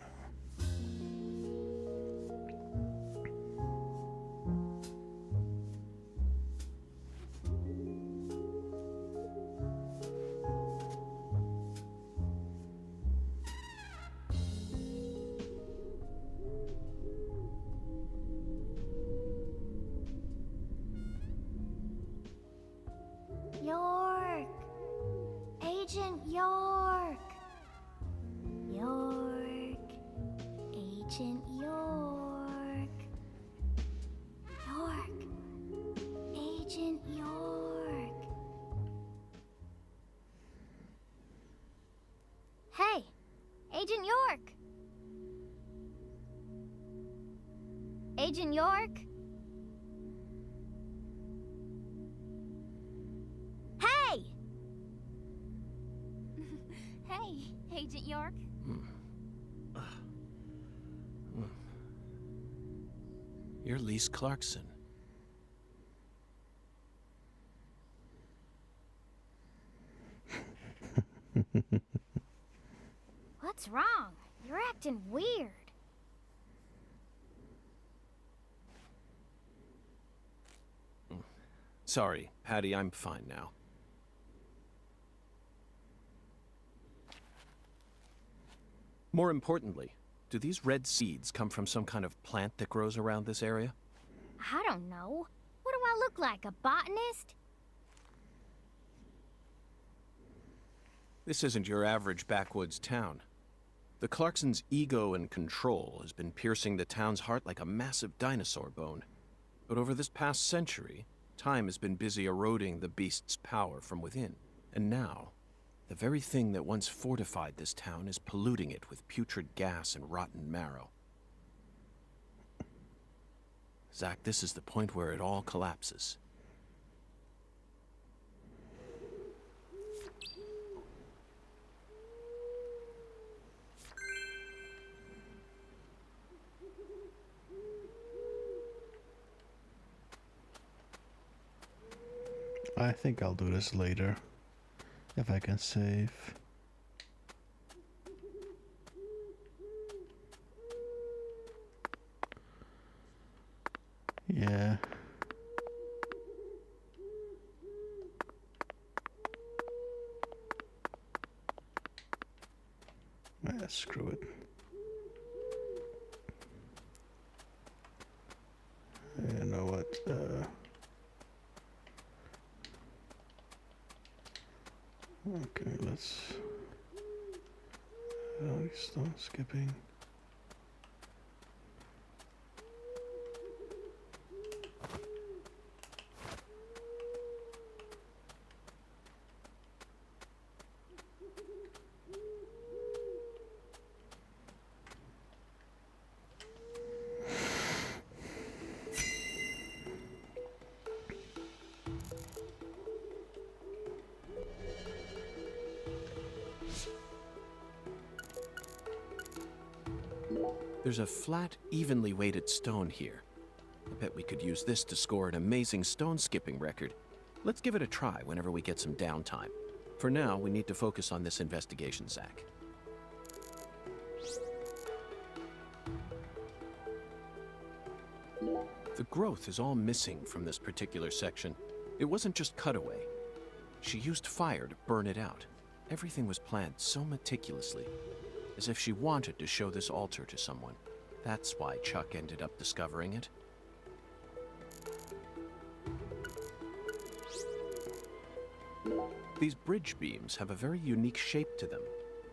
S3: York! Agent York! York! Agent York! York! Agent York! Hey! Agent York! Agent York? Hey! Hey, Agent York.
S2: You're Lise Clarkson.
S3: What's wrong? You're acting weird.
S2: Sorry, Patty, I'm fine now. More importantly, do these red seeds come from some kind of plant that grows around this area?
S3: I don't know. What do I look like, a botanist?
S2: This isn't your average backwoods town. The Clarksons' ego and control has been piercing the town's heart like a massive dinosaur bone. But over this past century, time has been busy eroding the beast's power from within. And now, the very thing that once fortified this town is polluting it with putrid gas and rotten marrow. Zack, this is the point where it all collapses.
S1: I think I'll do this later, if I can save. Yeah. Screw it. You know what? Okay, let's. Stone skipping.
S2: There's a flat, evenly weighted stone here. I bet we could use this to score an amazing stone skipping record. Let's give it a try whenever we get some downtime. For now, we need to focus on this investigation, Zack. The growth is all missing from this particular section. It wasn't just cut away. She used fire to burn it out. Everything was planned so meticulously, as if she wanted to show this altar to someone. That's why Chuck ended up discovering it. These bridge beams have a very unique shape to them.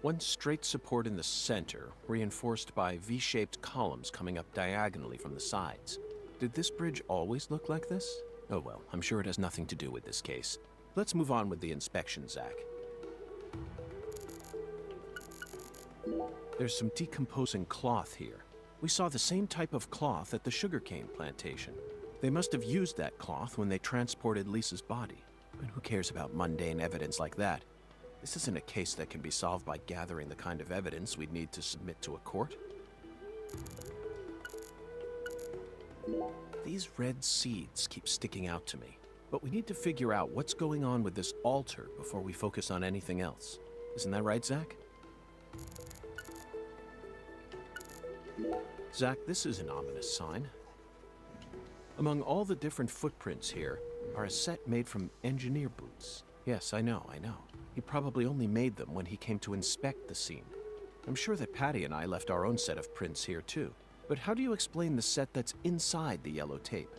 S2: One straight support in the center, reinforced by V-shaped columns coming up diagonally from the sides. Did this bridge always look like this? Oh well, I'm sure it has nothing to do with this case. Let's move on with the inspection, Zack. There's some decomposing cloth here. We saw the same type of cloth at the sugarcane plantation. They must have used that cloth when they transported Lisa's body. But who cares about mundane evidence like that? This isn't a case that can be solved by gathering the kind of evidence we'd need to submit to a court. These red seeds keep sticking out to me. But we need to figure out what's going on with this altar before we focus on anything else. Isn't that right, Zack? Zack, this is an ominous sign. Among all the different footprints here are a set made from engineer boots. Yes, I know. He probably only made them when he came to inspect the scene. I'm sure that Patty and I left our own set of prints here too. But how do you explain the set that's inside the yellow tape?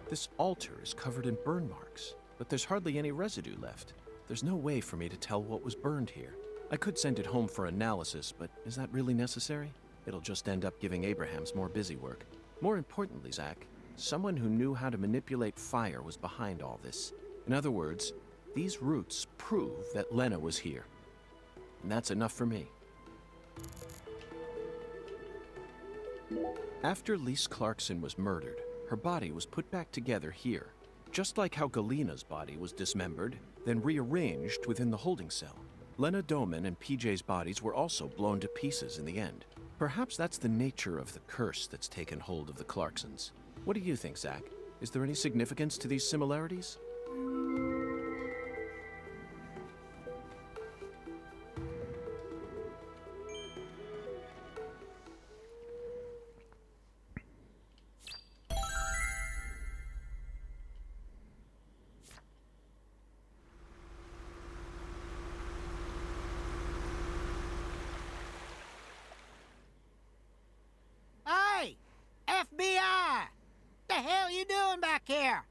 S2: This altar is covered in burn marks, but there's hardly any residue left. There's no way for me to tell what was burned here. I could send it home for analysis, but is that really necessary? It'll just end up giving Abrahams more busy work. More importantly, Zack, someone who knew how to manipulate fire was behind all this. In other words, these roots prove that Lena was here. And that's enough for me. After Lise Clarkson was murdered, her body was put back together here, just like how Galena's body was dismembered, then rearranged within the holding cell. Lena Doman and PJ's bodies were also blown to pieces in the end. Perhaps that's the nature of the curse that's taken hold of the Clarksons. What do you think, Zach? Is there any significance to these similarities?
S8: Hey! FBI! The hell you doing back here?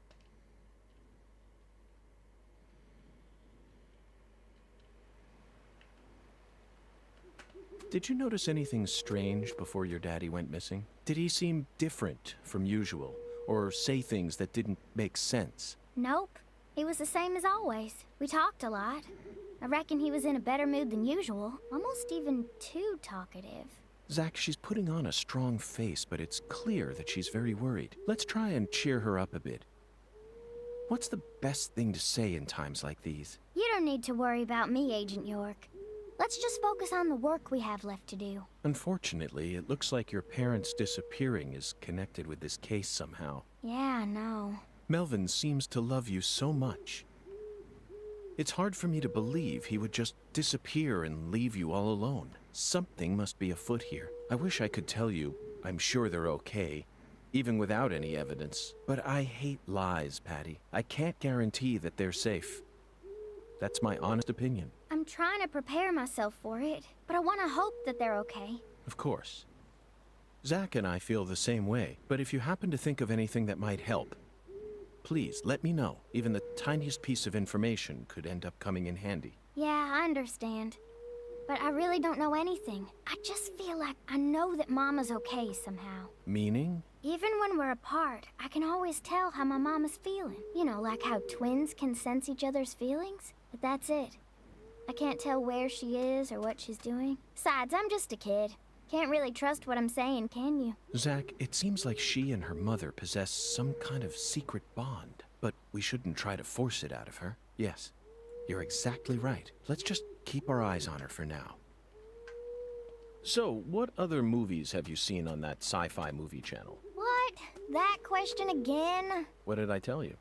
S2: Did you notice anything strange before your daddy went missing? Did he seem different from usual, or say things that didn't make sense?
S3: Nope. He was the same as always. We talked a lot. I reckon he was in a better mood than usual. Almost even too talkative.
S2: Zach, she's putting on a strong face, but it's clear that she's very worried. Let's try and cheer her up a bit. What's the best thing to say in times like these?
S3: You don't need to worry about me, Agent York. Let's just focus on the work we have left to do.
S2: Unfortunately, it looks like your parents disappearing is connected with this case somehow.
S3: Yeah, I know.
S2: Melvin seems to love you so much. It's hard for me to believe he would just disappear and leave you all alone. Something must be afoot here. I wish I could tell you I'm sure they're okay, even without any evidence. But I hate lies, Patty. I can't guarantee that they're safe. That's my honest opinion.
S3: I'm trying to prepare myself for it, but I want to hope that they're okay.
S2: Of course. Zach and I feel the same way, but if you happen to think of anything that might help, please let me know. Even the tiniest piece of information could end up coming in handy.
S3: Yeah, I understand. But I really don't know anything. I just feel like I know that Mama's okay somehow.
S2: Meaning?
S3: Even when we're apart, I can always tell how my mama's feeling. You know, like how twins can sense each other's feelings? But that's it. I can't tell where she is or what she's doing. Besides, I'm just a kid. Can't really trust what I'm saying, can you?
S2: Zach, it seems like she and her mother possess some kind of secret bond. But we shouldn't try to force it out of her. Yes, you're exactly right. Let's just keep our eyes on her for now. So, what other movies have you seen on that sci-fi movie channel?
S3: What? That question again?
S2: What did I tell you?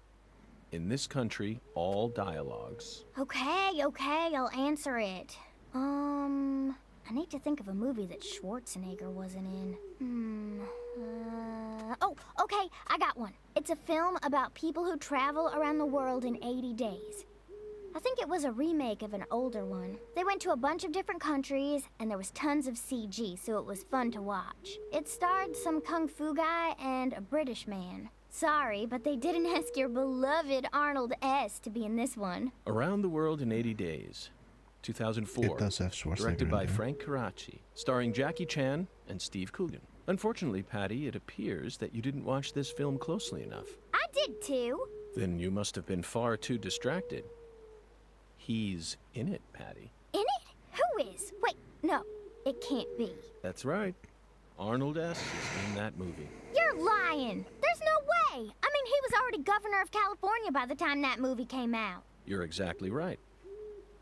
S2: In this country, all dialogues...
S3: Okay, I'll answer it. I need to think of a movie that Schwarzenegger wasn't in. Oh, okay, I got one. It's a film about people who travel around the world in 80 days. I think it was a remake of an older one. They went to a bunch of different countries, and there was tons of CG, so it was fun to watch. It starred some kung fu guy and a British man. Sorry, but they didn't ask your beloved Arnold S. to be in this one.
S2: Around the World in 80 Days, 2004.
S1: It does have Schwarzenegger
S2: directed by
S1: in there.
S2: Frank Karachi, starring Jackie Chan and Steve Coogan. Unfortunately, Patty, it appears that you didn't watch this film closely enough.
S3: I did too.
S2: Then you must have been far too distracted. He's in it, Patty.
S3: In it? Who is? Wait, no, it can't be.
S2: That's right. Arnold S. is in that movie.
S3: You're lying. There's no way. I mean, he was already governor of California by the time that movie came out.
S2: You're exactly right.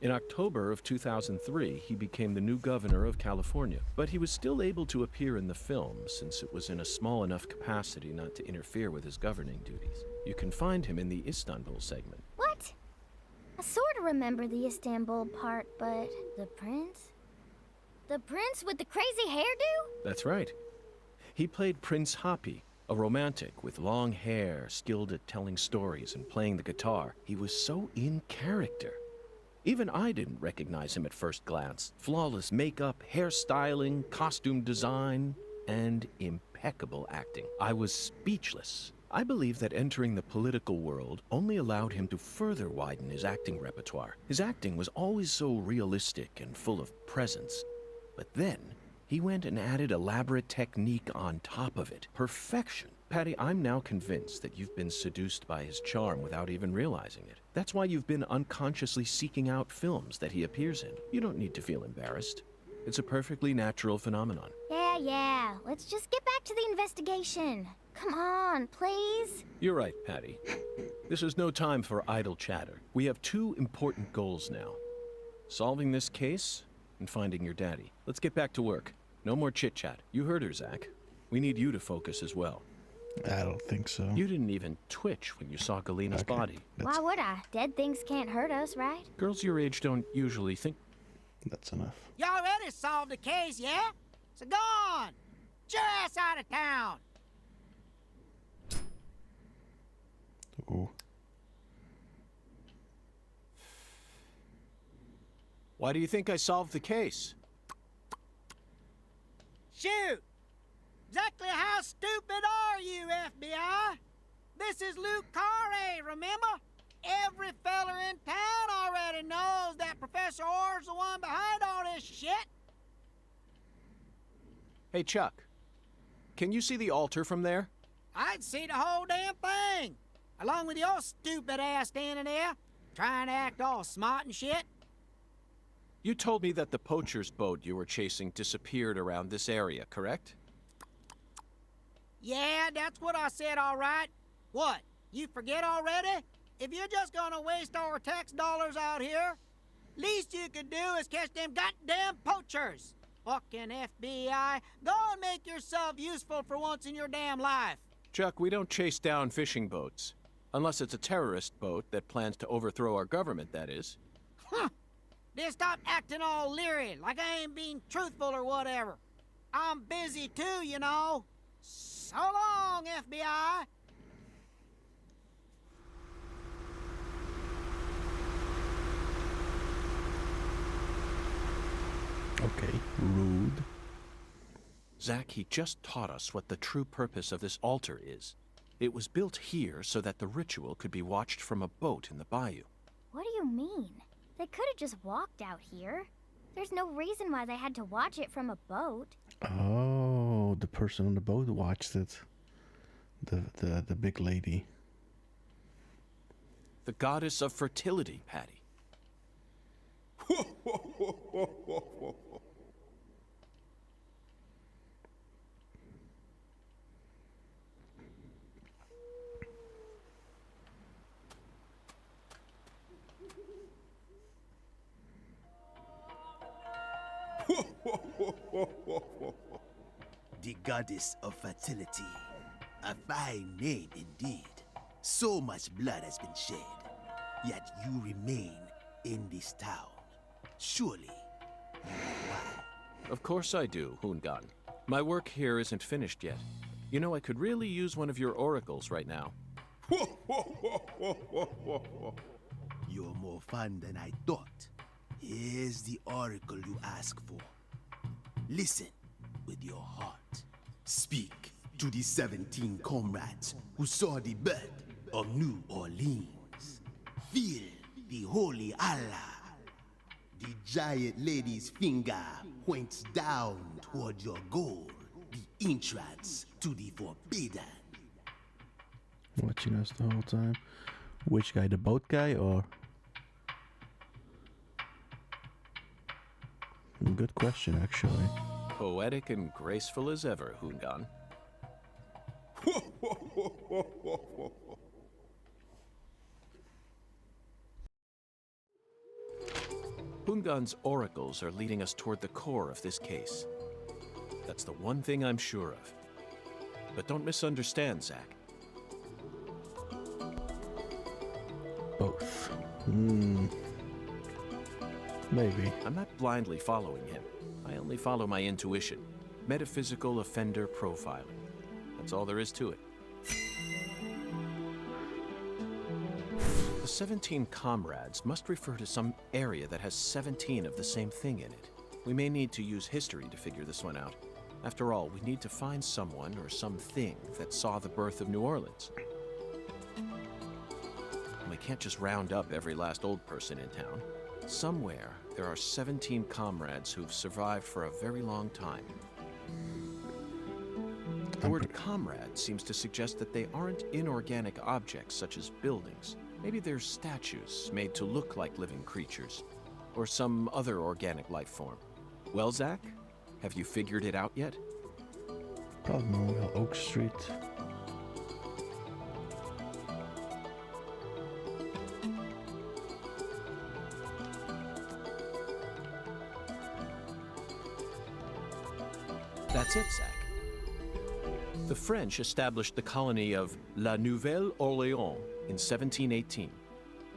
S2: In October of 2003, he became the new governor of California, but he was still able to appear in the film since it was in a small enough capacity not to interfere with his governing duties. You can find him in the Istanbul segment.
S3: What? I sort of remember the Istanbul part, but the prince? The prince with the crazy hairdo?
S2: That's right. He played Prince Happy, a romantic with long hair, skilled at telling stories and playing the guitar. He was so in character. Even I didn't recognize him at first glance. Flawless makeup, hairstyling, costume design, and impeccable acting. I was speechless. I believe that entering the political world only allowed him to further widen his acting repertoire. His acting was always so realistic and full of presence. But then, he went and added elaborate technique on top of it. Perfection. Patty, I'm now convinced that you've been seduced by his charm without even realizing it. That's why you've been unconsciously seeking out films that he appears in. You don't need to feel embarrassed. It's a perfectly natural phenomenon.
S3: Yeah, Yeah. Let's just get back to the investigation. Come on, please.
S2: You're right, Patty. This is no time for idle chatter. We have two important goals now. Solving this case and finding your daddy. Let's get back to work. No more chit-chat. You heard her, Zach. We need you to focus as well.
S1: I don't think so.
S2: You didn't even twitch when you saw Galena's body.
S3: Why would I? Dead things can't hurt us, right?
S2: Girls your age don't usually think...
S1: That's enough.
S8: You already solved the case, yeah? So go on. Get your ass out of town.
S1: Ooh.
S2: Why do you think I solved the case?
S8: Shoot! Exactly how stupid are you, FBI? This is Luke Carre, remember? Every feller in town already knows that Professor Orr's the one behind all this shit.
S2: Hey, Chuck. Can you see the altar from there?
S8: I'd see the whole damn thing. Along with your stupid ass standing there, trying to act all smart and shit.
S2: You told me that the poacher's boat you were chasing disappeared around this area, correct?
S8: Yeah, that's what I said, all right. What, you forget already? If you're just gonna waste our tax dollars out here, least you could do is catch them goddamn poachers. Fucking FBI, go and make yourself useful for once in your damn life.
S2: Chuck, we don't chase down fishing boats. Unless it's a terrorist boat that plans to overthrow our government, that is.
S8: Huh. Then stop acting all leery, like I ain't being truthful or whatever. I'm busy too, you know. So long, FBI.
S1: Okay, rude.
S2: Zach, he just taught us what the true purpose of this altar is. It was built here so that the ritual could be watched from a boat in the bayou.
S3: What do you mean? They could have just walked out here. There's no reason why they had to watch it from a boat.
S1: Oh, the person on the boat watched it. The big lady.
S2: The goddess of fertility, Patty.
S14: The goddess of fertility. A fine name indeed. So much blood has been shed, yet you remain in this town. Surely, you know why.
S2: Of course I do, Hungan. My work here isn't finished yet. You know, I could really use one of your oracles right now.
S14: You're more fun than I thought. Here's the oracle you ask for. Listen with your heart. Speak to the 17 comrades who saw the birth of New Orleans. Feel the holy Allah. The giant lady's finger points down toward your goal, the entrance to the forbidden.
S1: Watching us the whole time. Which guy, the boat guy or? Good question, actually.
S2: Poetic and graceful as ever, Hungan. Hungan's oracles are leading us toward the core of this case. That's the one thing I'm sure of. But don't misunderstand, Zach.
S1: Both. Maybe.
S2: I'm not blindly following him. I only follow my intuition. Metaphysical offender profiling. That's all there is to it. The 17 comrades must refer to some area that has 17 of the same thing in it. We may need to use history to figure this one out. After all, we need to find someone or something that saw the birth of New Orleans. We can't just round up every last old person in town. Somewhere, there are 17 comrades who've survived for a very long time. The word comrade seems to suggest that they aren't inorganic objects such as buildings. Maybe they're statues made to look like living creatures, or some other organic life form. Well, Zach, have you figured it out yet?
S1: Balmoral, Oak Street.
S2: That's it, Zach. The French established the colony of La Nouvelle-Orléans in 1718,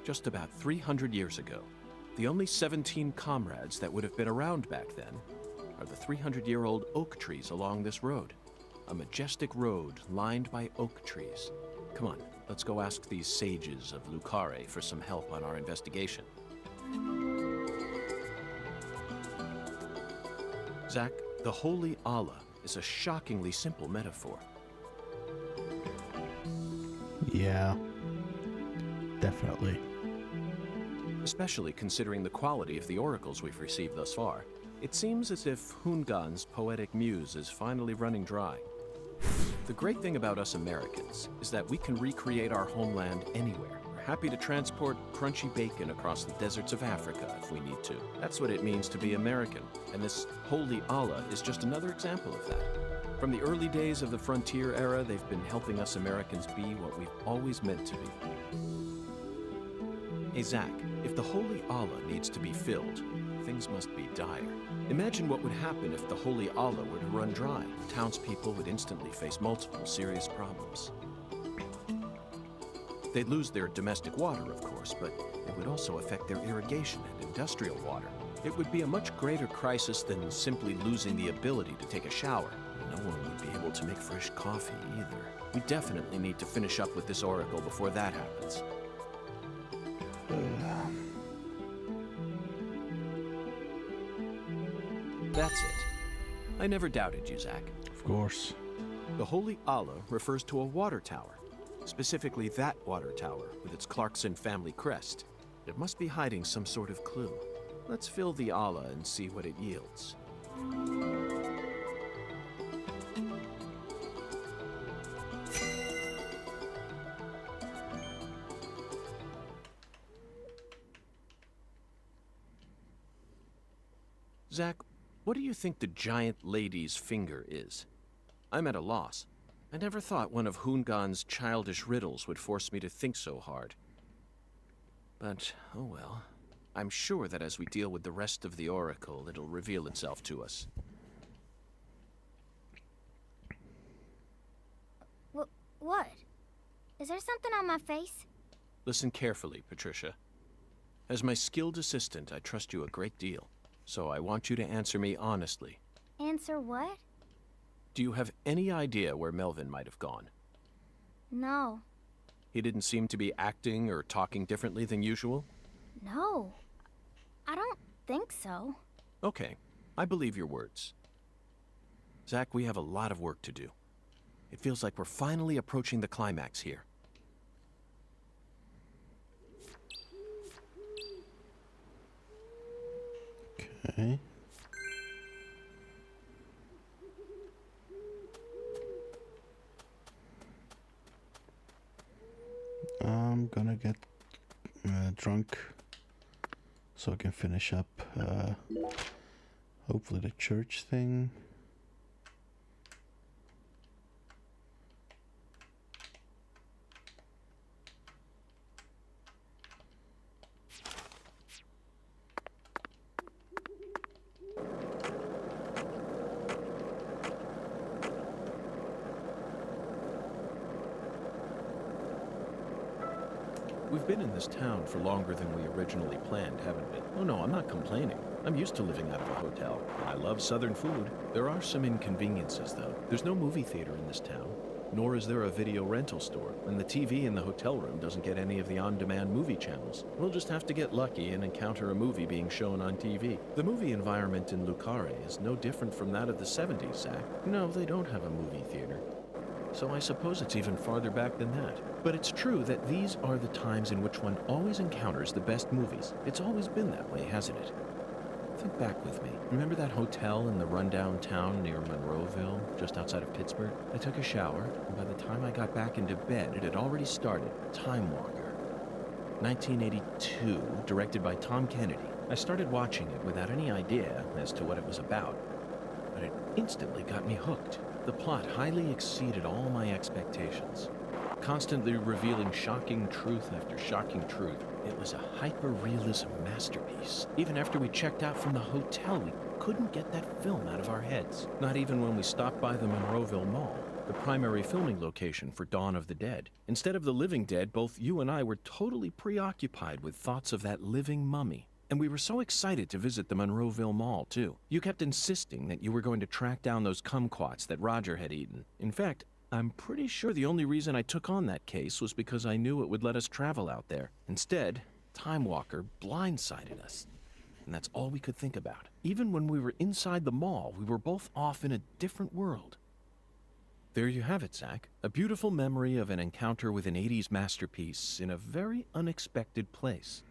S2: just about 300 years ago. The only 17 comrades that would have been around back then are the 300-year-old oak trees along this road. A majestic road lined by oak trees. Come on, let's go ask these sages of Lucare for some help on our investigation. Zach, the Holy Allah is a shockingly simple metaphor.
S1: Yeah, definitely.
S2: Especially considering the quality of the oracles we've received thus far. It seems as if Hungan's poetic muse is finally running dry. The great thing about us Americans is that we can recreate our homeland anywhere. We're happy to transport crunchy bacon across the deserts of Africa if we need to. That's what it means to be American, and this Holy Allah is just another example of that. From the early days of the frontier era, they've been helping us Americans be what we've always meant to be. Hey Zach, if the Holy Allah needs to be filled, things must be dire. Imagine what would happen if the Holy Allah were to run dry. Townspeople would instantly face multiple serious problems. They'd lose their domestic water, of course, but it would also affect their irrigation and industrial water. It would be a much greater crisis than simply losing the ability to take a shower. No one would be able to make fresh coffee either. We definitely need to finish up with this oracle before that happens. That's it. I never doubted you, Zach.
S1: Of course.
S2: The Holy Allah refers to a water tower, specifically that water tower with its Clarkson family crest. It must be hiding some sort of clue. Let's fill the Allah and see what it yields. Zach, what do you think the giant lady's finger is? I'm at a loss. I never thought one of Hungan's childish riddles would force me to think so hard. But, oh well. I'm sure that as we deal with the rest of the oracle, it'll reveal itself to us.
S3: What? Is there something on my face?
S2: Listen carefully, Patricia. As my skilled assistant, I trust you a great deal. So I want you to answer me honestly.
S3: Answer what?
S2: Do you have any idea where Melvin might have gone?
S3: No.
S2: He didn't seem to be acting or talking differently than usual?
S3: No. I don't think so.
S2: Okay, I believe your words. Zach, we have a lot of work to do. It feels like we're finally approaching the climax here.
S1: Okay. I'm gonna get drunk so I can finish up hopefully the church thing.
S2: We've been in this town for longer than we originally planned, haven't we? Oh no, I'm not complaining. I'm used to living out of a hotel. I love southern food. There are some inconveniences, though. There's no movie theater in this town, nor is there a video rental store, and the TV in the hotel room doesn't get any of the on-demand movie channels. We'll just have to get lucky and encounter a movie being shown on TV. The movie environment in Lucare is no different from that of the 70s, Zach. No, they don't have a movie theater. So I suppose it's even farther back than that. But it's true that these are the times in which one always encounters the best movies. It's always been that way, hasn't it? Think back with me. Remember that hotel in the rundown town near Monroeville, just outside of Pittsburgh? I took a shower, and by the time I got back into bed, it had already started. Time Walker. 1982, directed by Tom Kennedy. I started watching it without any idea as to what it was about, but it instantly got me hooked. The plot highly exceeded all my expectations. Constantly revealing shocking truth after shocking truth, it was a hyper-realism masterpiece. Even after we checked out from the hotel, we couldn't get that film out of our heads. Not even when we stopped by the Monroeville Mall, the primary filming location for Dawn of the Dead. Instead of the living dead, both you and I were totally preoccupied with thoughts of that living mummy. And we were so excited to visit the Monroeville Mall, too. You kept insisting that you were going to track down those kumquats that Roger had eaten. In fact, I'm pretty sure the only reason I took on that case was because I knew it would let us travel out there. Instead, Time Walker blindsided us. And that's all we could think about. Even when we were inside the mall, we were both off in a different world. There you have it, Zach. A beautiful memory of an encounter with an 80s masterpiece in a very unexpected place.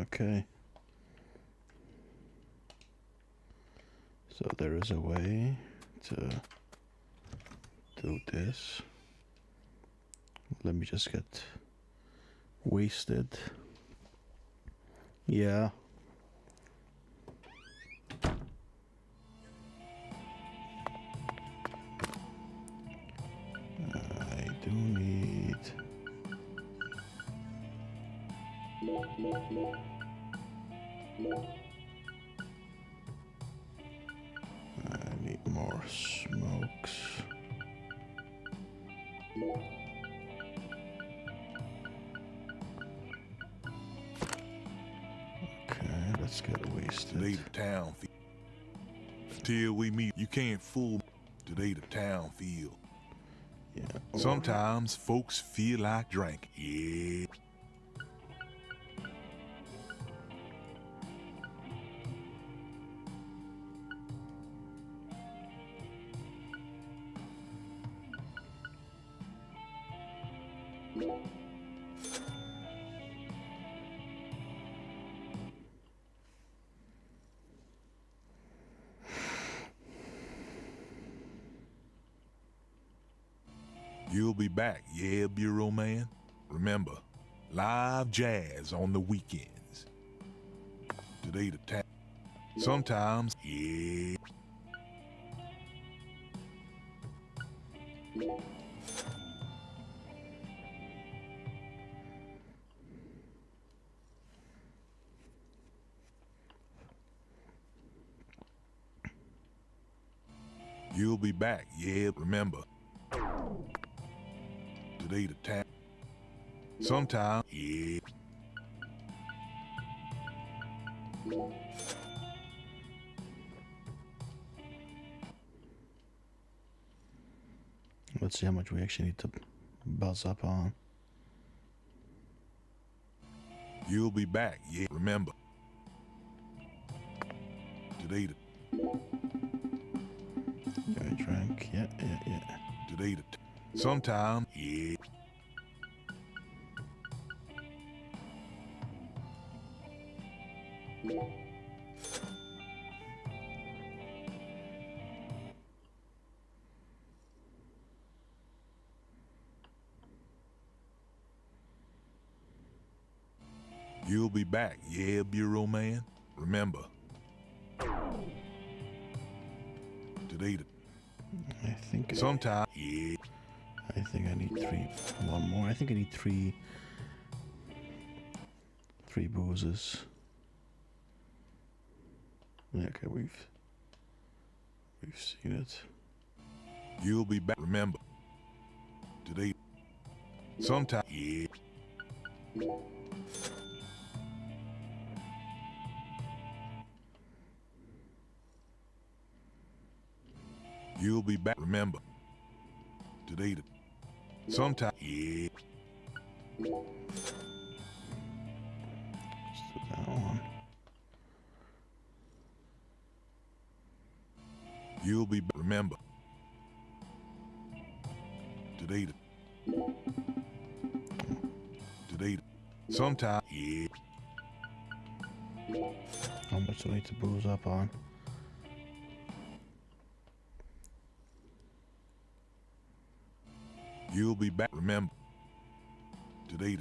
S1: Okay. So there is a way to do this. Let me just get wasted. Yeah. I do need... I need more smokes. Okay, let's get wasted.
S9: Today the town feel. Till we meet, you can't fool today the town feel.
S1: Yeah.
S9: Sometimes folks feel like drink. Yeah. You'll be back, yeah, Bureau Man? Remember, live jazz on the weekends. Today the town. Sometimes, yeah. You'll be back, yeah, remember. Today the town. Sometime, yeah.
S1: Let's see how much we actually need to buzz up on.
S9: You'll be back, yeah, remember. Today the...
S1: I drank, yeah.
S9: Today the... Sometime, yeah. You'll be back, yeah, Bureau Man? Remember. Today the...
S1: I think...
S9: Sometime, yeah.
S1: I think I need one more. I think I need three boozes. Yeah, okay, we've seen it.
S9: You'll be back, remember. Today, sometime, yeah. You'll be back, remember. Today, sometime, yeah.
S1: Let's do that one.
S9: You'll be, remember. Today, sometime, yeah.
S1: How much do we need to booze up on?
S9: You'll be back, remember. Today,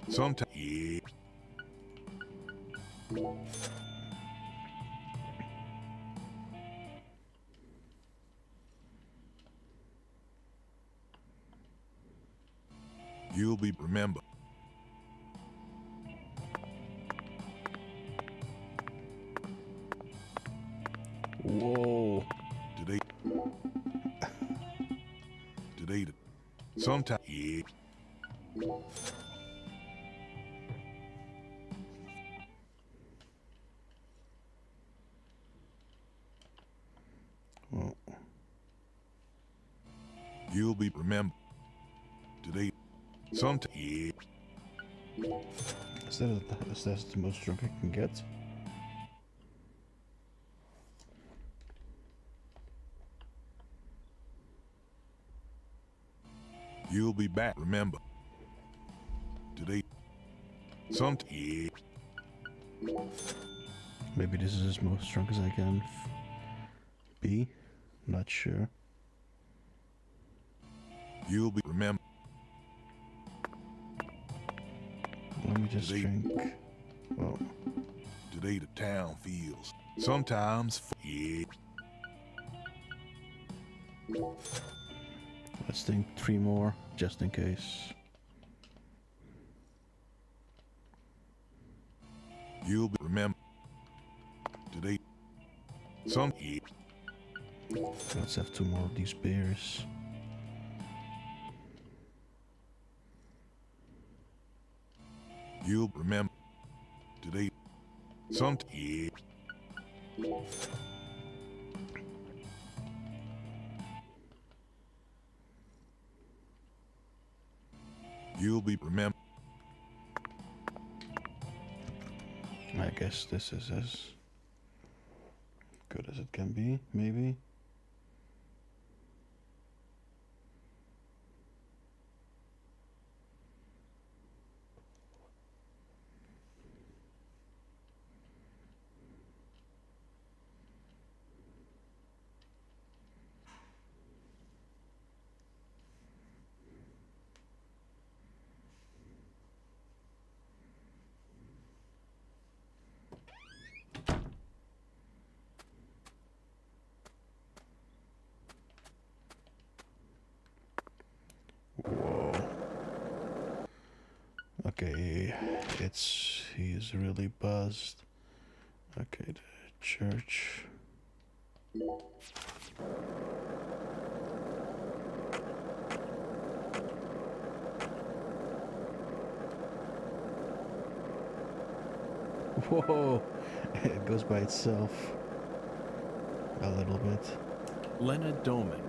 S9: sometime, yeah. You'll be, remember.
S1: Whoa.
S9: Today, sometime, yeah.
S1: Well,
S9: you'll be, remember. Today, sometime, yeah.
S1: Is that the most drunk I can get?
S9: You'll be back, remember. Today, sometime, yeah.
S1: Maybe this is as most drunk as I can be. Not sure.
S9: You'll be, remember.
S1: Let me just drink. Well,
S9: today the town feels sometimes, yeah.
S1: Let's think 3 more, just in case.
S9: You'll be, remember. Today, some, yeah.
S1: Let's have 2 more of these beers.
S9: You'll remember. Today, some, yeah. You'll be, remember.
S1: I guess this is as good as it can be, maybe. Okay, he's really buzzed. Okay, the church. Whoa, it goes by itself a little bit.
S2: Lena Doman,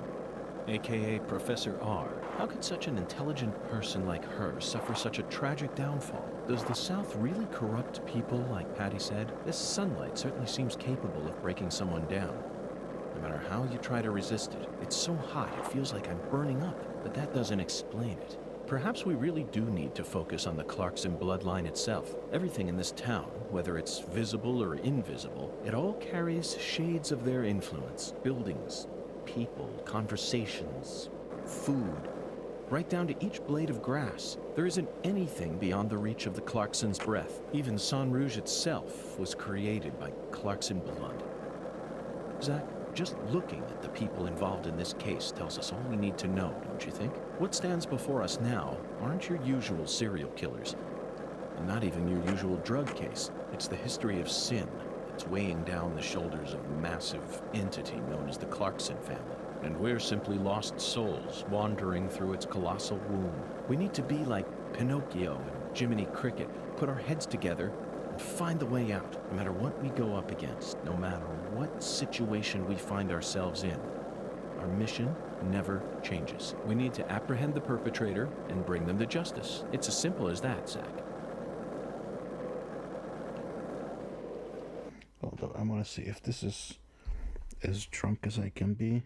S2: aka Professor R. How could such an intelligent person like her suffer such a tragic downfall? Does the South really corrupt people like Patty said? This sunlight certainly seems capable of breaking someone down. No matter how you try to resist it, it's so hot it feels like I'm burning up, but that doesn't explain it. Perhaps we really do need to focus on the Clarkson bloodline itself. Everything in this town, whether it's visible or invisible, it all carries shades of their influence. Buildings, people, conversations, food, right down to each blade of grass. There isn't anything beyond the reach of the Clarkson's breath. Even San Rouge itself was created by Clarkson blood. Zach, just looking at the people involved in this case tells us all we need to know, don't you think? What stands before us now aren't your usual serial killers, and not even your usual drug case. It's the history of sin that's weighing down the shoulders of a massive entity known as the Clarkson family. And we're simply lost souls wandering through its colossal womb. We need to be like Pinocchio and Jiminy Cricket, put our heads together and find the way out, no matter what we go up against, no matter what situation we find ourselves in. Our mission never changes. We need to apprehend the perpetrator and bring them to justice. It's as simple as that, Zach.
S1: Although I want to see if this is as drunk as I can be.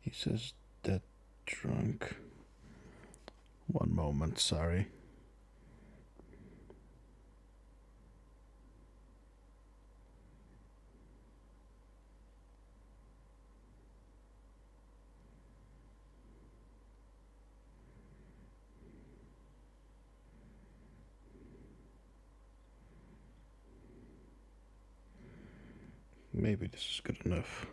S1: He says that drunk. One moment, sorry. Maybe this is good enough.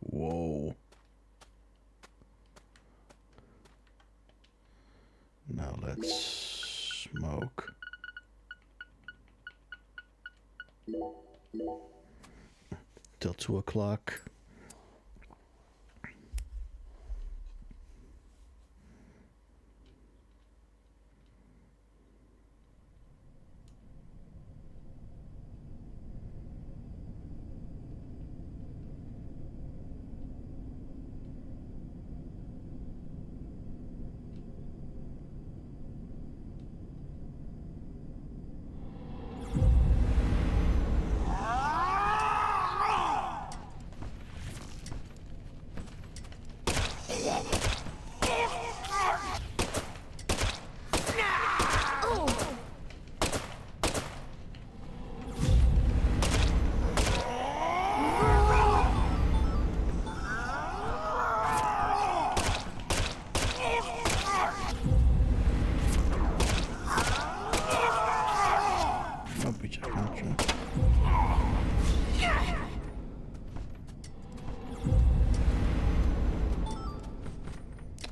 S1: Whoa. Now let's smoke. Till 2 o'clock.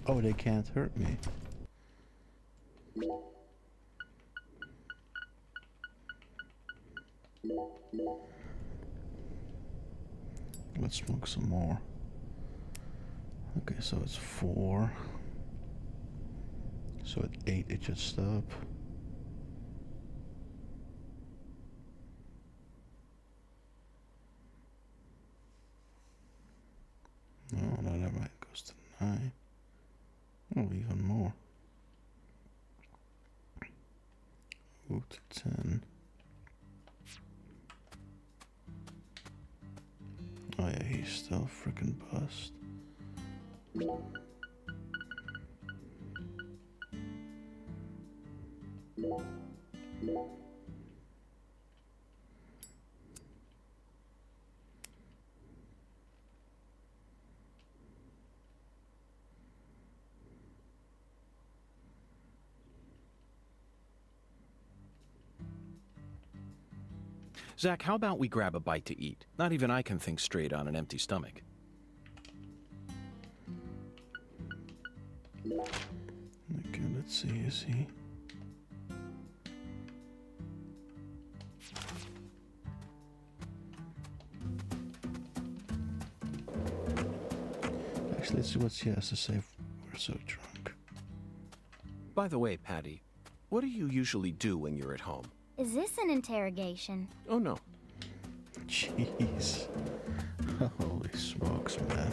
S1: Oh, they can't hurt me. Let's smoke some more. Okay, so it's 4. So at 8 it should stop. No, never mind. It goes to 9. Oh, even more. Go to 10. Oh yeah, he's still freaking buzzed.
S2: Zach, how about we grab a bite to eat? Not even I can think straight on an empty stomach.
S1: Okay, let's see, is he? Actually, let's see what he has to say. We're so drunk.
S2: By the way, Patty, what do you usually do when you're at home?
S3: Is this an interrogation?
S2: Oh, no.
S1: Jeez. Holy smokes, man.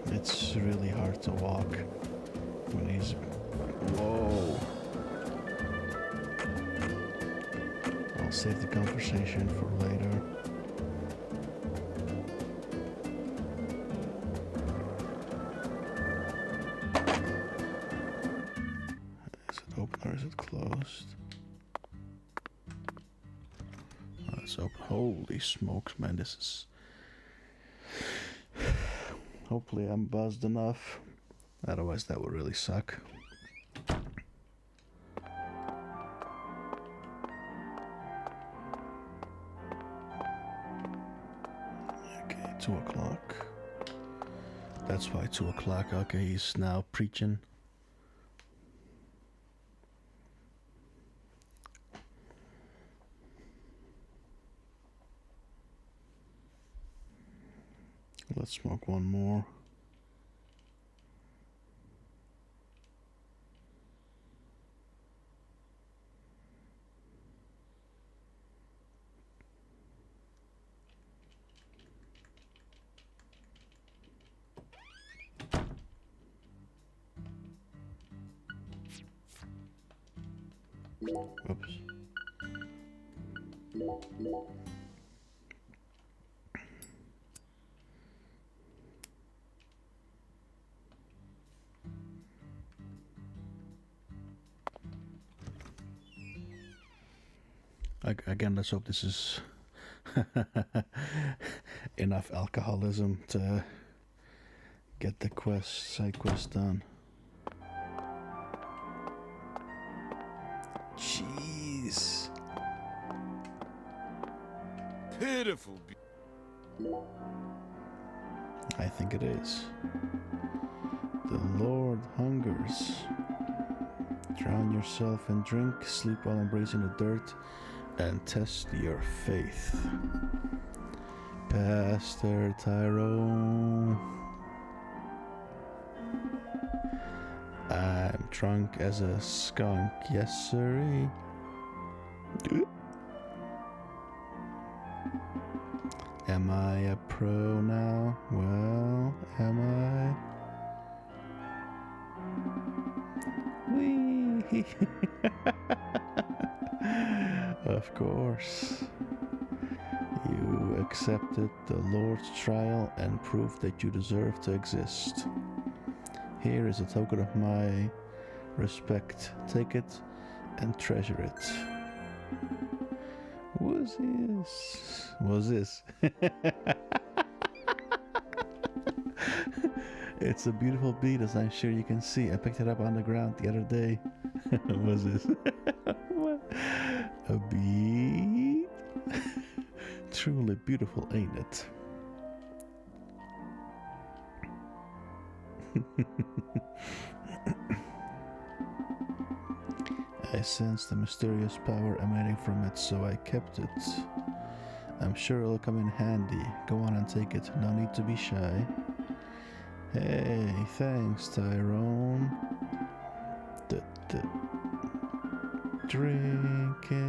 S1: It's really hard to walk when he's... Whoa. I'll save the conversation for later. Is it open or is it closed? Oh, it's open. Holy smokes, man. This is... Hopefully I'm buzzed enough. Otherwise that would really suck. Okay, 2 o'clock. That's why 2 o'clock. Okay, he's now preaching. let's smoke one more. Oops. Again, let's hope this is enough alcoholism to get the side quest done. Jeez.
S7: Pitiful.
S1: I think it is. The Lord hungers. Drown yourself in drink, sleep while embracing the dirt, and test your faith. Pastor Tyrone. I'm drunk as a skunk, yes sirree. Am I a pro now? Well, am I? Whee! Of course. You accepted the Lord's trial and proved that you deserve to exist. Here is a token of my respect. Take it and treasure it. What's this? What's this? It's a beautiful bead, as I'm sure you can see. I picked it up on the ground the other day. What's this? What? A bead? Truly beautiful, ain't it? I sensed the mysterious power emanating from it, so I kept it. I'm sure it'll come in handy. Go on and take it. No need to be shy. Hey, thanks, Tyrone. Drinking.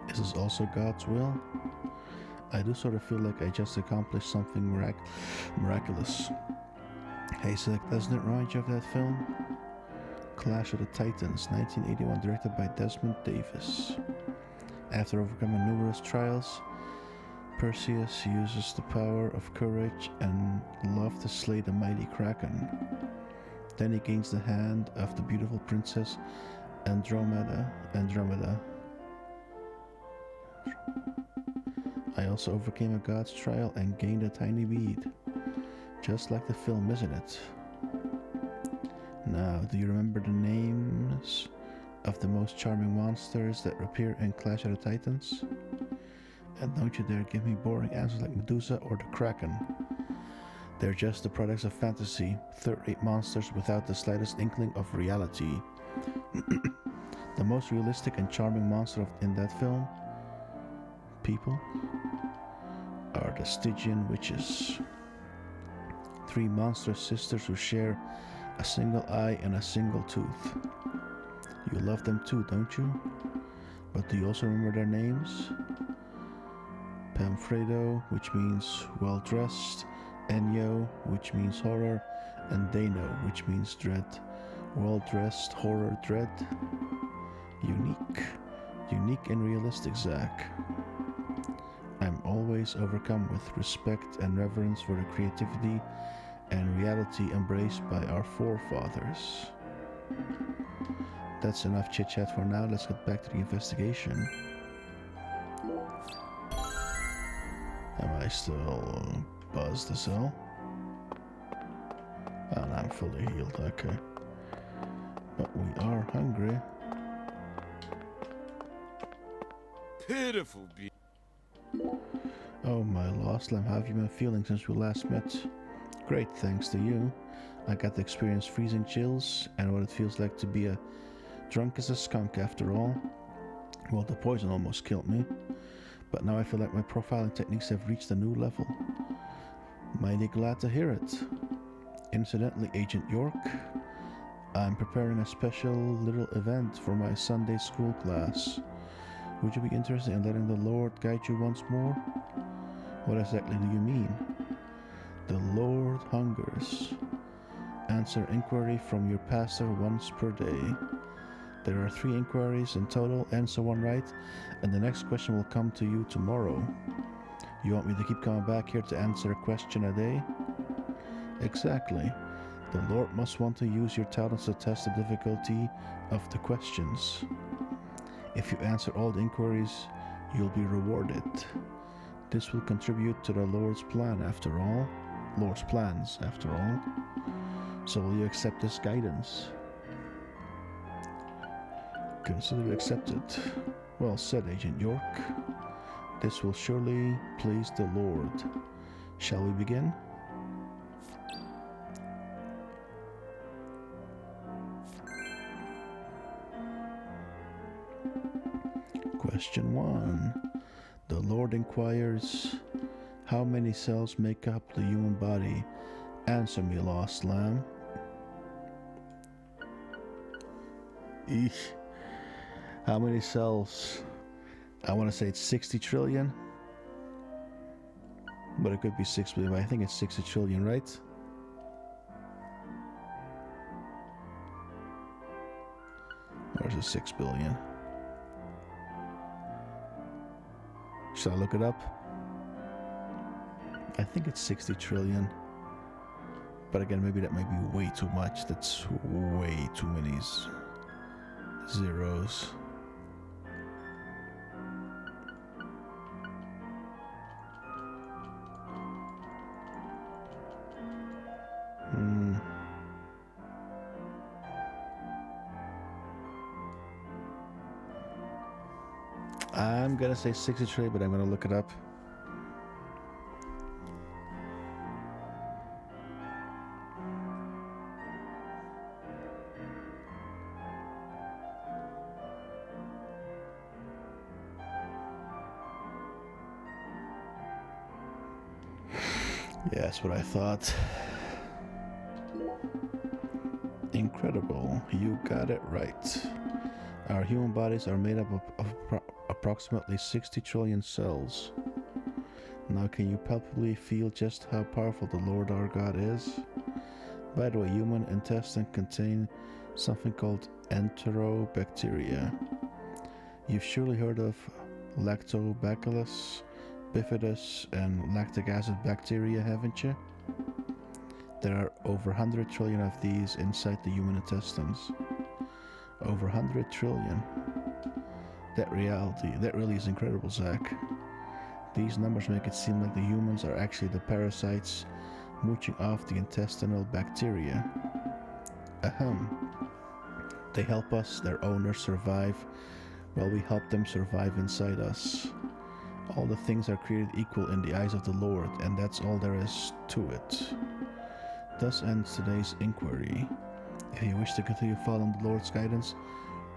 S1: Is this also God's will? I do sort of feel like I just accomplished something miraculous. Hey, Sick, doesn't it remind you of that film? Clash of the Titans, 1981, directed by Desmond Davis. After overcoming numerous trials, Perseus uses the power of courage and love to slay the mighty Kraken. Then he gains the hand of the beautiful princess Andromeda. I also overcame a god's trial and gained a tiny bead. Just like the film, isn't it? Now, do you remember the names of the most charming monsters that appear in Clash of the Titans? And don't you dare give me boring answers like Medusa or the Kraken. They're just the products of fantasy, third-rate monsters without the slightest inkling of reality. The most realistic and charming monster in that film, people, are the Stygian witches. 3 monstrous sisters who share a single eye and a single tooth. You love them too, don't you? But do you also remember their names? Pamfredo, which means well-dressed, Enyo, which means horror, and Dano, which means dread. Well-dressed, horror, dread. Unique and realistic, Zack. I'm always overcome with respect and reverence for the creativity and reality embraced by our forefathers. That's enough chit-chat for now. Let's get back to the investigation. Am I still buzzed as hell? And I'm fully healed, okay. But we are hungry.
S7: Pitiful be.
S1: Oh my lost lamb, how have you been feeling since we last met? Great, thanks to you. I got to experience freezing chills and what it feels like to be drunk as a skunk after all. Well, the poison almost killed me, but now I feel like my profiling techniques have reached a new level. Mighty glad to hear it. Incidentally, Agent York, I'm preparing a special little event for my Sunday school class. Would you be interested in letting the Lord guide you once more? What exactly do you mean? The Lord hungers. Answer inquiry from your pastor once per day. There are 3 inquiries in total, answer one right, and the next question will come to you tomorrow. You want me to keep coming back here to answer a question a day? Exactly. The Lord must want to use your talents to test the difficulty of the questions. If you answer all the inquiries, you'll be rewarded. This will contribute to the Lord's plans after all. So will you accept this guidance? Consider it accepted. Well said, Agent York. This will surely please the Lord. Shall we begin? Question 1. The Lord inquires, how many cells make up the human body? Answer me, lost lamb. Eesh. How many cells? I want to say it's 60 trillion. But it could be 6 billion, but I think it's 60 trillion, right? Or is it 6 billion? Should I look it up? I think it's 60 trillion. But again, maybe that might be way too much. That's way too many zeros. I'm gonna say 60 trillion, but I'm gonna look it up. Yeah, that's what I thought. Incredible, you got it right. Our human bodies are made up of approximately 60 trillion cells. Now can you palpably feel just how powerful the Lord our God is? By the way, human intestine contain something called enterobacteria. You've surely heard of Lactobacillus, bifidus, and lactic acid bacteria, haven't you? There are over 100 trillion of these inside the human intestines. Over 100 trillion. That really is incredible, Zach. These numbers make it seem like the humans are actually the parasites mooching off the intestinal bacteria. Ahem. They help us, their owners, survive while we help them survive inside us. All the things are created equal in the eyes of the Lord, and that's all there is to it. Thus ends today's inquiry. If you wish to continue following the Lord's guidance,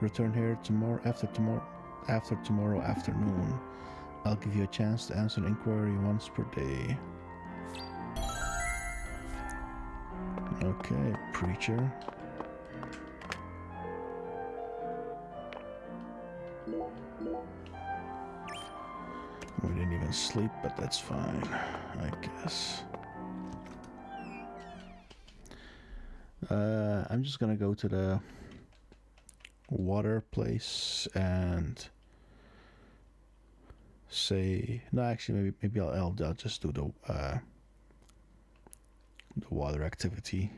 S1: return here after tomorrow afternoon. I'll give you a chance to answer an inquiry once per day. Okay, preacher. We didn't even sleep, but that's fine, I guess. I'm just gonna go to the water place and say no. Actually, maybe I'll just do the water activity.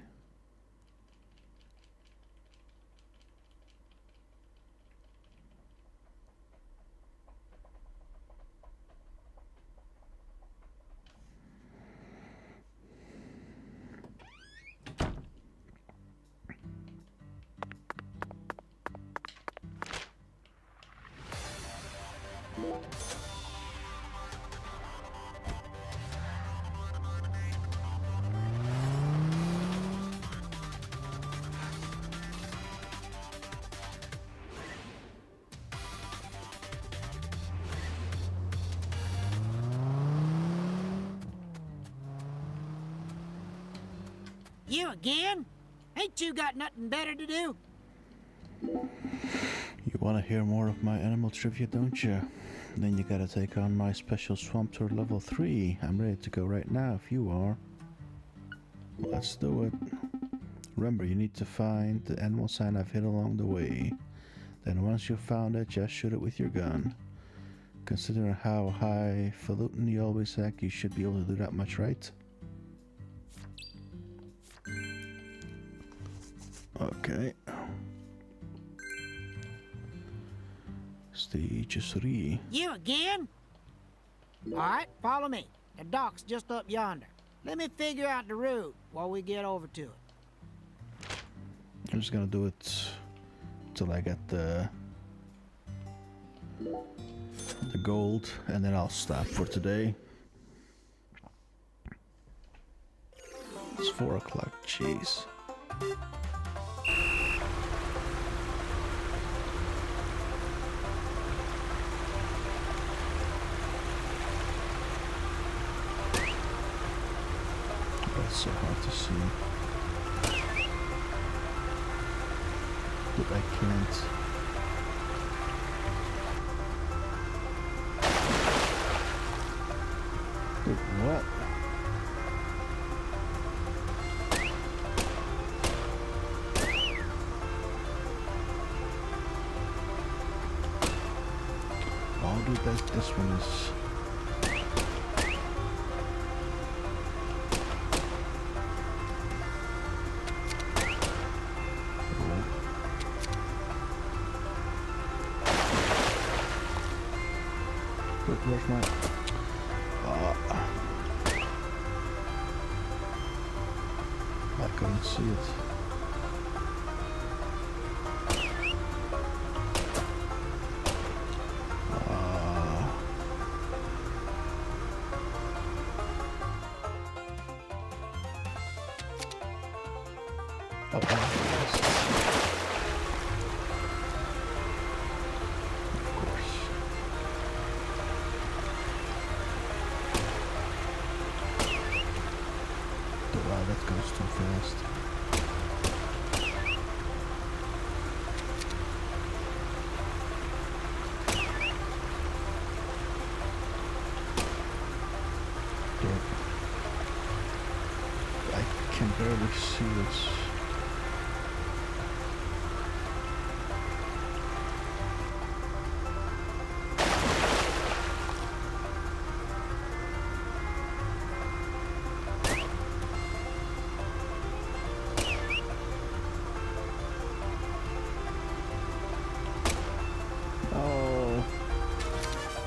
S8: You again? Ain't you got nothing better to do?
S1: You want to hear more of my animal trivia, don't you? Then you gotta take on my special swamp tour level 3. I'm ready to go right now if you are. Let's do it. Remember, you need to find the animal sign I've hit along the way. Then once you've found it, just shoot it with your gun. Considering how highfalutin you always act, you should be able to do that much, right? Okay. Stage 3.
S8: You again? Alright, follow me. The dock's just up yonder. Let me figure out the route while we get over to it.
S1: I'm just gonna do it till I get the gold, and then I'll stop for today. It's 4 o'clock, jeez. That's so hard to see. But I can't. Dude, what? Oh, dude, this one is. Where's my... I couldn't see it. That goes too fast. Dude. I can barely see this.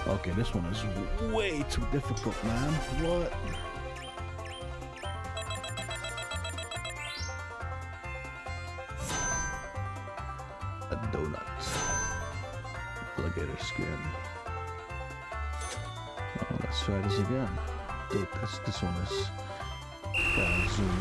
S1: Okay, this one is way too difficult, man. What? A donut. Alligator skin. Oh, let's try this again. Dude, this one is... Gotta zoom in.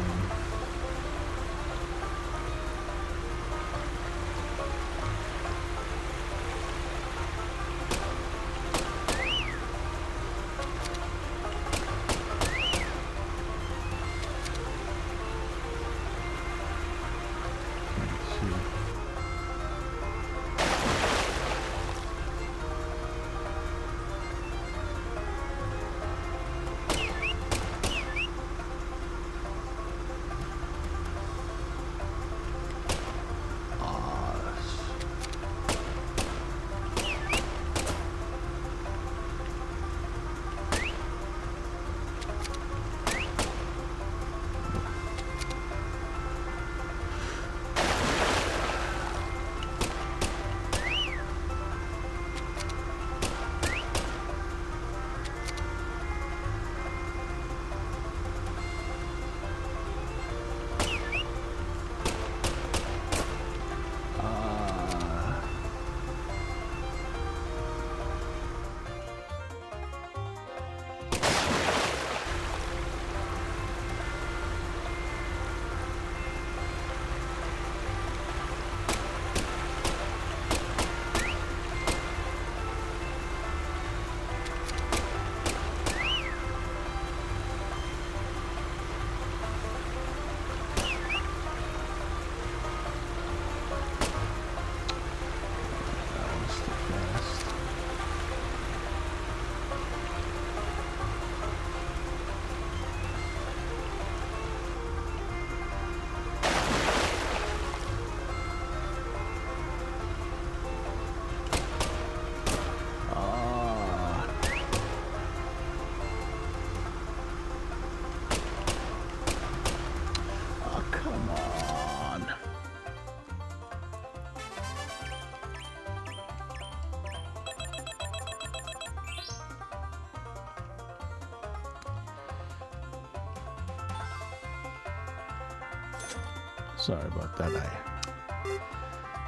S1: Sorry about that.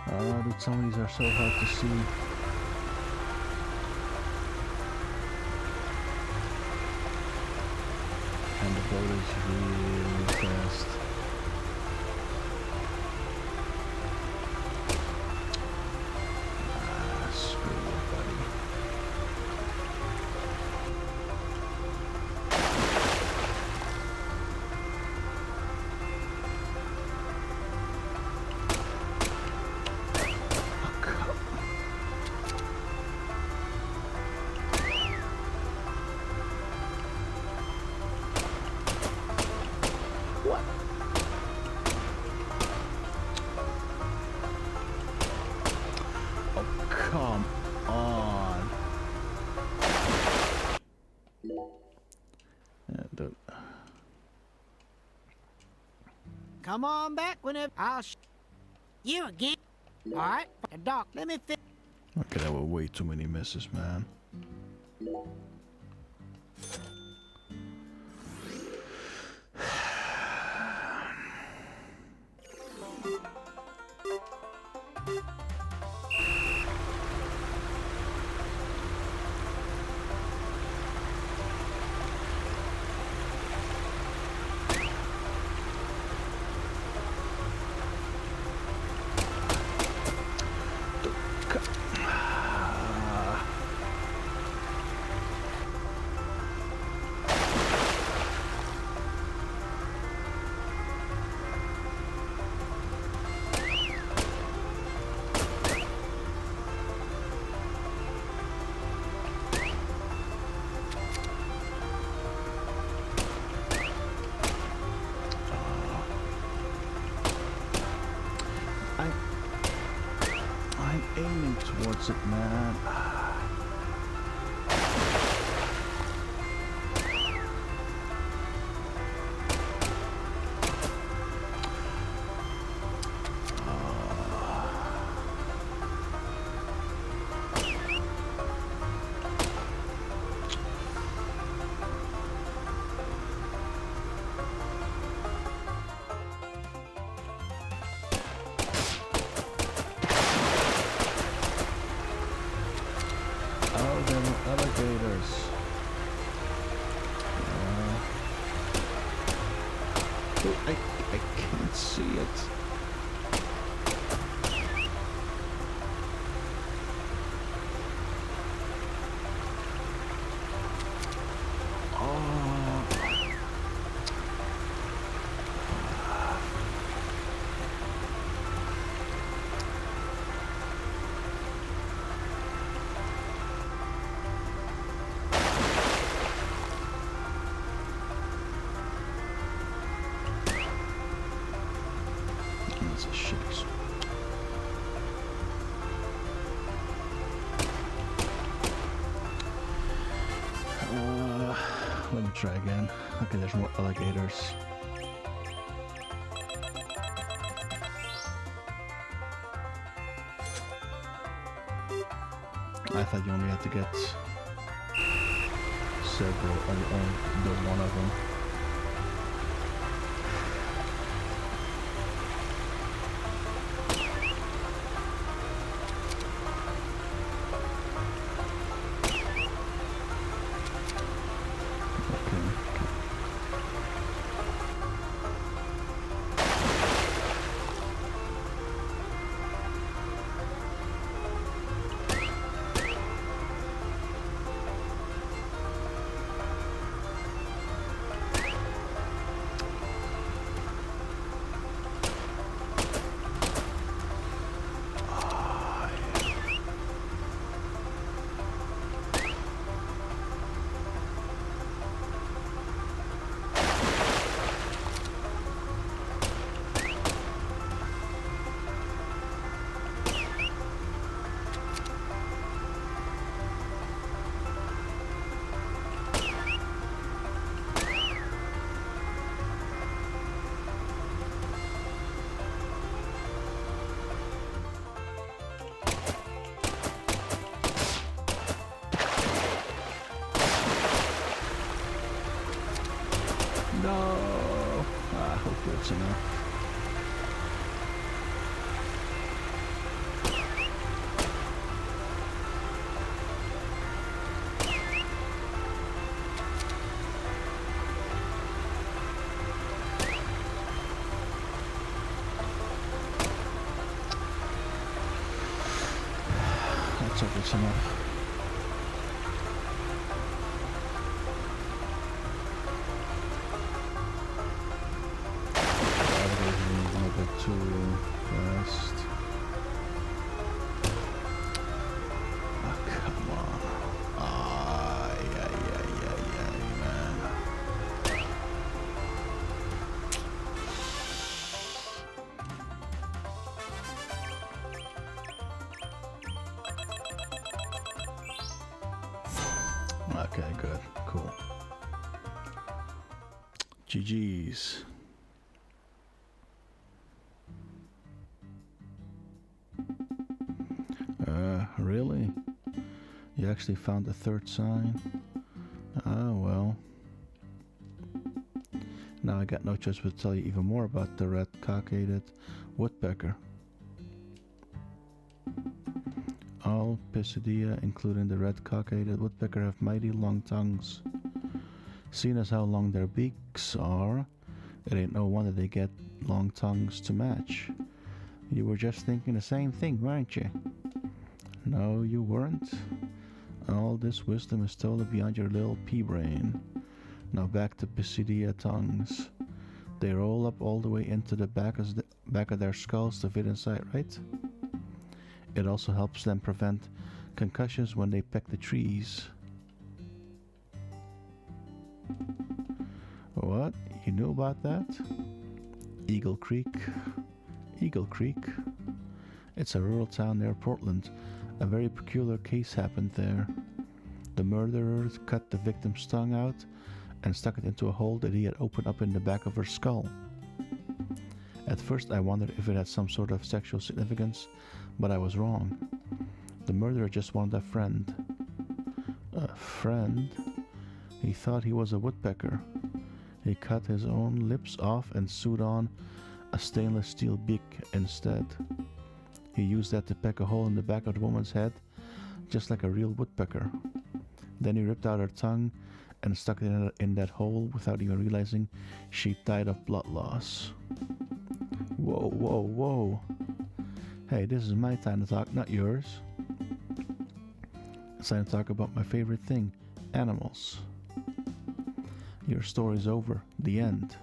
S1: Dude, some of these are so hard to see. And the boat is really fast. Screw it, buddy. What? Oh, come on. Yeah, dude.
S8: Come on back whenever I'll you again. All right, Doc, let me fix.
S1: Okay, that were way too many misses, man. I'm aiming towards it, man. Oh, there were alligators. Dude, I can't see it. That's a shit. Let me try again. Okay, there's more alligators. I thought you only had to get several, the one of them. No. Hopefully it's enough. Looks like it's enough. Too fast. Oh, come on. Ah, yeah, man. Okay, good. Cool. GG's. Really? You actually found the third sign? Oh, well. Now I got no choice but to tell you even more about the red-cockaded woodpecker. All Pisidia, including the red-cockaded woodpecker, have mighty long tongues. Seeing as how long their beaks are, it ain't no wonder they get long tongues to match. You were just thinking the same thing, weren't you? No, you weren't. All this wisdom is totally beyond your little pea brain. Now back to Pisidia tongues. They roll up all the way into the back of their skulls to fit inside, right? It also helps them prevent concussions when they peck the trees. What? You knew about that? Eagle Creek. Eagle Creek. It's a rural town near Portland. A very peculiar case happened there. The murderer cut the victim's tongue out and stuck it into a hole that he had opened up in the back of her skull. At first I wondered if it had some sort of sexual significance, but I was wrong. The murderer just wanted a friend. A friend? He thought he was a woodpecker. He cut his own lips off and sewed on a stainless steel beak instead. He used that to peck a hole in the back of the woman's head, just like a real woodpecker. Then he ripped out her tongue and stuck it in that hole without even realizing she died of blood loss. Whoa, whoa, whoa. Hey, this is my time to talk, not yours. It's time to talk about my favorite thing, animals. Your story's over, the end.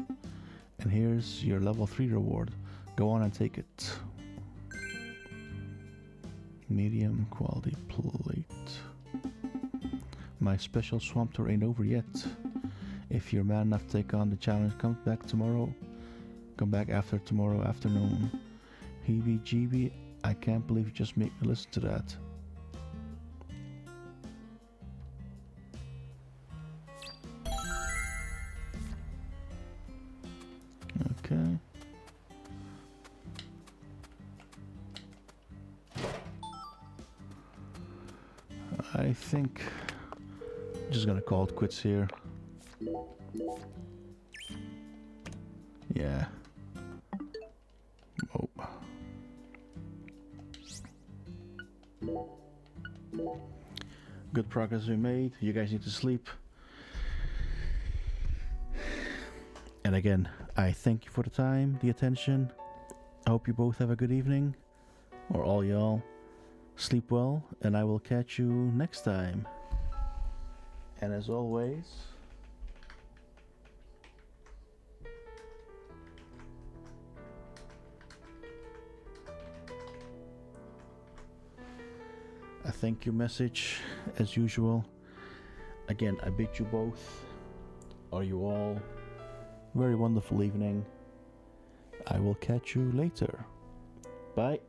S1: And here's your level 3 reward. Go on and take it. Medium quality plate. My special swamp tour ain't over yet. If you're man enough to take on the challenge, come back after tomorrow afternoon. Heebie-jeebie, I can't believe you just made me listen to that. Okay. I think I'm just gonna call it quits here. Yeah. Oh. Good progress we made. You guys need to sleep. And again, I thank you for the time, the attention. I hope you both have a good evening. Or all y'all. Sleep well, and I will catch you next time. And as always, a thank you message as usual. Again, I bid you both, or you all, very wonderful evening. I will catch you later. Bye.